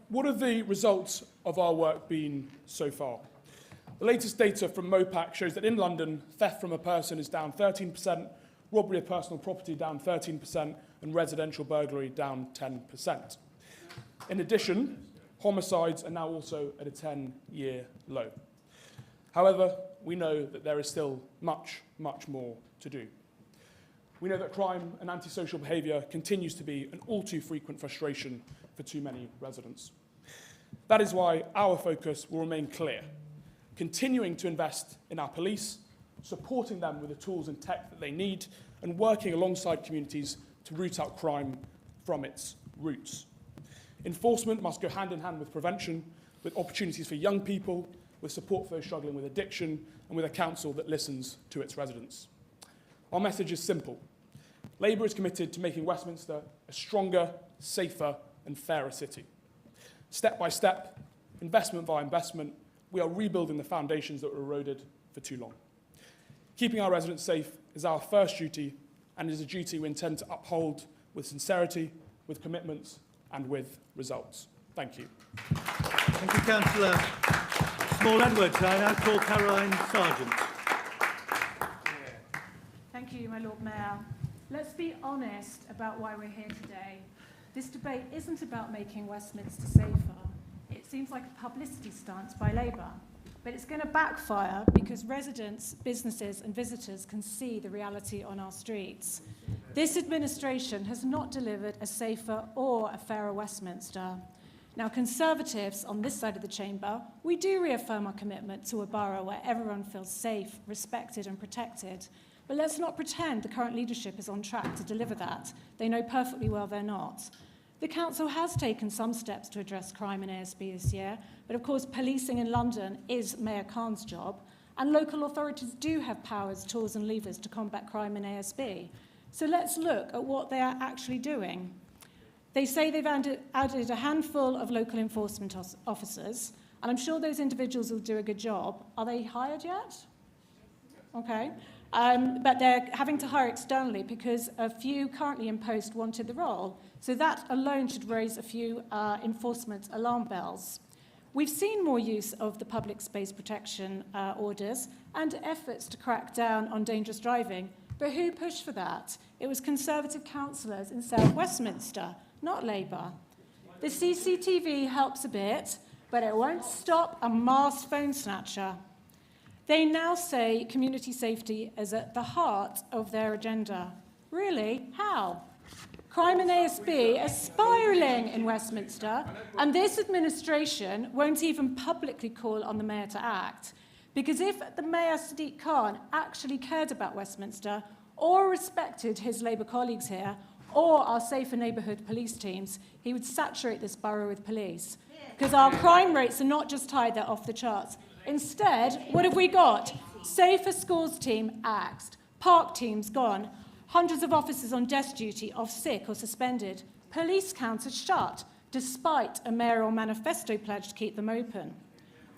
what have the results of our work been so far? The latest data from MOPAC shows that in London, theft from a person is down 13%, robbery of personal property down 13%, and residential burglary down 10%. In addition, homicides are now also at a 10-year low. However, we know that there is still much, much more to do. We know that crime and antisocial behaviour continues to be an all too frequent frustration for too many residents. That is why our focus will remain clear, continuing to invest in our police, supporting them with the tools and tech that they need, and working alongside communities to root out crime from its roots. Enforcement must go hand in hand with prevention, with opportunities for young people, with support for those struggling with addiction, and with a council that listens to its residents. Our message is simple. Labour is committed to making Westminster a stronger, safer and fairer city. Step by step, investment by investment, we are rebuilding the foundations that were eroded for too long. Keeping our residents safe is our first duty, and is a duty we intend to uphold with sincerity, with commitments and with results. Thank you. Thank you, Councillor Small Edwards. I now call Caroline Sargent. Thank you, my Lord Mayor. Let's be honest about why we're here today. This debate isn't about making Westminster safer. It seems like a publicity stunt by Labour. But it's going to backfire because residents, businesses and visitors can see the reality on our streets. This administration has not delivered a safer or a fairer Westminster. Now, Conservatives on this side of the chamber, we do reaffirm our commitment to a borough where everyone feels safe, respected and protected. But let's not pretend the current leadership is on track to deliver that. They know perfectly well they're not. The council has taken some steps to address crime in ASB this year, but of course policing in London is Mayor Khan's job, and local authorities do have powers, tools and levers to combat crime in ASB. So let's look at what they are actually doing. They say they've added a handful of local enforcement officers, and I'm sure those individuals will do a good job. Are they hired yet? Okay. But they're having to hire externally because a few currently in post wanted the role. So that alone should raise a few enforcement alarm bells. We've seen more use of the public space protection orders and efforts to crack down on dangerous driving, But who pushed for that? It was Conservative councillors in South Westminster, not Labour. The CCTV helps a bit, but it won't stop a masked phone snatcher. They now say community safety is at the heart of their agenda. Really? How? Crime and ASB are spiralling in Westminster, and this administration won't even publicly call on the Mayor to act. Because if the Mayor, Sadiq Khan, actually cared about Westminster or respected his Labour colleagues here or our safer neighbourhood police teams, he would saturate this borough with police. Because our crime rates are not just high, they're off the charts. Instead, what have we got? Safer Schools team axed, park teams gone, hundreds of officers on desk duty off sick or suspended, police counters shut, despite a mayoral manifesto pledge to keep them open.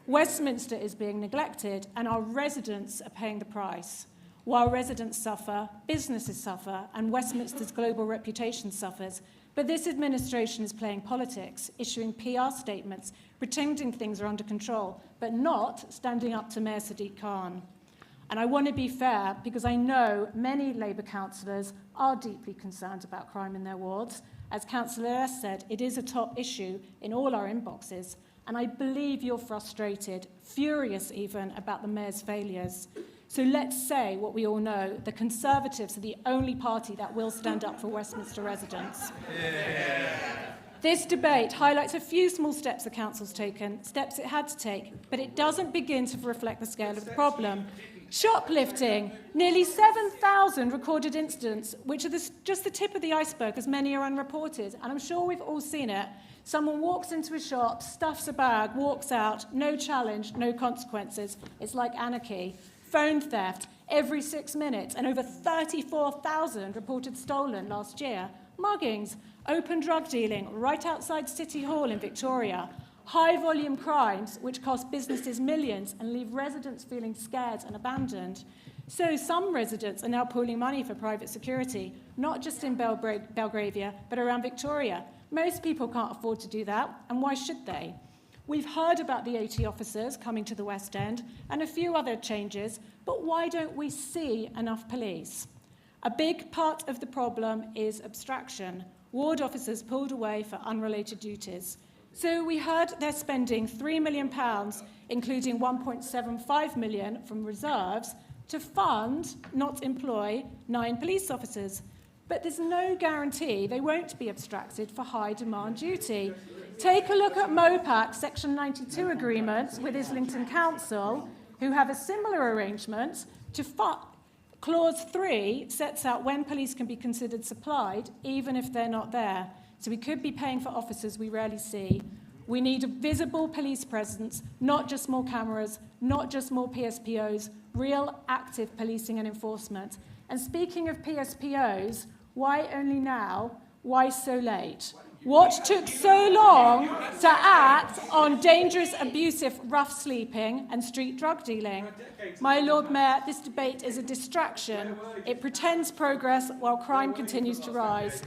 Westminster is being neglected, and our residents are paying the price. While residents suffer, businesses suffer, and Westminster's global reputation suffers. But this administration is playing politics, issuing PR statements, pretending things are under control, but not standing up to Mayor Sadiq Khan. And I want to be fair, because I know many Labour councillors are deeply concerned about crime in their wards. As Councillor S said, it is a top issue in all our inboxes. And I believe you're frustrated, furious even, about the Mayor's failures. So let's say what we all know, the Conservatives are the only party that will stand up for Westminster residents. Yeah. This debate highlights a few small steps the Council's taken, steps it had to take, but it doesn't begin to reflect the scale of the problem. Shoplifting, nearly 7,000 recorded incidents, which are just the tip of the iceberg, as many are unreported, and I'm sure we've all seen it. Someone walks into a shop, stuffs a bag, walks out, no challenge, no consequences. It's like anarchy. Phone theft every 6 minutes, and over 34,000 reported stolen last year. Muggings, open drug dealing right outside City Hall in Victoria. High-volume crimes which cost businesses millions and leave residents feeling scared and abandoned. So some residents are now pooling money for private security, not just in Belgravia, but around Victoria. Most people can't afford to do that, and why should they? We've heard about the 80 officers coming to the West End and a few other changes, but why don't we see enough police? A big part of the problem is abstraction. Ward officers pulled away for unrelated duties. So we heard they're spending £3 million, including £1.75 million from reserves, to fund, not employ, 9 police officers. But there's no guarantee they won't be abstracted for high-demand duty. Take a look at MOPAC Section 92 agreements with Islington Council, who have a similar arrangement to Clause 3 sets out when police can be considered supplied, even if they're not there. So we could be paying for officers we rarely see. We need a visible police presence, not just more cameras, not just more PSPOs, real active policing and enforcement. And speaking of PSPOs, why only now? Why so late? What took so long to act on dangerous, abusive, rough sleeping and street drug dealing? My Lord Mayor, this debate is a distraction. It pretends progress while crime continues to rise.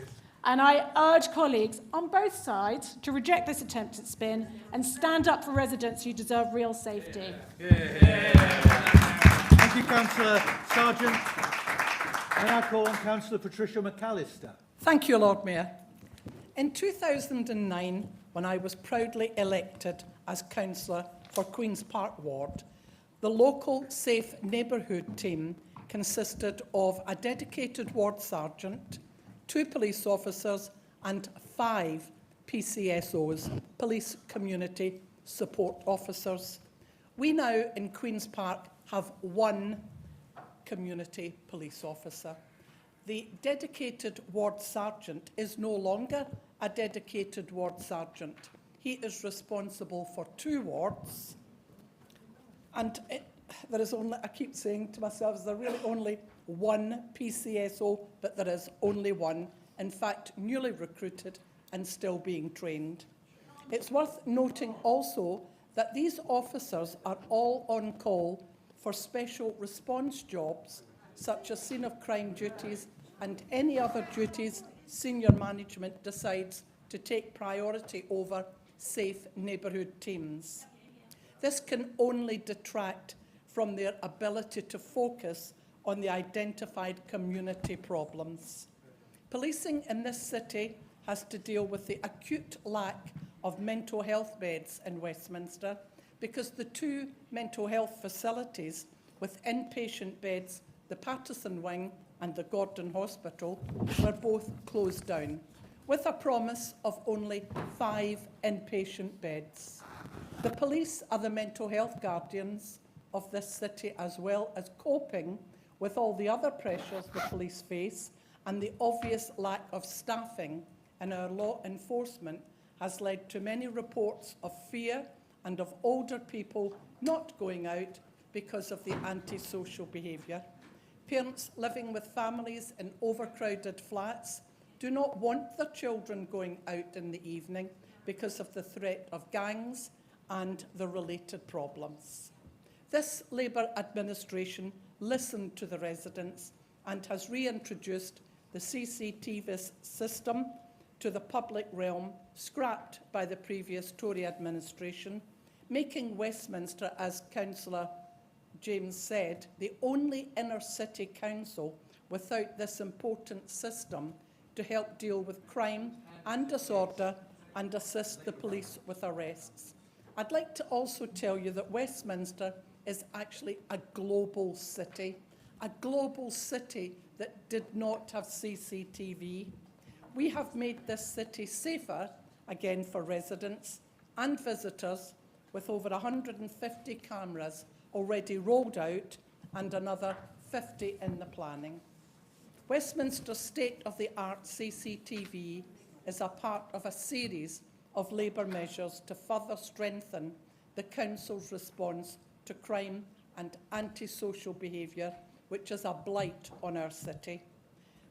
And I urge colleagues on both sides to reject this attempt at spin and stand up for residents who deserve real safety. Thank you, Councillor Sargent. I now call on Councillor Patricia McAllister. Thank you, Lord Mayor. In 2009, when I was proudly elected as councillor for Queen's Park Ward, the local Safe Neighbourhood team consisted of a dedicated ward sergeant, 2 police officers and 5 PCSOs, Police Community Support Officers. We now in Queen's Park have 1 community police officer. The dedicated ward sergeant is no longer a dedicated ward sergeant. He is responsible for 2 wards. And there is only, I keep saying to myself, there's really only 1 PCSO, but there is only 1, in fact, newly recruited and still being trained. It's worth noting also that these officers are all on call for special response jobs, such as scene of crime duties and any other duties senior management decides to take priority over safe neighbourhood teams. This can only detract from their ability to focus on the identified community problems. Policing in this city has to deal with the acute lack of mental health beds in Westminster because the two mental health facilities with inpatient beds, the Patterson Wing and the Gordon Hospital, were both closed down, with a promise of only 5 inpatient beds. The police are the mental health guardians of this city, as well as coping with all the other pressures the police face, and the obvious lack of staffing in our law enforcement has led to many reports of fear and of older people not going out because of the antisocial behaviour. Parents living with families in overcrowded flats do not want their children going out in the evening because of the threat of gangs and the related problems. This Labour administration listened to the residents and has reintroduced the CCTV system to the public realm, scrapped by the previous Tory administration, making Westminster, as Councillor James said, the only inner city council without this important system to help deal with crime and disorder and assist the police with arrests. I'd like to also tell you that Westminster is actually a global city that did not have CCTV. We have made this city safer, again for residents and visitors, with over 150 cameras already rolled out and another 50 in the planning. Westminster's state-of-the-art CCTV is a part of a series of Labour measures to further strengthen the Council's response to crime and antisocial behaviour, which is a blight on our city.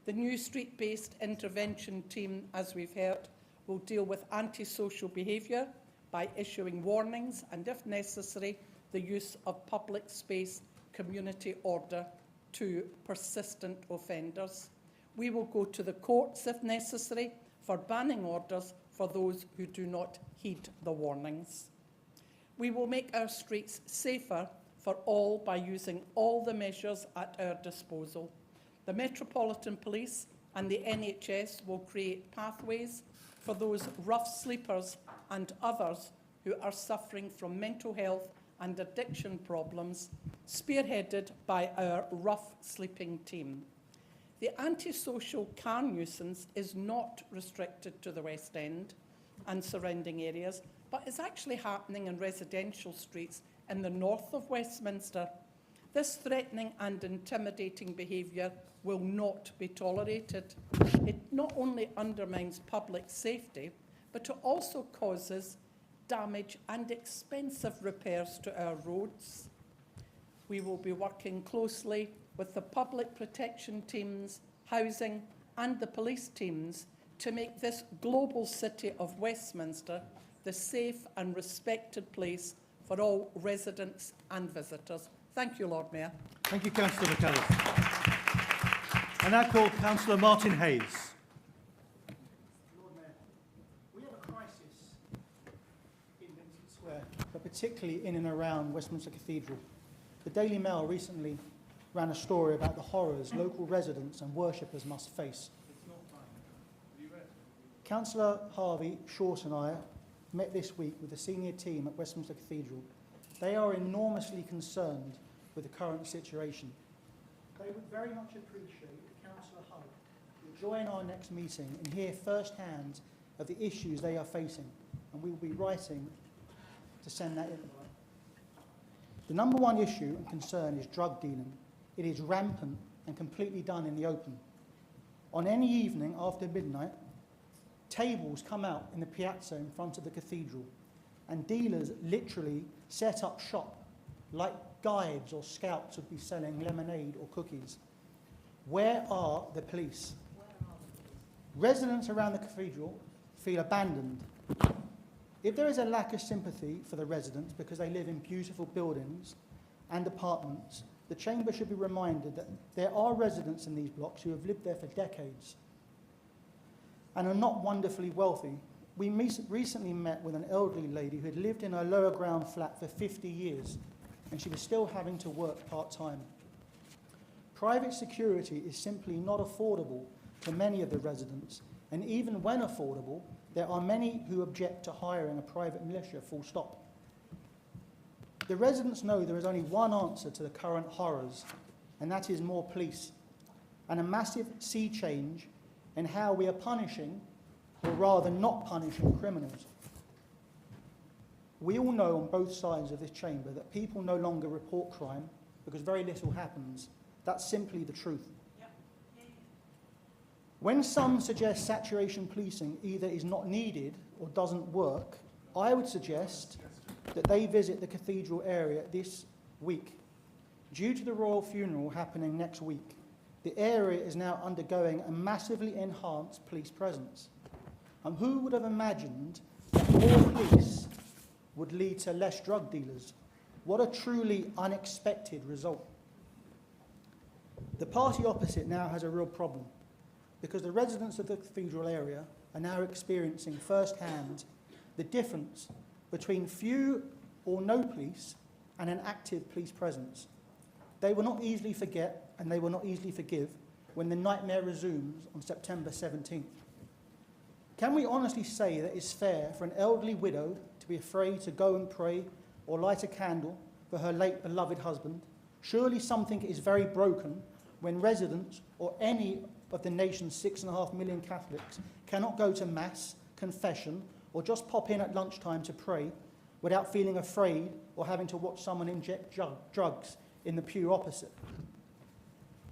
The new street-based intervention team, as we've heard, will deal with antisocial behaviour by issuing warnings and, if necessary, the use of public space community order to persistent offenders. We will go to the courts, if necessary, for banning orders for those who do not heed the warnings. We will make our streets safer for all by using all the measures at our disposal. The Metropolitan Police and the NHS will create pathways for those rough sleepers and others who are suffering from mental health and addiction problems, spearheaded by our rough sleeping team. The antisocial car nuisance is not restricted to the West End and surrounding areas, but is actually happening in residential streets in the north of Westminster. This threatening and intimidating behaviour will not be tolerated. It not only undermines public safety, but it also causes damage and expensive repairs to our roads. We will be working closely with the public protection teams, housing and the police teams to make this global city of Westminster the safe and respected place for all residents and visitors. Thank you, Lord Mayor. Thank you, Councillor McAllister. I now call Councillor Martin Hayes. Lord Mayor, we have a crisis in Vincent Square, but particularly in and around Westminster Cathedral. The Daily Mail recently ran a story about the horrors local residents and worshippers must face. Councillor Harvey, Short and I met this week with the senior team at Westminster Cathedral. They are enormously concerned with the current situation. They would very much appreciate if Councillor Hudd will join our next meeting and hear firsthand of the issues they are facing, and we will be writing to send that in. The number one issue and concern is drug dealing. It is rampant and completely done in the open. On any evening after midnight, tables come out in the piazza in front of the cathedral, and dealers literally set up shop like guides or scouts would be selling lemonade or cookies. Where are the police? Residents around the cathedral feel abandoned. If there is a lack of sympathy for the residents because they live in beautiful buildings and apartments, the Chamber should be reminded that there are residents in these blocks who have lived there for decades and are not wonderfully wealthy. We recently met with an elderly lady who had lived in her lower ground flat for 50 years, and she was still having to work part-time. Private security is simply not affordable to many of the residents, and even when affordable, there are many who object to hiring a private militia, full stop. The residents know there is only one answer to the current horrors, and that is more police, and a massive sea change in how we are punishing, or rather not punishing, criminals. We all know on both sides of this chamber that people no longer report crime because very little happens. That's simply the truth. When some suggest saturation policing either is not needed or doesn't work, I would suggest that they visit the cathedral area this week. Due to the royal funeral happening next week, the area is now undergoing a massively enhanced police presence. And who would have imagined that more police would lead to less drug dealers? What a truly unexpected result. The party opposite now has a real problem, because the residents of the cathedral area are now experiencing firsthand the difference between few or no police and an active police presence. They will not easily forget, and they will not easily forgive, when the nightmare resumes on September 17th. Can we honestly say that it's fair for an elderly widow to be afraid to go and pray or light a candle for her late beloved husband? Surely something is very broken when residents or any of the nation's 6.5 million Catholics cannot go to Mass, confession, or just pop in at lunchtime to pray without feeling afraid or having to watch someone inject drugs in the pew opposite.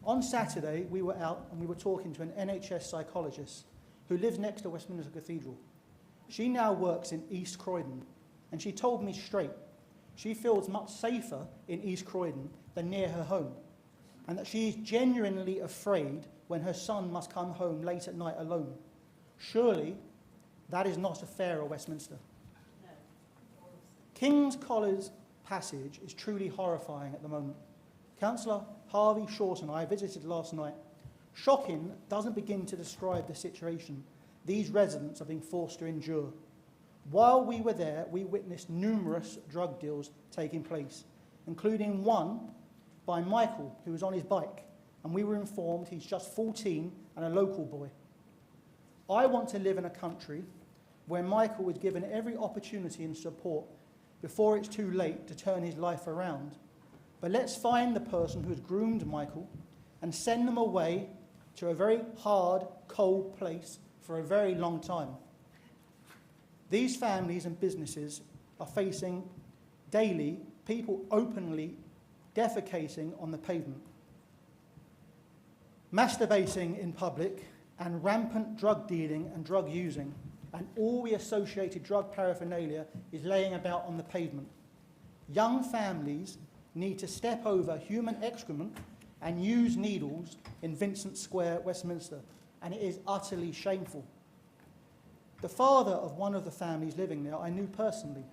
On Saturday, we were out and we were talking to an NHS psychologist who lives next to Westminster Cathedral. She now works in East Croydon, and she told me straight she feels much safer in East Croydon than near her home, and that she is genuinely afraid when her son must come home late at night alone. Surely that is not a fairer Westminster. No. King's College Passage is truly horrifying at the moment. Councillor Harvey Short and I visited last night. Shocking doesn't begin to describe the situation these residents are being forced to endure. While we were there, we witnessed numerous drug deals taking place, including one by Michael, who was on his bike, and we were informed he's just 14 and a local boy. I want to live in a country where Michael is given every opportunity and support before it's too late to turn his life around. But let's find the person who has groomed Michael and send them away to a very hard, cold place for a very long time. These families and businesses are facing daily people openly defecating on the pavement, masturbating in public, and rampant drug dealing and drug using, and all the associated drug paraphernalia is laying about on the pavement. Young families need to step over human excrement and use needles in Vincent Square, Westminster, and it is utterly shameful. The father of one of the families living there I knew personally.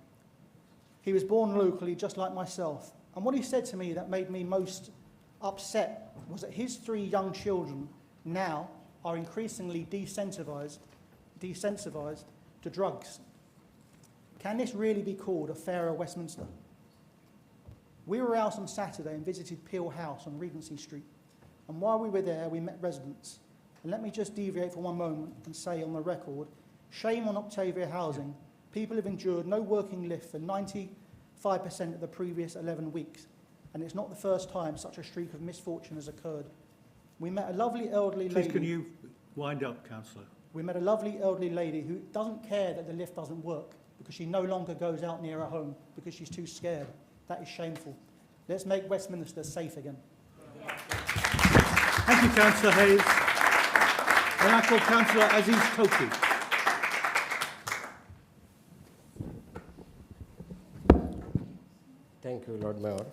He was born locally, just like myself, and what he said to me that made me most upset was that his 3 young children now are increasingly desensitized to drugs. Can this really be called a fairer Westminster? We were out on Saturday and visited Peel House on Regency Street, and while we were there we met residents. And let me just deviate for one moment and say on the record, shame on Octavia Housing. People have endured no working lift for 95% of the previous 11 weeks, and it's not the first time such a streak of misfortune has occurred. We met a lovely elderly lady. Please can you wind up, Councillor? We met a lovely elderly lady who doesn't care that the lift doesn't work because she no longer goes out near her home because she's too scared. That is shameful. Let's make Westminster safe again. Thank you, Councillor Hayes. And I call Councillor Aziz Toki. Thank you, Lord Mayor.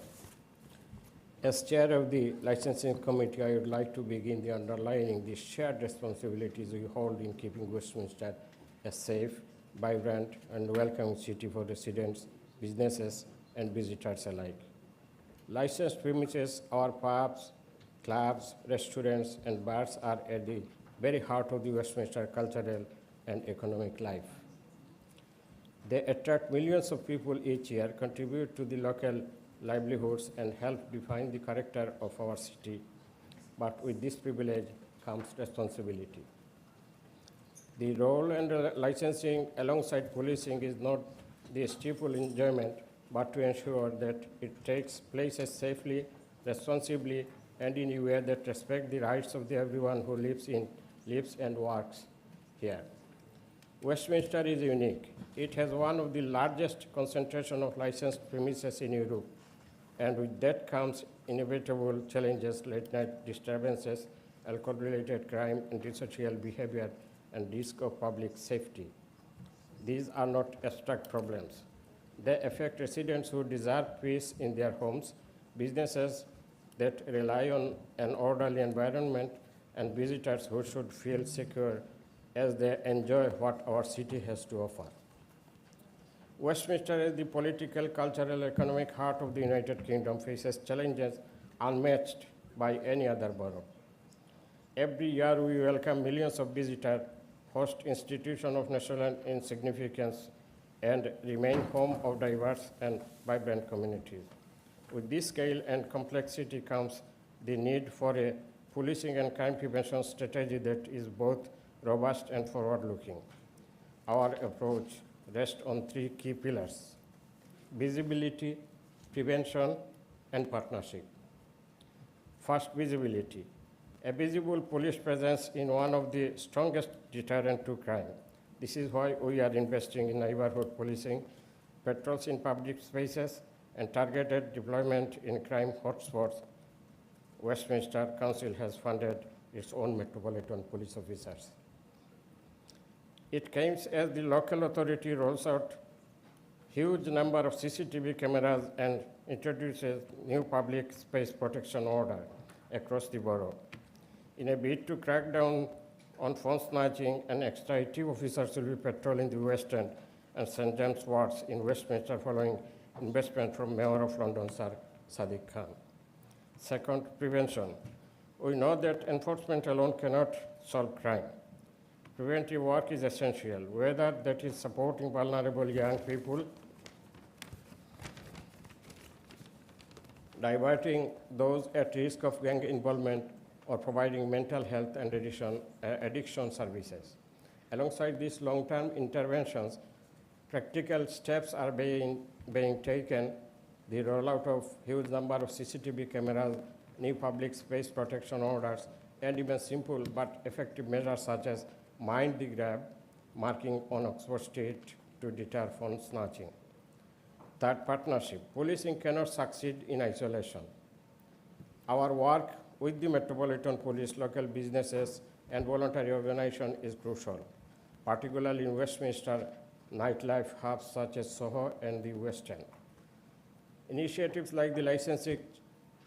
As chair of the licensing committee, I would like to begin the underlining the shared responsibilities we hold in keeping Westminster a safe, vibrant, and welcoming city for residents, businesses, and visitors alike. Licensed premises, our pubs, clubs, restaurants, and bars are at the very heart of the Westminster cultural and economic life. They attract millions of people each year, contribute to the local livelihoods, and help define the character of our city but with this privilege comes responsibility. The role and licensing alongside policing is not the stifle enjoyment, but to ensure that it takes place safely, responsibly, and in a way that respects the rights of everyone who lives and works here. Westminster is unique. It has one of the largest concentration of licensed premises in Europe, and with that comes inevitable challenges, late-night disturbances, alcohol-related crime, antisocial behavior, and risk of public safety. These are not abstract problems. They affect residents who desire peace in their homes, businesses that rely on an orderly environment, and visitors who should feel secure as they enjoy what our city has to offer. Westminster, as the political, cultural, economic heart of the United Kingdom, faces challenges unmatched by any other borough. Every year, we welcome millions of visitors, host institutions of national significance, and remain home of diverse and vibrant communities. With this scale and complexity comes the need for a policing and crime prevention strategy that is both robust and forward-looking. Our approach rests on three key pillars: visibility, prevention, and partnership. First, visibility. A visible police presence is one of the strongest deterrents to crime. This is why we are investing in neighborhood policing, patrols in public spaces, and targeted deployment in crime hotspots. Westminster Council has funded its own metropolitan police officers. It comes as the local authority rolls out huge number of CCTV cameras and introduces new public space protection order across the borough. In a bid to crack down on phone snatching, and extra 80 officers will be patrolling the West End and St. James wards in Westminster following investment from Mayor of London, Sir Sadiq Khan. Second, prevention. We know that enforcement alone cannot solve crime. Preventive work is essential, whether that is supporting vulnerable young people, diverting those at risk of gang involvement, or providing mental health and addiction services. Alongside these long-term interventions, practical steps are being taken. The rollout of huge number of CCTV cameras, new public space protection orders, and even simple but effective measures such as Mind the Grab, marking on Oxford Street to deter phone snatching. Third, partnership. Policing cannot succeed in isolation. Our work with the Metropolitan Police, local businesses, and voluntary organizations is crucial, particularly in Westminster nightlife hubs such as Soho and the West End. Initiatives like the Licensing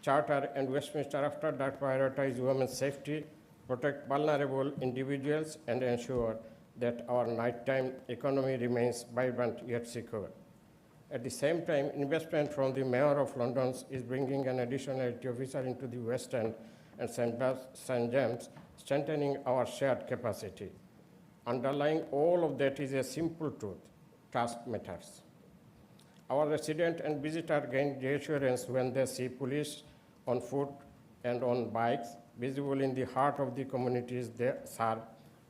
Charter and Westminster After Dark prioritize women's safety, protect vulnerable individuals, and ensure that our nighttime economy remains vibrant yet secure. At the same time, investment from the Mayor of London is bringing an additional 80 officer into the West End and St. James, strengthening our shared capacity. Underlying all of that is a simple truth: trust matters. Our residents and visitors gain reassurance when they see police on foot and on bikes, visible in the heart of the communities they serve.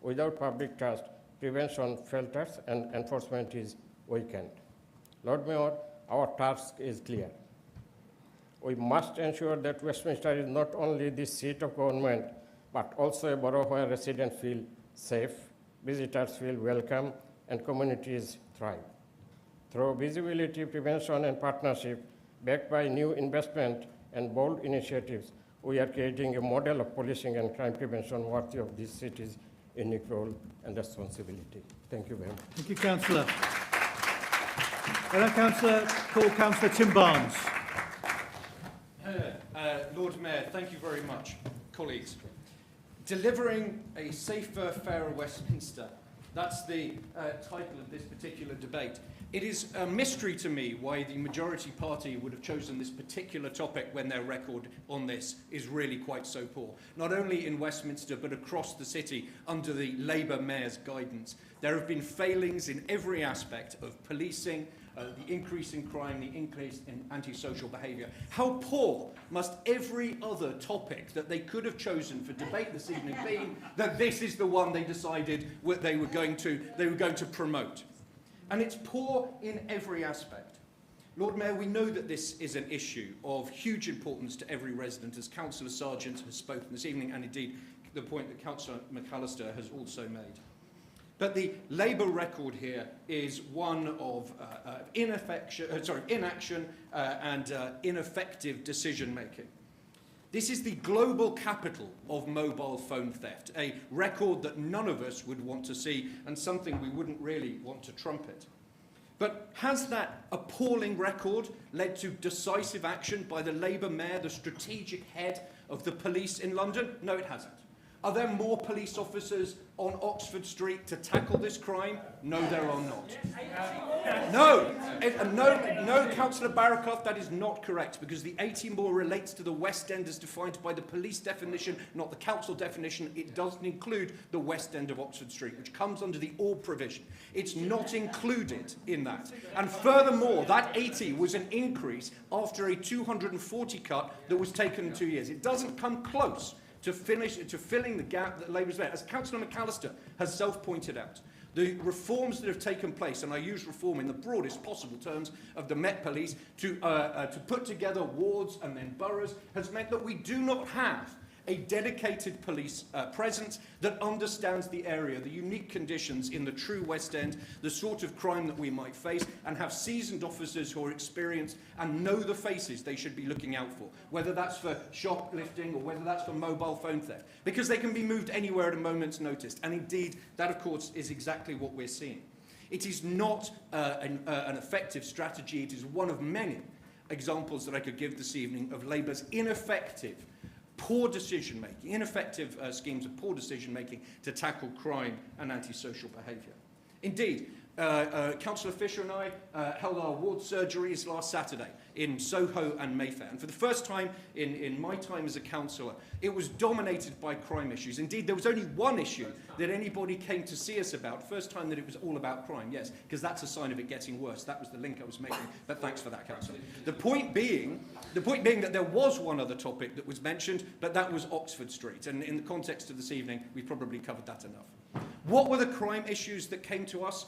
Without public trust, prevention falters and enforcement is weakened. Lord Mayor, our task is clear. We must ensure that Westminster is not only the seat of government, but also a borough where residents feel safe, visitors feel welcome, and communities thrive. Through visibility, prevention, and partnership, backed by new investment and bold initiatives, we are creating a model of policing and crime prevention worthy of this city's unique role and responsibility. Thank you very much. Thank you, Councillor. Councillor Tim Barnes. Lord Mayor, thank you very much. Colleagues, delivering a safer, fairer Westminster, that's the title of this particular debate. It is a mystery to me why the majority party would have chosen this particular topic when their record on this is really quite so poor, not only in Westminster but across the city under the Labour Mayor's guidance. There have been failings in every aspect of policing, the increase in crime, the increase in antisocial behaviour. How poor must every other topic that they could have chosen for debate this evening be that this is the one they decided they were going to promote? And it's poor in every aspect. Lord Mayor, we know that this is an issue of huge importance to every resident, as Councillor Sargent has spoken this evening, and indeed the point that Councillor McAllister has also made. But the Labour record here is one of inaction and ineffective decision-making. This is the global capital of mobile phone theft, a record that none of us would want to see and something we wouldn't really want to trumpet. But has that appalling record led to decisive action by the Labour mayor, the strategic head of the police in London? No, it hasn't. Are there more police officers on Oxford Street to tackle this crime? No, there are not. No, Councillor Barraclough, that is not correct, because the 80 more relates to the West End as defined by the police definition, not the council definition. It doesn't include the West End of Oxford Street, which comes under the all provision. It's not included in that. And furthermore, that 80 was an increase after a 240 cut that was taken in 2 years. It doesn't come close to filling the gap that Labour's made. As Councillor McAllister has self-pointed out, the reforms that have taken place, and I use reform in the broadest possible terms of the Met Police, to put together wards and then boroughs, has meant that we do not have a dedicated police presence that understands the area, the unique conditions in the true West End, the sort of crime that we might face, and have seasoned officers who are experienced and know the faces they should be looking out for, whether that's for shoplifting or whether that's for mobile phone theft, because they can be moved anywhere at a moment's notice. And indeed, that, of course, is exactly what we're seeing. It is not an effective strategy. It is one of many examples that I could give this evening of Labour's ineffective poor decision-making, ineffective schemes of poor decision-making to tackle crime and antisocial behaviour. Indeed, Councillor Fisher and I held our ward surgeries last Saturday in Soho and Mayfair. And for the first time in my time as a councillor, it was dominated by crime issues. Indeed, there was only one issue that anybody came to see us about. First time that it was all about crime, yes, because that's a sign of it getting worse. That was the link I was making, but thanks for that, Councillor. The point being that there was one other topic that was mentioned, but that was Oxford Street. And in the context of this evening, we've probably covered that enough. What were the crime issues that came to us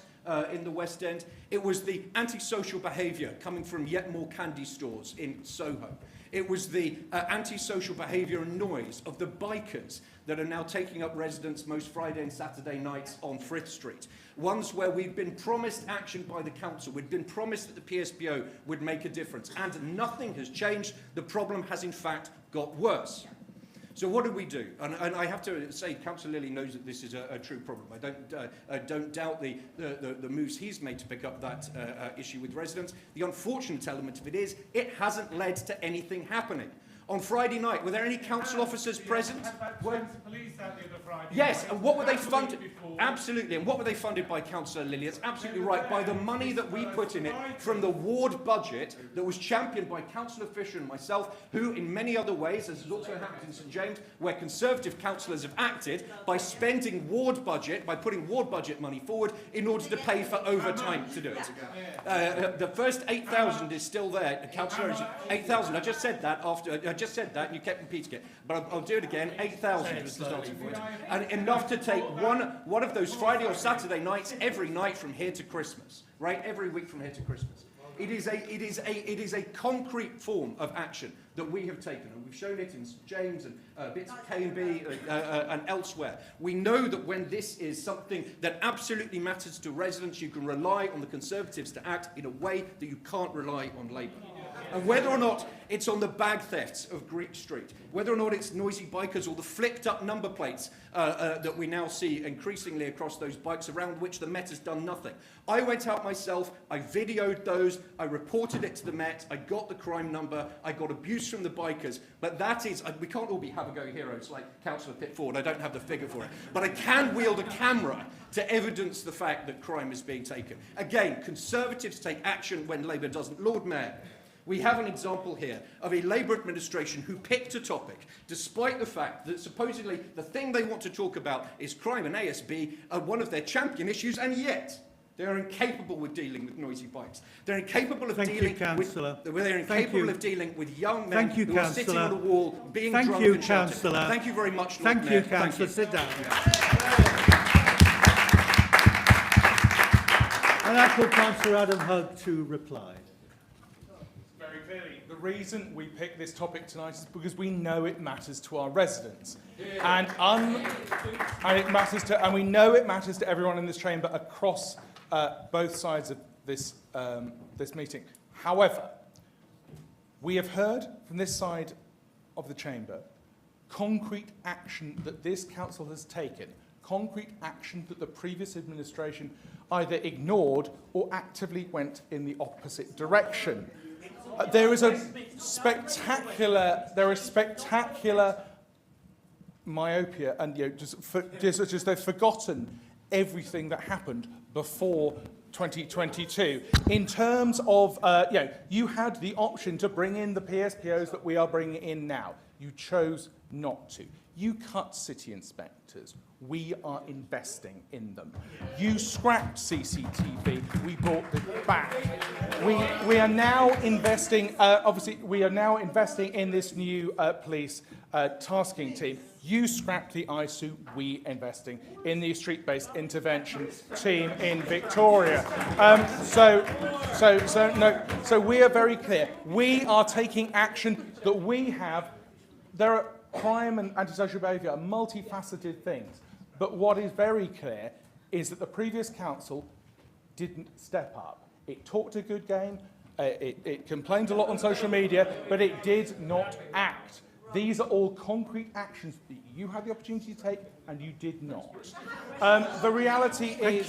in the West End? It was the antisocial behaviour coming from yet more candy stores in Soho. It was the antisocial behaviour and noise of the bikers that are now taking up residence most Friday and Saturday nights on Frith Street. Ones where we've been promised action by the council. We'd been promised that the PSPO would make a difference. And nothing has changed. The problem has, in fact, got worse. So what did we do? And I have to say, Councillor Lilly knows that this is a true problem. I don't doubt the moves he's made to pick up that issue with residents. The unfortunate element of it is it hasn't led to anything happening. On Friday night, were there any council officers present? Yes, and what were they funded? Absolutely, and what were they funded by, Councillor Lilly? It's absolutely right, by the money that we put in it from the ward budget that was championed by Councillor Fisher and myself, who in many other ways, as has also happened in St James, where Conservative councillors have acted by spending ward budget, by putting ward budget money forward in order to pay for overtime to do it. The first 8,000 is still there. Councillor, 8,000. I just said that and you kept repeating it. But I'll do it again. 8,000 was the starting point. And enough to take one of those Friday or Saturday nights every night from here to Christmas. Right? Every week from here to Christmas. It is a concrete form of action that we have taken, and we've shown it in St James and bits of K&B and elsewhere. We know that when this is something that absolutely matters to residents, you can rely on the Conservatives to act in a way that you can't rely on Labour. And whether or not it's on the bag thefts of Greek Street, whether or not it's noisy bikers or the flicked up number plates that we now see increasingly across those bikes around which the Met has done nothing. I went out myself, I videoed those, I reported it to the Met, I got the crime number, I got abuse from the bikers, but that is, we can't all be have-a-go heroes like Councillor Pittford, I don't have the figure for it, but I can wield a camera to evidence the fact that crime is being taken. Again, Conservatives take action when Labour doesn't. Lord Mayor, We have an example here of a Labour administration who picked a topic, despite the fact that supposedly the thing they want to talk about is crime and ASB are one of their champion issues, and yet they are incapable with dealing with noisy bikes. They're incapable of dealing with dealing with young men who are sitting on a wall, being drunk and shouting. Thank you very much, Lord Thank Mayor. you, Councillor. Sit down. And I call Councillor Adam Hugg to reply. Very clearly, the reason we picked this topic tonight is because we know it matters to our residents, and it matters to, and we know it matters to everyone in this chamber across both sides of this this meeting. However, we have heard from this side of the chamber concrete action that this council has taken, concrete action that the previous administration either ignored or actively went in the opposite direction. There is spectacular myopia, and just they've forgotten everything that happened before 2022. In terms of, you had the option to bring in the PSPOs that we are bringing in now. You chose not to. You cut city inspectors. We are investing in them. You scrapped CCTV. We brought it back. We are now investing, we are now investing in this new police tasking team. You scrapped the ISU, we investing in the street-based intervention team in Victoria. So we are very clear. We are taking action that we have. There are crime and antisocial behaviour are multifaceted things. But what is very clear is that the previous council didn't step up. It talked a good game, it complained a lot on social media, but it did not act. These are all concrete actions that you had the opportunity to take and you did not. The reality is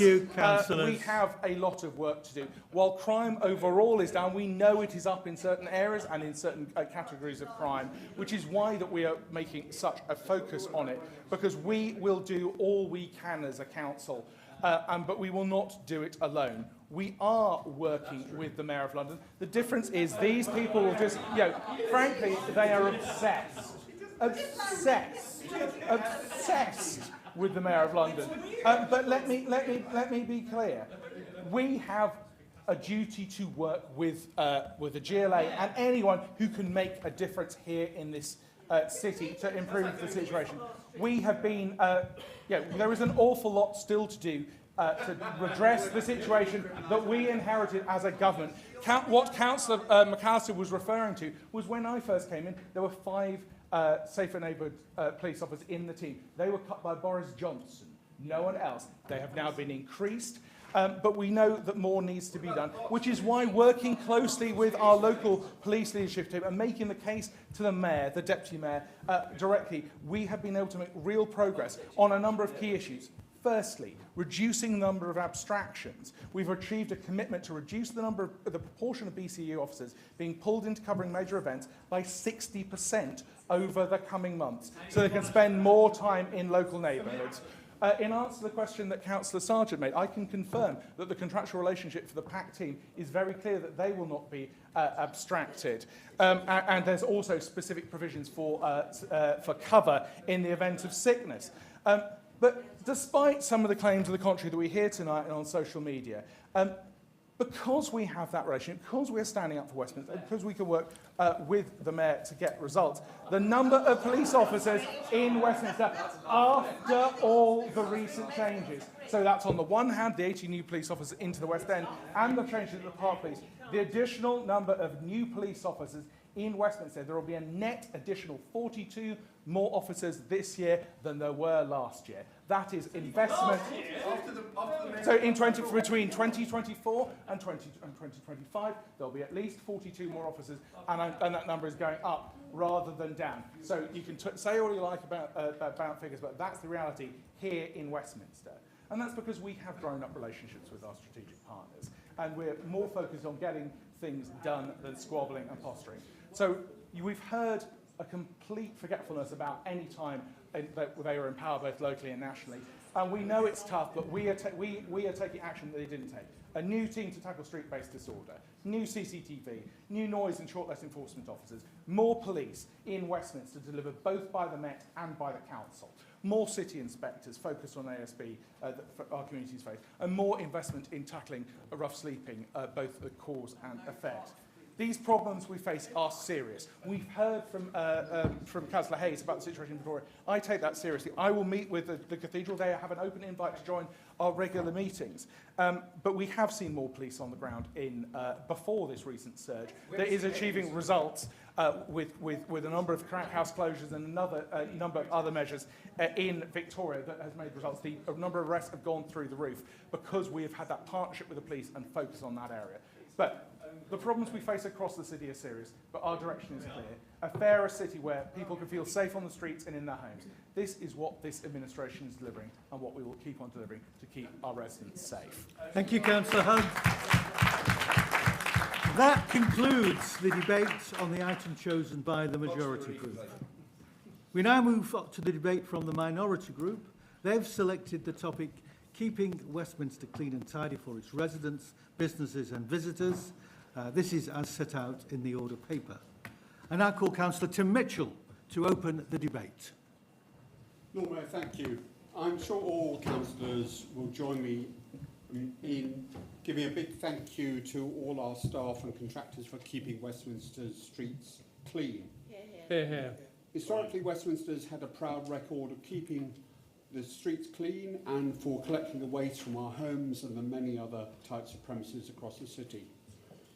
we have a lot of work to do. While crime overall is down, we know it is up in certain areas and in certain categories of crime, which is why that we are making such a focus on it, because we will do all we can as a council, but we will not do it alone. We are working with the Mayor of London. The difference is these people will just, frankly, they are obsessed with the Mayor of London. But let me be clear. We have a duty to work with the GLA and anyone who can make a difference here in this city to improve the situation. We have been, there is an awful lot still to do to redress the situation that we inherited as a government. What Councillor McAllister was referring to was when I first came in, there were 5 Safer Neighbourhood police officers in the team. They were cut by Boris Johnson, no one else. They have now been increased, but we know that more needs to be done, which is why working closely with our local police leadership team and making the case to the Mayor, the Deputy Mayor, directly, we have been able to make real progress on a number of key issues. Firstly, reducing the number of abstractions. We've achieved a commitment to reduce the proportion of BCU officers being pulled into covering major events by 60% over the coming months, so they can spend more time in local neighbourhoods. In answer to the question that Councillor Sargent made, I can confirm that the contractual relationship for the PAC team is very clear that they will not be abstracted. And there's also specific provisions for cover in the event of sickness. But despite some of the claims to the contrary that we hear tonight and on social media, because we have that relationship, because we're standing up for Westminster, because we can work with the Mayor to get results, the number of police officers in Westminster after all the recent changes, so that's on the one hand the 80 new police officers into the West End and the changes to the Park Police, the additional number of new police officers in Westminster, there will be a net additional 42 more officers this year than there were last year. That is investment. So between 2024 and 2025, there'll be at least 42 more officers, and that number is going up rather than down. So you can say all you like about figures, but that's the reality here in Westminster. And that's because we have grown up relationships with our strategic partners, and we're more focused on getting things done than squabbling and posturing. So we've heard a complete forgetfulness about any time that they were in power both locally and nationally. And we know it's tough, but we are taking action that they didn't take. a new team to tackle street-based disorder, new CCTV, new noise and short-list enforcement officers, more police in Westminster delivered both by the Met and by the Council, more city inspectors focused on ASB that our communities face, and more investment in tackling rough sleeping, both the cause and effect. These problems we face are serious. We've heard from Councillor Hayes about the situation in Victoria. I take that seriously. I will meet with the Cathedral. They have an open invite to join our regular meetings. But we have seen more police on the ground before this recent surge that is achieving results with a number of house closures and another number of other measures in Victoria that has made results. The number of arrests have gone through the roof because we have had that partnership with the police and focus on that area. But the problems we face across the city are serious, but our direction is clear. A fairer city where people can feel safe on the streets and in their homes. This is what this administration is delivering and what we will keep on delivering to keep our residents safe. Thank you, Councillor Hunt. That concludes the debate on the item chosen by the majority group. We now move up to the debate from the minority group. They've selected the topic, keeping Westminster clean and tidy for its residents, businesses and visitors. This is as set out in the order paper. I now call Councillor Tim Mitchell to open the debate. Lord Mayor, thank you. I'm sure all councillors will join me in giving a big thank you to all our staff and contractors for keeping Westminster's streets clean. Hear, hear. Historically, Westminster's had a proud record of keeping the streets clean and for collecting the waste from our homes and the many other types of premises across the city.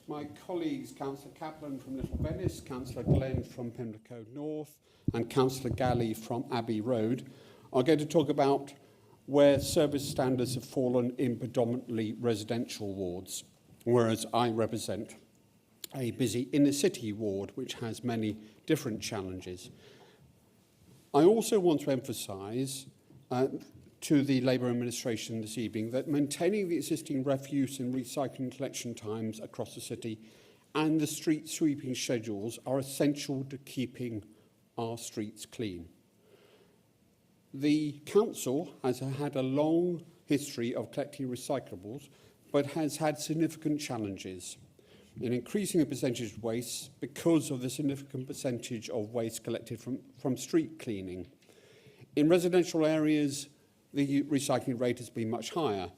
My colleagues, Councillor Kaplan from Little Venice, Councillor Glenn from Pimlico North and Councillor Galley from Abbey Road are going to talk about where service standards have fallen in predominantly residential wards, whereas I represent a busy inner city ward which has many different challenges. I also want to emphasise to the Labour administration this evening that maintaining the existing refuse and recycling collection times across the city and the street sweeping schedules are essential to keeping our streets clean. The council has had a long history of collecting recyclables, but has had significant challenges in increasing the percentage of waste because of the significant percentage of waste collected from street cleaning. In residential areas, the recycling rate has been much higher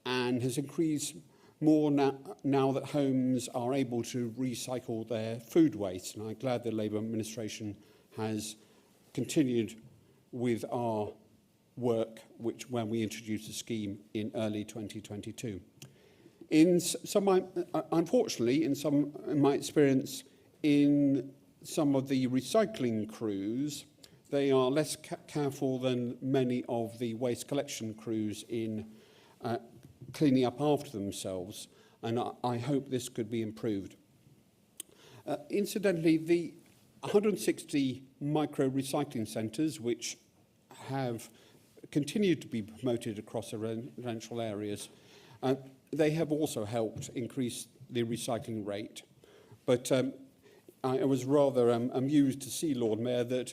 and has increased more now that homes are able to recycle their food waste. And I'm glad the Labour administration has continued with our work when we introduced the scheme in early 2022. Unfortunately, in my experience, in some of the recycling crews, they are less careful than many of the waste collection crews in cleaning up after themselves, and I hope this could be improved. Incidentally, the 160 micro-recycling centres, which have continued to be promoted across the residential areas, they have also helped increase the recycling rate. But I was rather amused to see, Lord Mayor, that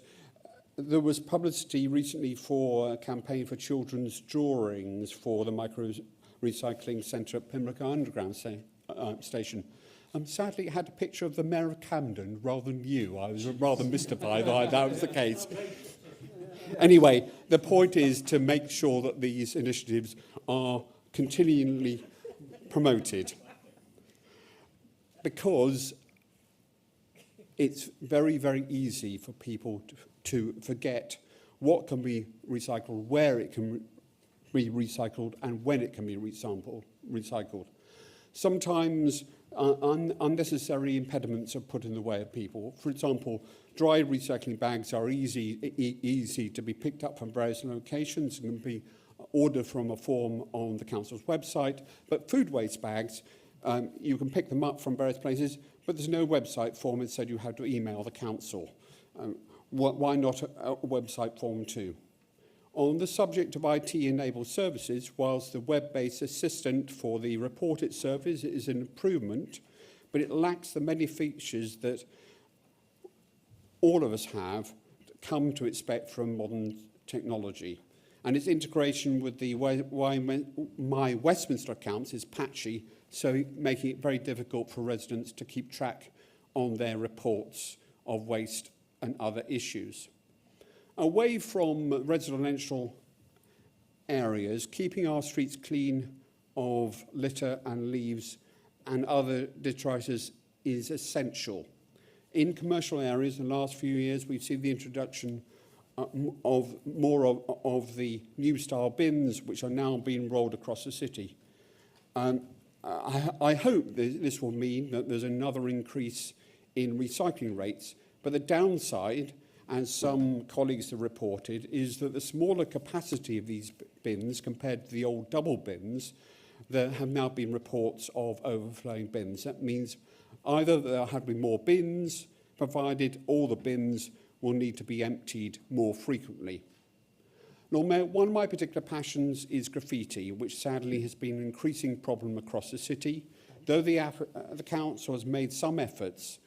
there was publicity recently for a campaign for children's drawings for the micro-recycling centre at Pimlico Underground station. Sadly, it had a picture of the Mayor of Camden rather than you. I was rather mystified that that was the case. Anyway, the point is to make sure that these initiatives are continually promoted, because it's very, very easy for people to forget what can be recycled, where it can be recycled, and when it can be recycled. Sometimes unnecessary impediments are put in the way of people. For example, dry recycling bags are easy to be picked up from various locations and can be ordered from a form on the council's website. But food waste bags, you can pick them up from various places, but there's no website form. Instead, you have to email the council. Why not a website form too? On the subject of IT-enabled services, whilst the web-based assistant for the Report It service is an improvement, but it lacks the many features that all of us have come to expect from modern technology. and its integration with the My Westminster accounts is patchy, so making it very difficult for residents to keep track on their reports of waste and other issues. Away from residential areas, keeping our streets clean of litter and leaves and other detritus is essential. In commercial areas, in the last few years, we've seen the introduction of more of the new style bins, which are now being rolled across the city. I hope this will mean that there's another increase in recycling rates, but the downside, as some colleagues have reported, is that the smaller capacity of these bins compared to the old double bins, there have now been reports of overflowing bins. That means either there have been more bins provided, or the bins will need to be emptied more frequently. Lord Mayor, one of my particular passions is graffiti, which sadly has been an increasing problem across the city. Though the council has made some efforts,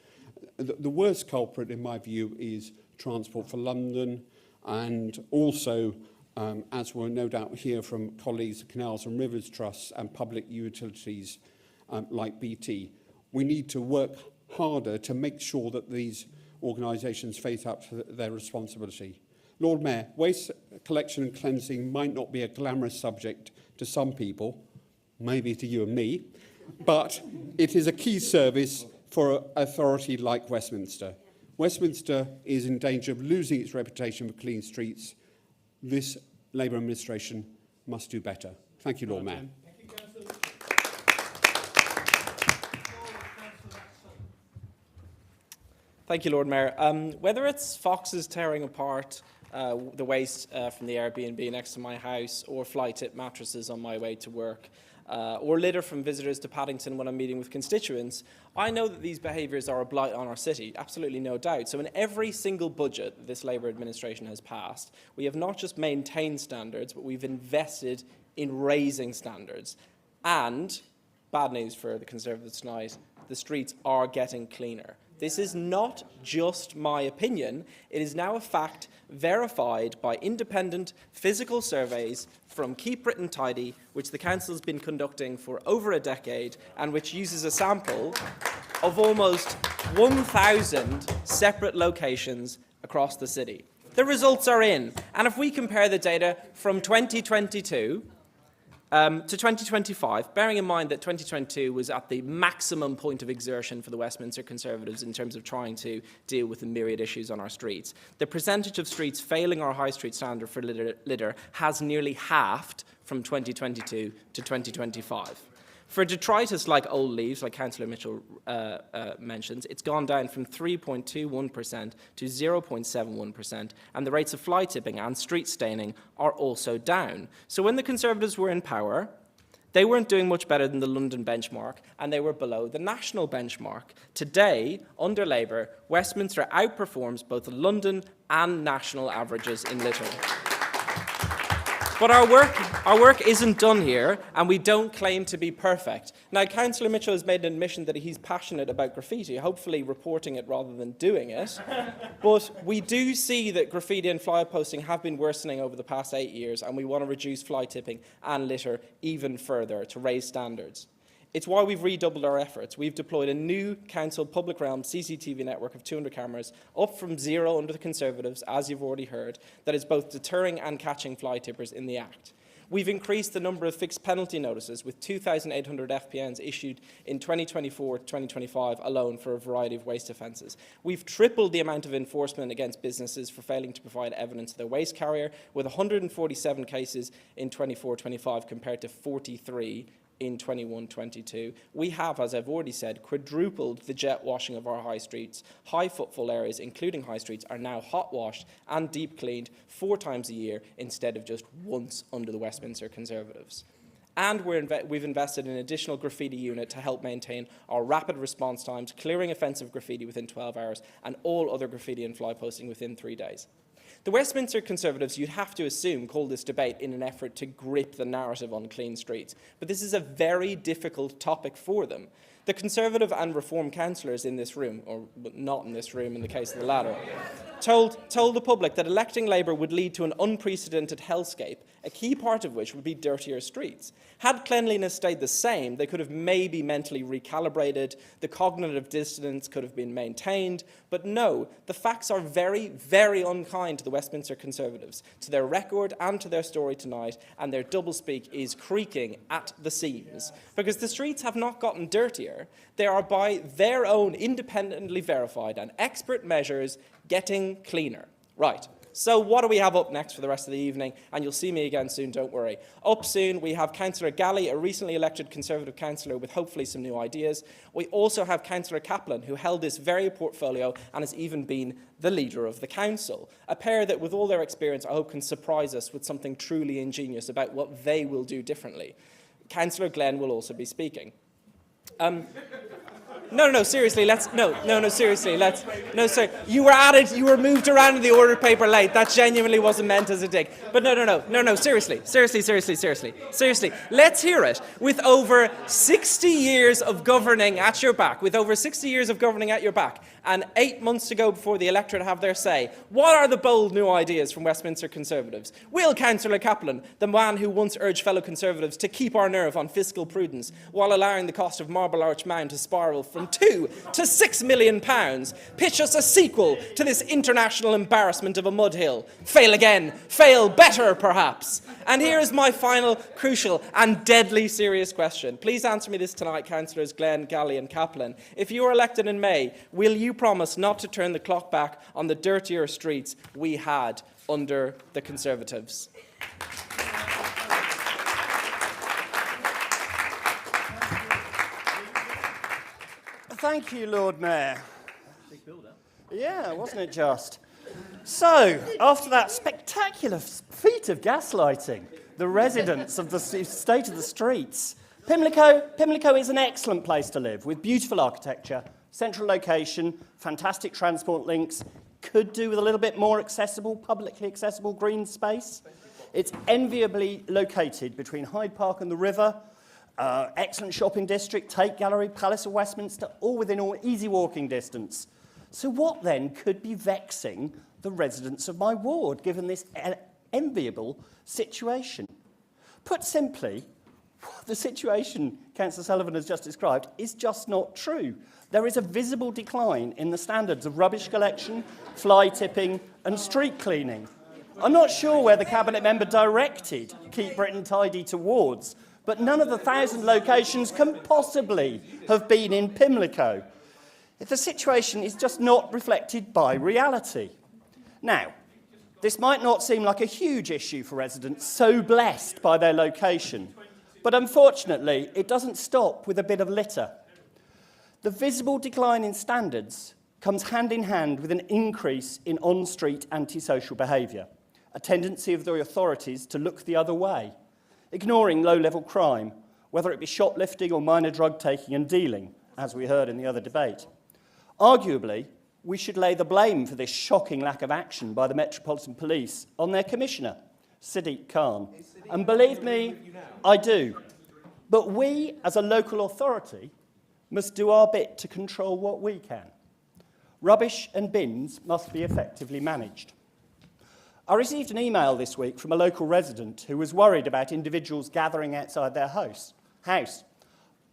the worst culprit, in my view, is Transport for London, and also, as we'll no doubt hear from colleagues at Canals and Rivers Trusts and public utilities like BT, we need to work harder to make sure that these organisations face up to their responsibility. Lord Mayor, waste collection and cleansing might not be a glamorous subject to some people, maybe to you and me, but it is a key service for an authority like Westminster. Westminster is in danger of losing its reputation for clean streets. This Labour administration must do better. Thank you, Lord Mayor. Thank you, Lord Mayor. Whether it's foxes tearing apart the waste from the Airbnb next to my house, or fly-tip mattresses on my way to work, or litter from visitors to Paddington when I'm meeting with constituents, I know that these behaviours are a blight on our city, absolutely no doubt. So in every single budget this Labour administration has passed, we have not just maintained standards, but we've invested in raising standards. And, bad news for the Conservatives tonight, the streets are getting cleaner. This is not just my opinion. It is now a fact verified by independent physical surveys from Keep Britain Tidy, which the Council has been conducting for over a decade, and which uses a sample of almost 1,000 separate locations across the city. The results are in, and if we compare the data from 2022 to 2025, bearing in mind that 2022 was at the maximum point of exertion for the Westminster Conservatives in terms of trying to deal with the myriad issues on our streets, the percentage of streets failing our high street standard for litter has nearly halved from 2022 to 2025. For detritus like old leaves, like Councillor Mitchell mentions, it's gone down from 3.21% to 0.71%, and the rates of fly tipping and street staining are also down. So when the Conservatives were in power, they weren't doing much better than the London benchmark, and they were below the national benchmark. Today, under Labour, Westminster outperforms both the London and national averages in litter. But our work isn't done here, and we don't claim to be perfect. Now, Councillor Mitchell has made an admission that he's passionate about graffiti, hopefully reporting it rather than doing it. But we do see that graffiti and fly posting have been worsening over the past 8 years, and we want to reduce fly tipping and litter even further to raise standards. It's why we've redoubled our efforts. We've deployed a new council public realm CCTV network of 200 cameras, up from 0 under the Conservatives, as you've already heard, that is both deterring and catching fly tippers in the act. We've increased the number of fixed penalty notices, with 2,800 FPNs issued in 2024-2025 alone for a variety of waste offences. We've tripled the amount of enforcement against businesses for failing to provide evidence of their waste carrier, with 147 cases in 24-25 compared to 43 in 21-22. We have, as I've already said, quadrupled the jet washing of our high streets. High footfall areas, including high streets, are now hot washed and deep cleaned 4 times a year instead of just once under the Westminster Conservatives. And we've invested in an additional graffiti unit to help maintain our rapid response times, clearing offensive graffiti within 12 hours and all other graffiti and fly posting within 3 days. The Westminster Conservatives, you'd have to assume, call this debate in an effort to grip the narrative on clean streets. But this is a very difficult topic for them. The Conservative and Reform councillors in this room, or not in this room in the case of the latter, told the public that electing Labour would lead to an unprecedented hellscape, a key part of which would be dirtier streets. Had cleanliness stayed the same, they could have maybe mentally recalibrated, the cognitive dissonance could have been maintained, but no, the facts are very, very unkind to the Westminster Conservatives, to their record and to their story tonight, and their doublespeak is creaking at the seams. Because the streets have not gotten dirtier, they are by their own independently verified and expert measures getting cleaner. Right. So what do we have up next for the rest of the evening? And you'll see me again soon, don't worry. Up soon, we have Councillor Galley, a recently elected Conservative councillor with hopefully some new ideas. We also have Councillor Kaplan, who held this very portfolio and has even been the leader of the council. A pair that, with all their experience, I hope can surprise us with something truly ingenious about what they will do differently. Councillor Glenn will also be speaking. No, seriously, sir, you were moved around in the order paper late. That genuinely wasn't meant as a dig. But no, seriously. Let's hear it. With over 60 years of governing at your back, and 8 months to go before the electorate have their say, what are the bold new ideas from Westminster Conservatives? Will Councillor Kaplan, the man who once urged fellow Conservatives to keep our nerve on fiscal prudence while allowing the cost of Marble Arch Mound to spiral from £2 to £6 million, pitch us a sequel to this international embarrassment of a mudhill? Fail again, fail better perhaps. And here is my final crucial and deadly serious question. Please answer me this tonight, Councillors Glenn, Galley and Kaplan. If you are elected in May, will you promise not to turn the clock back on the dirtier streets we had under the Conservatives? Thank you, Lord Mayor. Big build-up. Yeah, wasn't it just? So, after that spectacular feat of gaslighting the residents of the state of the streets, Pimlico is an excellent place to live, with beautiful architecture, central location, fantastic transport links, could do with a little bit more accessible, publicly accessible green space. It's enviably located between Hyde Park and the river, excellent shopping district, Tate Gallery, Palace of Westminster, all within easy walking distance. So what then could be vexing the residents of my ward, given this enviable situation? Put simply, the situation Councillor Sullivan has just described is just not true. There is a visible decline in the standards of rubbish collection, fly tipping and street cleaning. I'm not sure where the Cabinet member directed Keep Britain Tidy towards, but none of the 1,000 locations can possibly have been in Pimlico. The situation is just not reflected by reality. Now, this might not seem like a huge issue for residents so blessed by their location, but unfortunately, it doesn't stop with a bit of litter. The visible decline in standards comes hand in hand with an increase in on-street antisocial behaviour, a tendency of the authorities to look the other way, ignoring low-level crime, whether it be shoplifting or minor drug-taking and dealing, as we heard in the other debate. Arguably, we should lay the blame for this shocking lack of action by the Metropolitan Police on their Commissioner, Siddiq Khan. And believe me, I do. But we, as a local authority, must do our bit to control what we can. Rubbish and bins must be effectively managed. I received an email this week from a local resident who was worried about individuals gathering outside their house,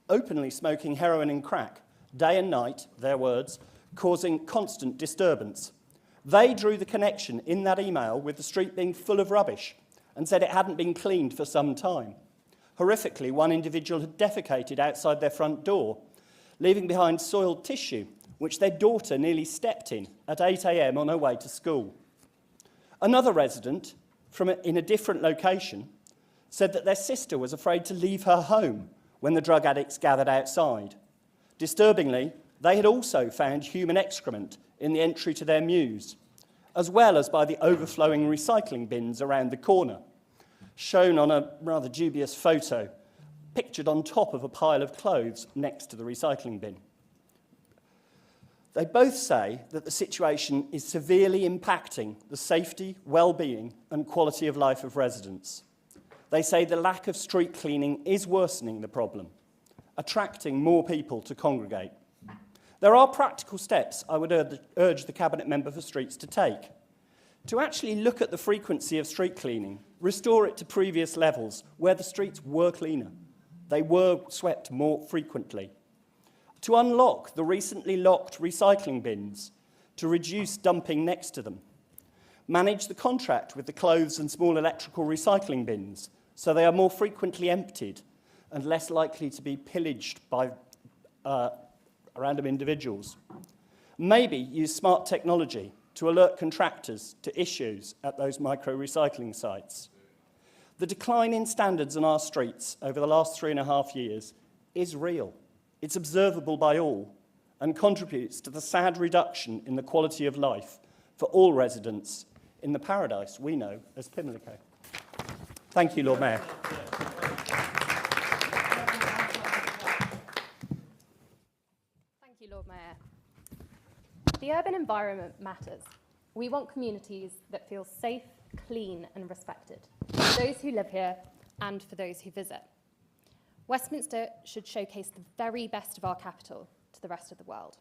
openly smoking heroin and crack, day and night, their words, causing constant disturbance. They drew the connection in that email with the street being full of rubbish and said it hadn't been cleaned for some time. Horrifically, one individual had defecated outside their front door, leaving behind soiled tissue, which their daughter nearly stepped in at 8 a.m. on her way to school. Another resident, in a different location, said that their sister was afraid to leave her home when the drug addicts gathered outside. Disturbingly, they had also found human excrement in the entry to their mews, as well as by the overflowing recycling bins around the corner, shown on a rather dubious photo, pictured on top of a pile of clothes next to the recycling bin. They both say that the situation is severely impacting the safety, well-being and quality of life of residents. They say the lack of street cleaning is worsening the problem, attracting more people to congregate. There are practical steps I would urge the Cabinet Member for Streets to take. To actually look at the frequency of street cleaning, restore it to previous levels where the streets were cleaner. They were swept more frequently. To unlock the recently locked recycling bins, to reduce dumping next to them. Manage the contract with the clothes and small electrical recycling bins so they are more frequently emptied and less likely to be pillaged by random individuals. Maybe use smart technology to alert contractors to issues at those micro-recycling sites. The decline in standards on our streets over the last 3.5 years is real. It's observable by all and contributes to the sad reduction in the quality of life for all residents in the paradise we know as Pimlico. Thank you, Lord Mayor. Thank you, Lord Mayor. The urban environment matters. We want communities that feel safe, clean and respected for those who live here and for those who visit. Westminster should showcase the very best of our capital to the rest of the world.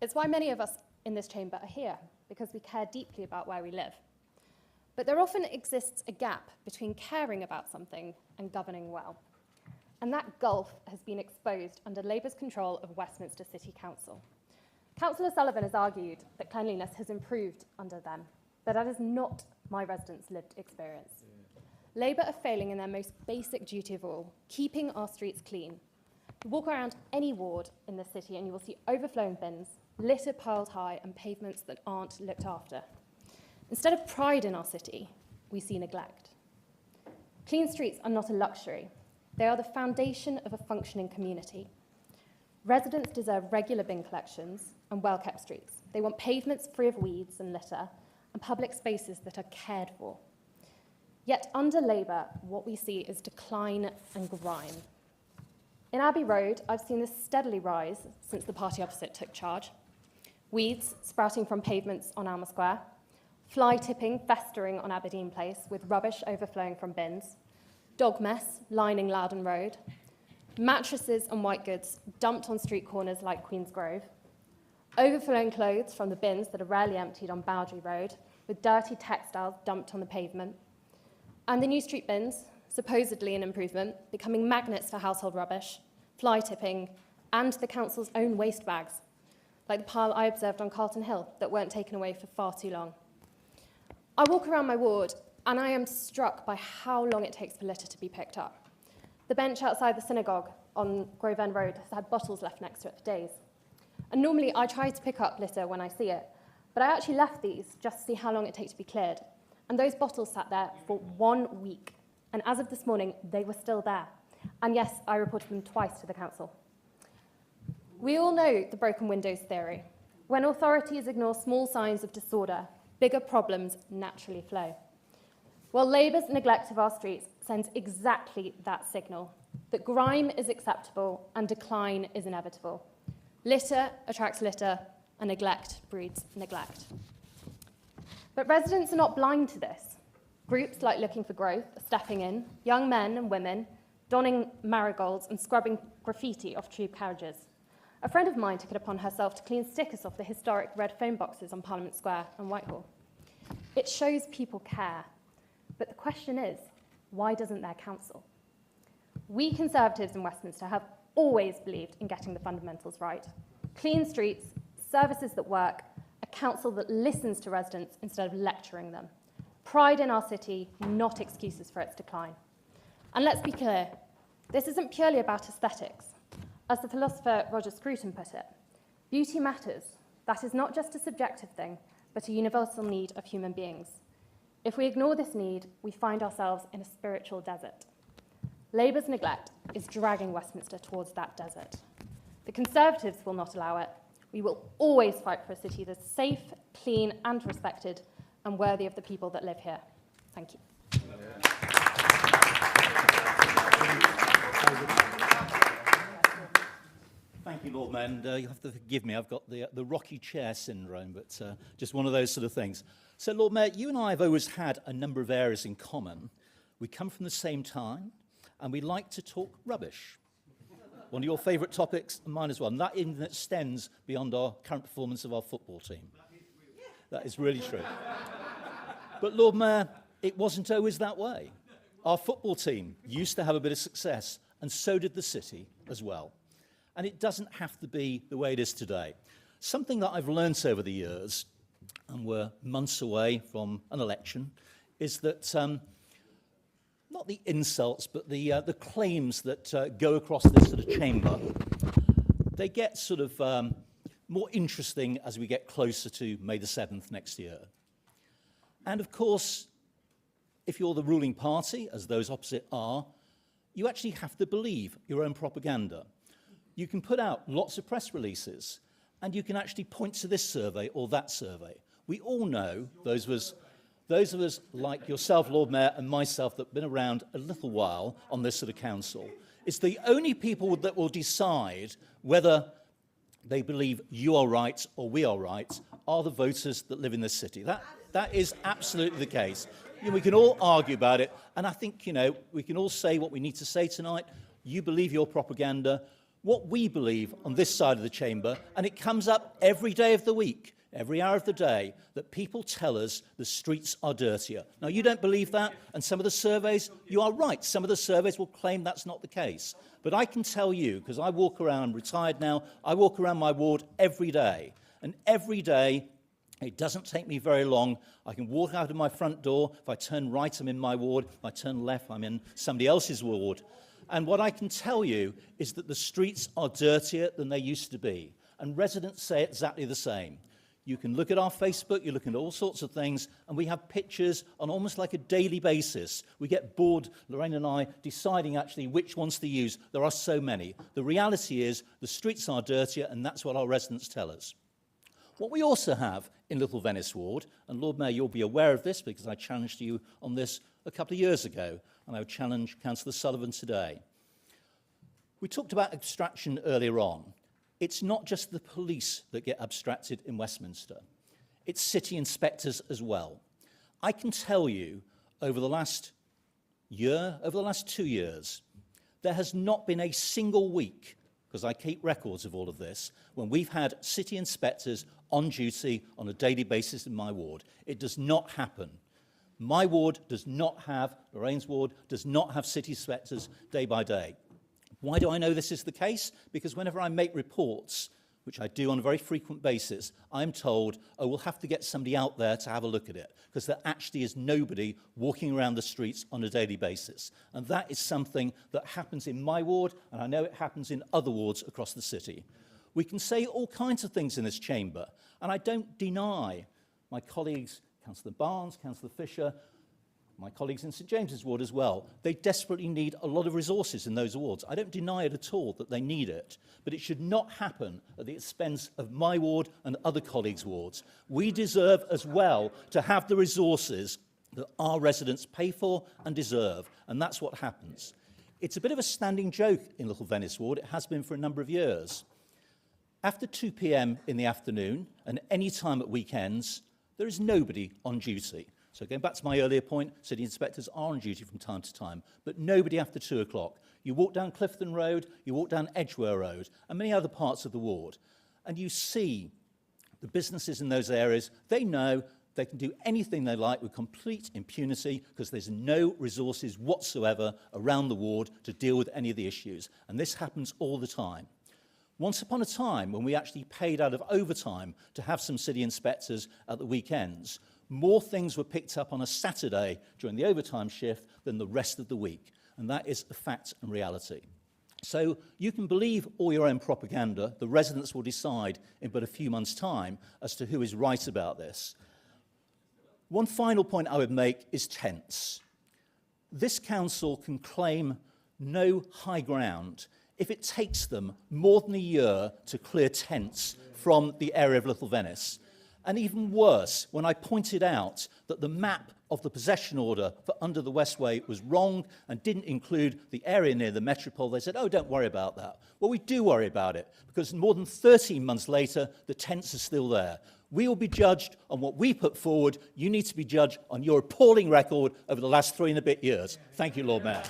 It's why many of us in this chamber are here, because we care deeply about where we live. But there often exists a gap between caring about something and governing well. And that gulf has been exposed under Labour's control of Westminster City Council. Councillor Sullivan has argued that cleanliness has improved under them, but that is not my residents' lived experience. Labour are failing in their most basic duty of all, keeping our streets clean. You walk around any ward in the city and you will see overflowing bins, litter piled high and pavements that aren't looked after. Instead of pride in our city, we see neglect. Clean streets are not a luxury. They are the foundation of a functioning community. Residents deserve regular bin collections and well-kept streets. They want pavements free of weeds and litter and public spaces that are cared for. Yet under Labour, what we see is decline and grime. In Abbey Road, I've seen this steadily rise since the party opposite took charge. Weeds sprouting from pavements on Alma Square, fly tipping festering on Aberdeen Place with rubbish overflowing from bins, dog mess lining Loudon Road, mattresses and white goods dumped on street corners like Queen's Grove, overflowing clothes from the bins that are rarely emptied on Boundary Road, with dirty textiles dumped on the pavement, and the new street bins, supposedly an improvement, becoming magnets for household rubbish, fly tipping, and the council's own waste bags, like the pile I observed on Carlton Hill that weren't taken away for far too long. I walk around my ward and I am struck by how long it takes for litter to be picked up. The bench outside the synagogue on Grove End Road has had bottles left next to it for days. And normally I try to pick up litter when I see it, but I actually left these just to see how long it takes to be cleared. And those bottles sat there for 1 week. And as of this morning, they were still there. And yes, I reported them twice to the council. We all know the broken windows theory. When authorities ignore small signs of disorder, bigger problems naturally flow. Well, Labour's neglect of our streets sends exactly that signal, that grime is acceptable and decline is inevitable. Litter attracts litter, and neglect breeds neglect. But residents are not blind to this. Groups like Looking for Growth are stepping in, young men and women, donning marigolds and scrubbing graffiti off tube carriages. A friend of mine took it upon herself to clean stickers off the historic red phone boxes on Parliament Square and Whitehall. It shows people care. But the question is, why doesn't their council? We Conservatives in Westminster have always believed in getting the fundamentals right. Clean streets, services that work, a council that listens to residents instead of lecturing them. Pride in our city, not excuses for its decline. And let's be clear, this isn't purely about aesthetics. As the philosopher Roger Scruton put it, beauty matters. That is not just a subjective thing, but a universal need of human beings. If we ignore this need, we find ourselves in a spiritual desert. Labour's neglect is dragging Westminster towards that desert. The Conservatives will not allow it. We will always fight for a city that's safe, clean and respected and worthy of the people that live here. Thank you. Thank you, Lord Mayor, and you have to forgive me, I've got the rocky chair syndrome, but just one of those sort of things. So, Lord Mayor, you and I have always had a number of areas in common. We come from the same time, and we like to talk rubbish. One of your favourite topics, and mine as well. And that even extends beyond our current performance of our football team. That is really true. But Lord Mayor, it wasn't always that way. Our football team used to have a bit of success, and so did the city as well. And it doesn't have to be the way it is today. Something that I've learnt over the years, and we're months away from an election, is that not the insults, but the claims that go across this sort of chamber, they get sort of more interesting as we get closer to May the 7th next year. And of course, if you're the ruling party, as those opposite are, you actually have to believe your own propaganda. You can put out lots of press releases, and you can actually point to this survey or that survey. We all know, those of us like yourself, Lord Mayor, and myself that have been around a little while on this sort of council, it's the only people that will decide whether they believe you are right or we are right are the voters that live in this city. That is absolutely the case. We can all argue about it, and I think, we can all say what we need to say tonight. You believe your propaganda. What we believe on this side of the chamber, and it comes up every day of the week, every hour of the day, that people tell us the streets are dirtier. Now, you don't believe that, and some of the surveys, you are right, some of the surveys will claim that's not the case. But I can tell you, because I walk around, I'm retired now, I walk around my ward every day, and every day, it doesn't take me very long. I can walk out of my front door. If I turn right, I'm in my ward. If I turn left, I'm in somebody else's ward. And what I can tell you is that the streets are dirtier than they used to be. And residents say exactly the same. You can look at our Facebook, you look at all sorts of things, and we have pictures on almost like a daily basis. We get bored, Lorraine and I, deciding actually which ones to use. There are so many. The reality is the streets are dirtier, and that's what our residents tell us. What we also have in Little Venice Ward, and Lord Mayor, you'll be aware of this because I challenged you on this a couple of years ago, and I would challenge Councillor Sullivan today. We talked about abstraction earlier on. It's not just the police that get abstracted in Westminster. It's city inspectors as well. I can tell you, over the last year, over the last 2 years, there has not been a single week, because I keep records of all of this, when we've had city inspectors on duty on a daily basis in my ward. It does not happen. My ward does not have, Lorraine's ward does not have city inspectors day by day. Why do I know this is the case? Because whenever I make reports, which I do on a very frequent basis, I'm told, oh, we'll have to get somebody out there to have a look at it, because there actually is nobody walking around the streets on a daily basis. And that is something that happens in my ward, and I know it happens in other wards across the city. We can say all kinds of things in this chamber, and I don't deny my colleagues, Councillor Barnes, Councillor Fisher, my colleagues in St James's ward as well, they desperately need a lot of resources in those wards. I don't deny it at all that they need it, but it should not happen at the expense of my ward and other colleagues' wards. We deserve as well to have the resources that our residents pay for and deserve, and that's what happens. It's a bit of a standing joke in Little Venice Ward. It has been for a number of years. After 2 p.m. in the afternoon and any time at weekends, there is nobody on duty. So going back to my earlier point, city inspectors are on duty from time to time, but nobody after 2 o'clock. You walk down Clifton Road, you walk down Edgware Road, and many other parts of the ward, and you see the businesses in those areas. They know they can do anything they like with complete impunity because there's no resources whatsoever around the ward to deal with any of the issues. And this happens all the time. Once upon a time, when we actually paid out of overtime to have some city inspectors at the weekends, more things were picked up on a Saturday during the overtime shift than the rest of the week. And that is a fact and reality. So you can believe all your own propaganda. The residents will decide in but a few months' time as to who is right about this. One final point I would make is tents. This council can claim no high ground if it takes them more than a year to clear tents from the area of Little Venice. And even worse, when I pointed out that the map of the possession order for Under the Westway was wrong and didn't include the area near the Metropole, they said, oh, don't worry about that. Well, we do worry about it, because more than 13 months later, the tents are still there. We will be judged on what we put forward. You need to be judged on your appalling record over the last 3 and a bit years. Thank you, Lord Mayor.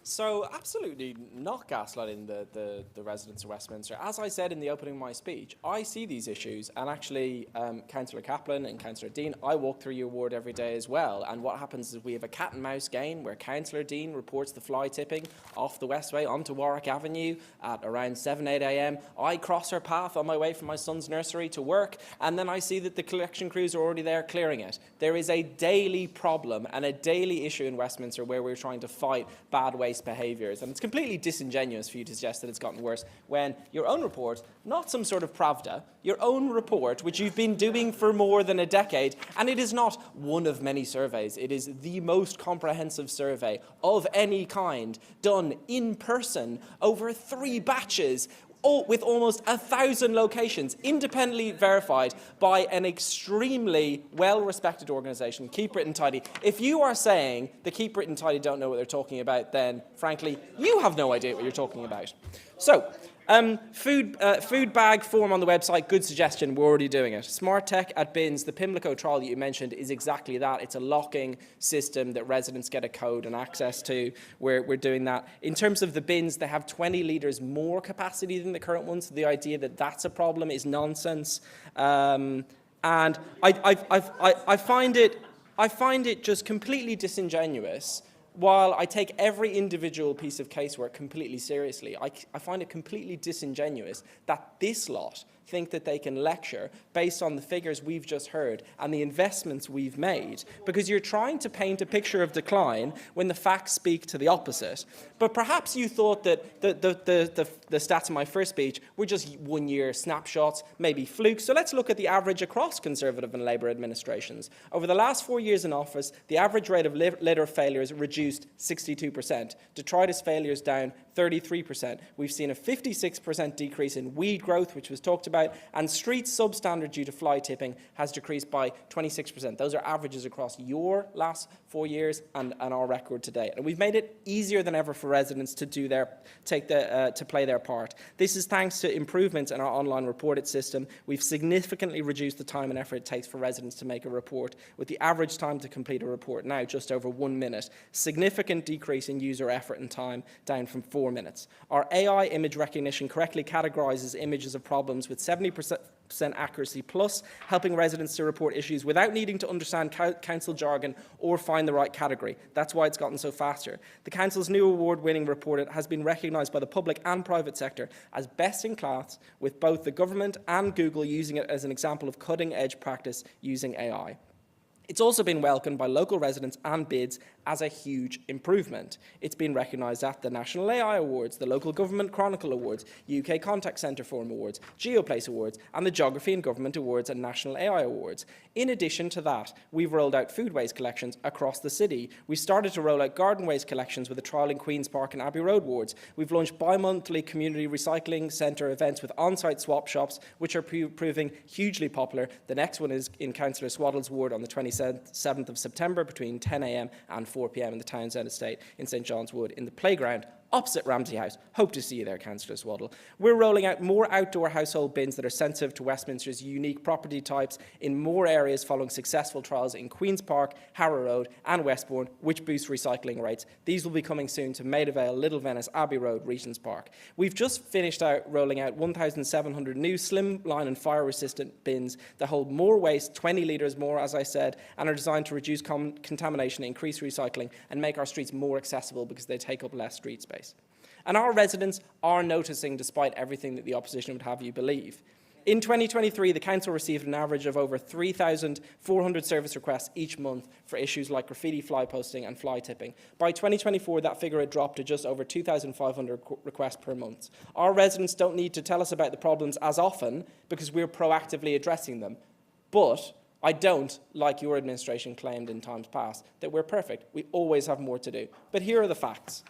So absolutely not gaslighting the residents of Westminster. As I said in the opening of my speech, I see these issues, and actually Councillor Kaplan and Councillor Dean, I walk through your ward every day as well, and what happens is we have a cat and mouse game where Councillor Dean reports the fly tipping off the Westway onto Warwick Avenue at around 7-8 a.m. I cross her path on my way from my son's nursery to work, and then I see that the collection crews are already there clearing it. There is a daily problem and a daily issue in Westminster where we're trying to fight bad waste behaviours, and it's completely disingenuous for you to suggest that it's gotten worse when your own report, not some sort of Pravda, your own report, which you've been doing for more than a decade, and it is not one of many surveys, it is the most comprehensive survey of any kind done in person over 3 batches, with almost 1,000 locations, independently verified by an extremely well-respected organisation, Keep Britain Tidy. If you are saying the Keep Britain Tidy don't know what they're talking about, then, frankly, you have no idea what you're talking about. So, food bag form on the website, good suggestion, we're already doing it. Smart tech at bins, the Pimlico trial that you mentioned is exactly that. It's a locking system that residents get a code and access to. We're doing that. In terms of the bins, they have 20 litres more capacity than the current ones. So the idea that that's a problem is nonsense. And I find it just completely disingenuous. While I take every individual piece of casework completely seriously, I find it completely disingenuous that this lot think that they can lecture based on the figures we've just heard and the investments we've made, because you're trying to paint a picture of decline when the facts speak to the opposite. But perhaps you thought that the stats in my first speech were just one-year snapshots, maybe flukes. So let's look at the average across Conservative and Labour administrations. Over the last 4 years in office, the average rate of litter failures reduced 62%. Detritus failures down 33%. We've seen a 56% decrease in weed growth, which was talked about, and street substandard due to fly tipping has decreased by 26%. Those are averages across your last 4 years and our record today. And we've made it easier than ever for residents to to play their part. This is thanks to improvements in our online reported system. We've significantly reduced the time and effort it takes for residents to make a report, with the average time to complete a report now just over 1 minute. Significant decrease in user effort and time, down from 4 minutes. Our AI image recognition correctly categorises images of problems with 70% accuracy plus, helping residents to report issues without needing to understand council jargon or find the right category. That's why it's gotten so faster. The council's new award-winning report has been recognised by the public and private sector as best in class, with both the government and Google using it as an example of cutting-edge practice using AI. It's also been welcomed by local residents and bids as a huge improvement. It's been recognised at the National AI Awards, the Local Government Chronicle Awards, UK Contact Centre Forum Awards, GeoPlace Awards, and the Geography and Government Awards and National AI Awards. In addition to that, we've rolled out food waste collections across the city. We started to roll out garden waste collections with a trial in Queen's Park and Abbey Road wards. We've launched bi-monthly community recycling centre events with on-site swap shops, which are proving hugely popular. The next one is in Councillor Swaddle's ward on the 27th of September between 10 a.m. and 4 p.m. in the Townsend Estate in St John's Wood in the playground opposite Ramsey House. Hope to see you there, Councillor Swaddle. We're rolling out more outdoor household bins that are sensitive to Westminster's unique property types in more areas following successful trials in Queen's Park, Harrow Road and Westbourne, which boost recycling rates. These will be coming soon to Maida Vale, Little Venice, Abbey Road, Regent's Park. We've just finished rolling out 1,700 new slimline and fire-resistant bins that hold more waste, 20 litres more, as I said, and are designed to reduce contamination, increase recycling and make our streets more accessible because they take up less street space. And our residents are noticing, despite everything that the opposition would have you believe. In 2023, the council received an average of over 3,400 service requests each month for issues like graffiti, fly posting and fly tipping. By 2024, that figure had dropped to just over 2,500 requests per month. Our residents don't need to tell us about the problems as often because we're proactively addressing them. But I don't, like your administration claimed in times past, that we're perfect. We always have more to do. But here are the facts.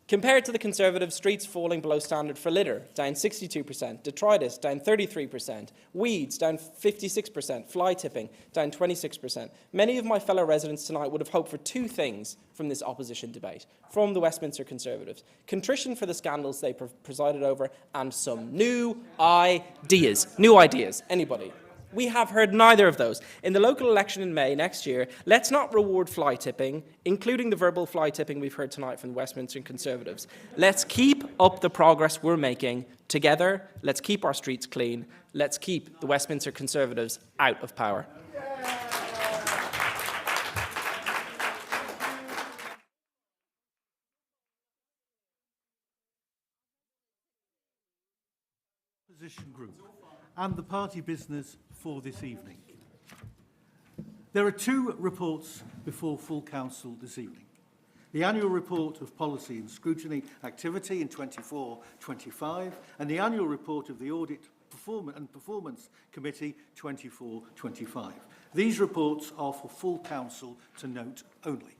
Compared to the Conservative, streets falling below standard for litter, down 62%, detritus, down 33%, weeds, down 56%, fly tipping, down 26%. Many of my fellow residents tonight would have hoped for two things from this opposition debate, from the Westminster Conservatives: contrition for the scandals they presided over, and some new ideas. New ideas. Anybody? We have heard neither of those. In the local election in May next year, let's not reward fly tipping, including the verbal fly tipping we've heard tonight from the Westminster Conservatives. Let's keep up the progress we're making together. Let's keep our streets clean. Let's keep the Westminster Conservatives out of power. Opposition group and the party business for this evening. There are two reports before full council this evening. The annual report of policy and scrutiny activity in 24-25 and the annual report of the Audit and Performance Committee 24-25. These reports are for full council to note only.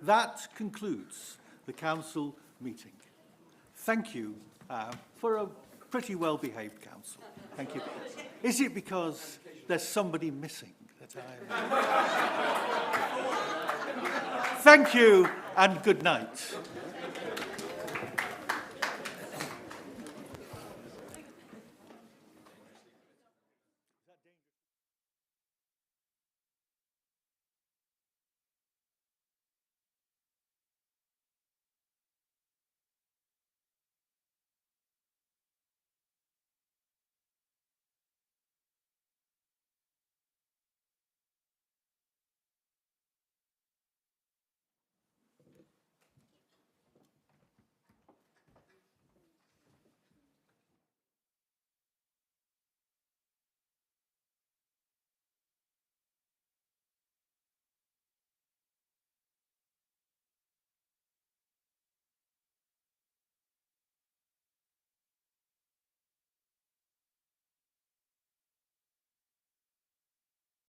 That concludes the council meeting. Thank you for a pretty well-behaved council. Thank you. Is it because there's somebody missing that I'm... Thank you and good night.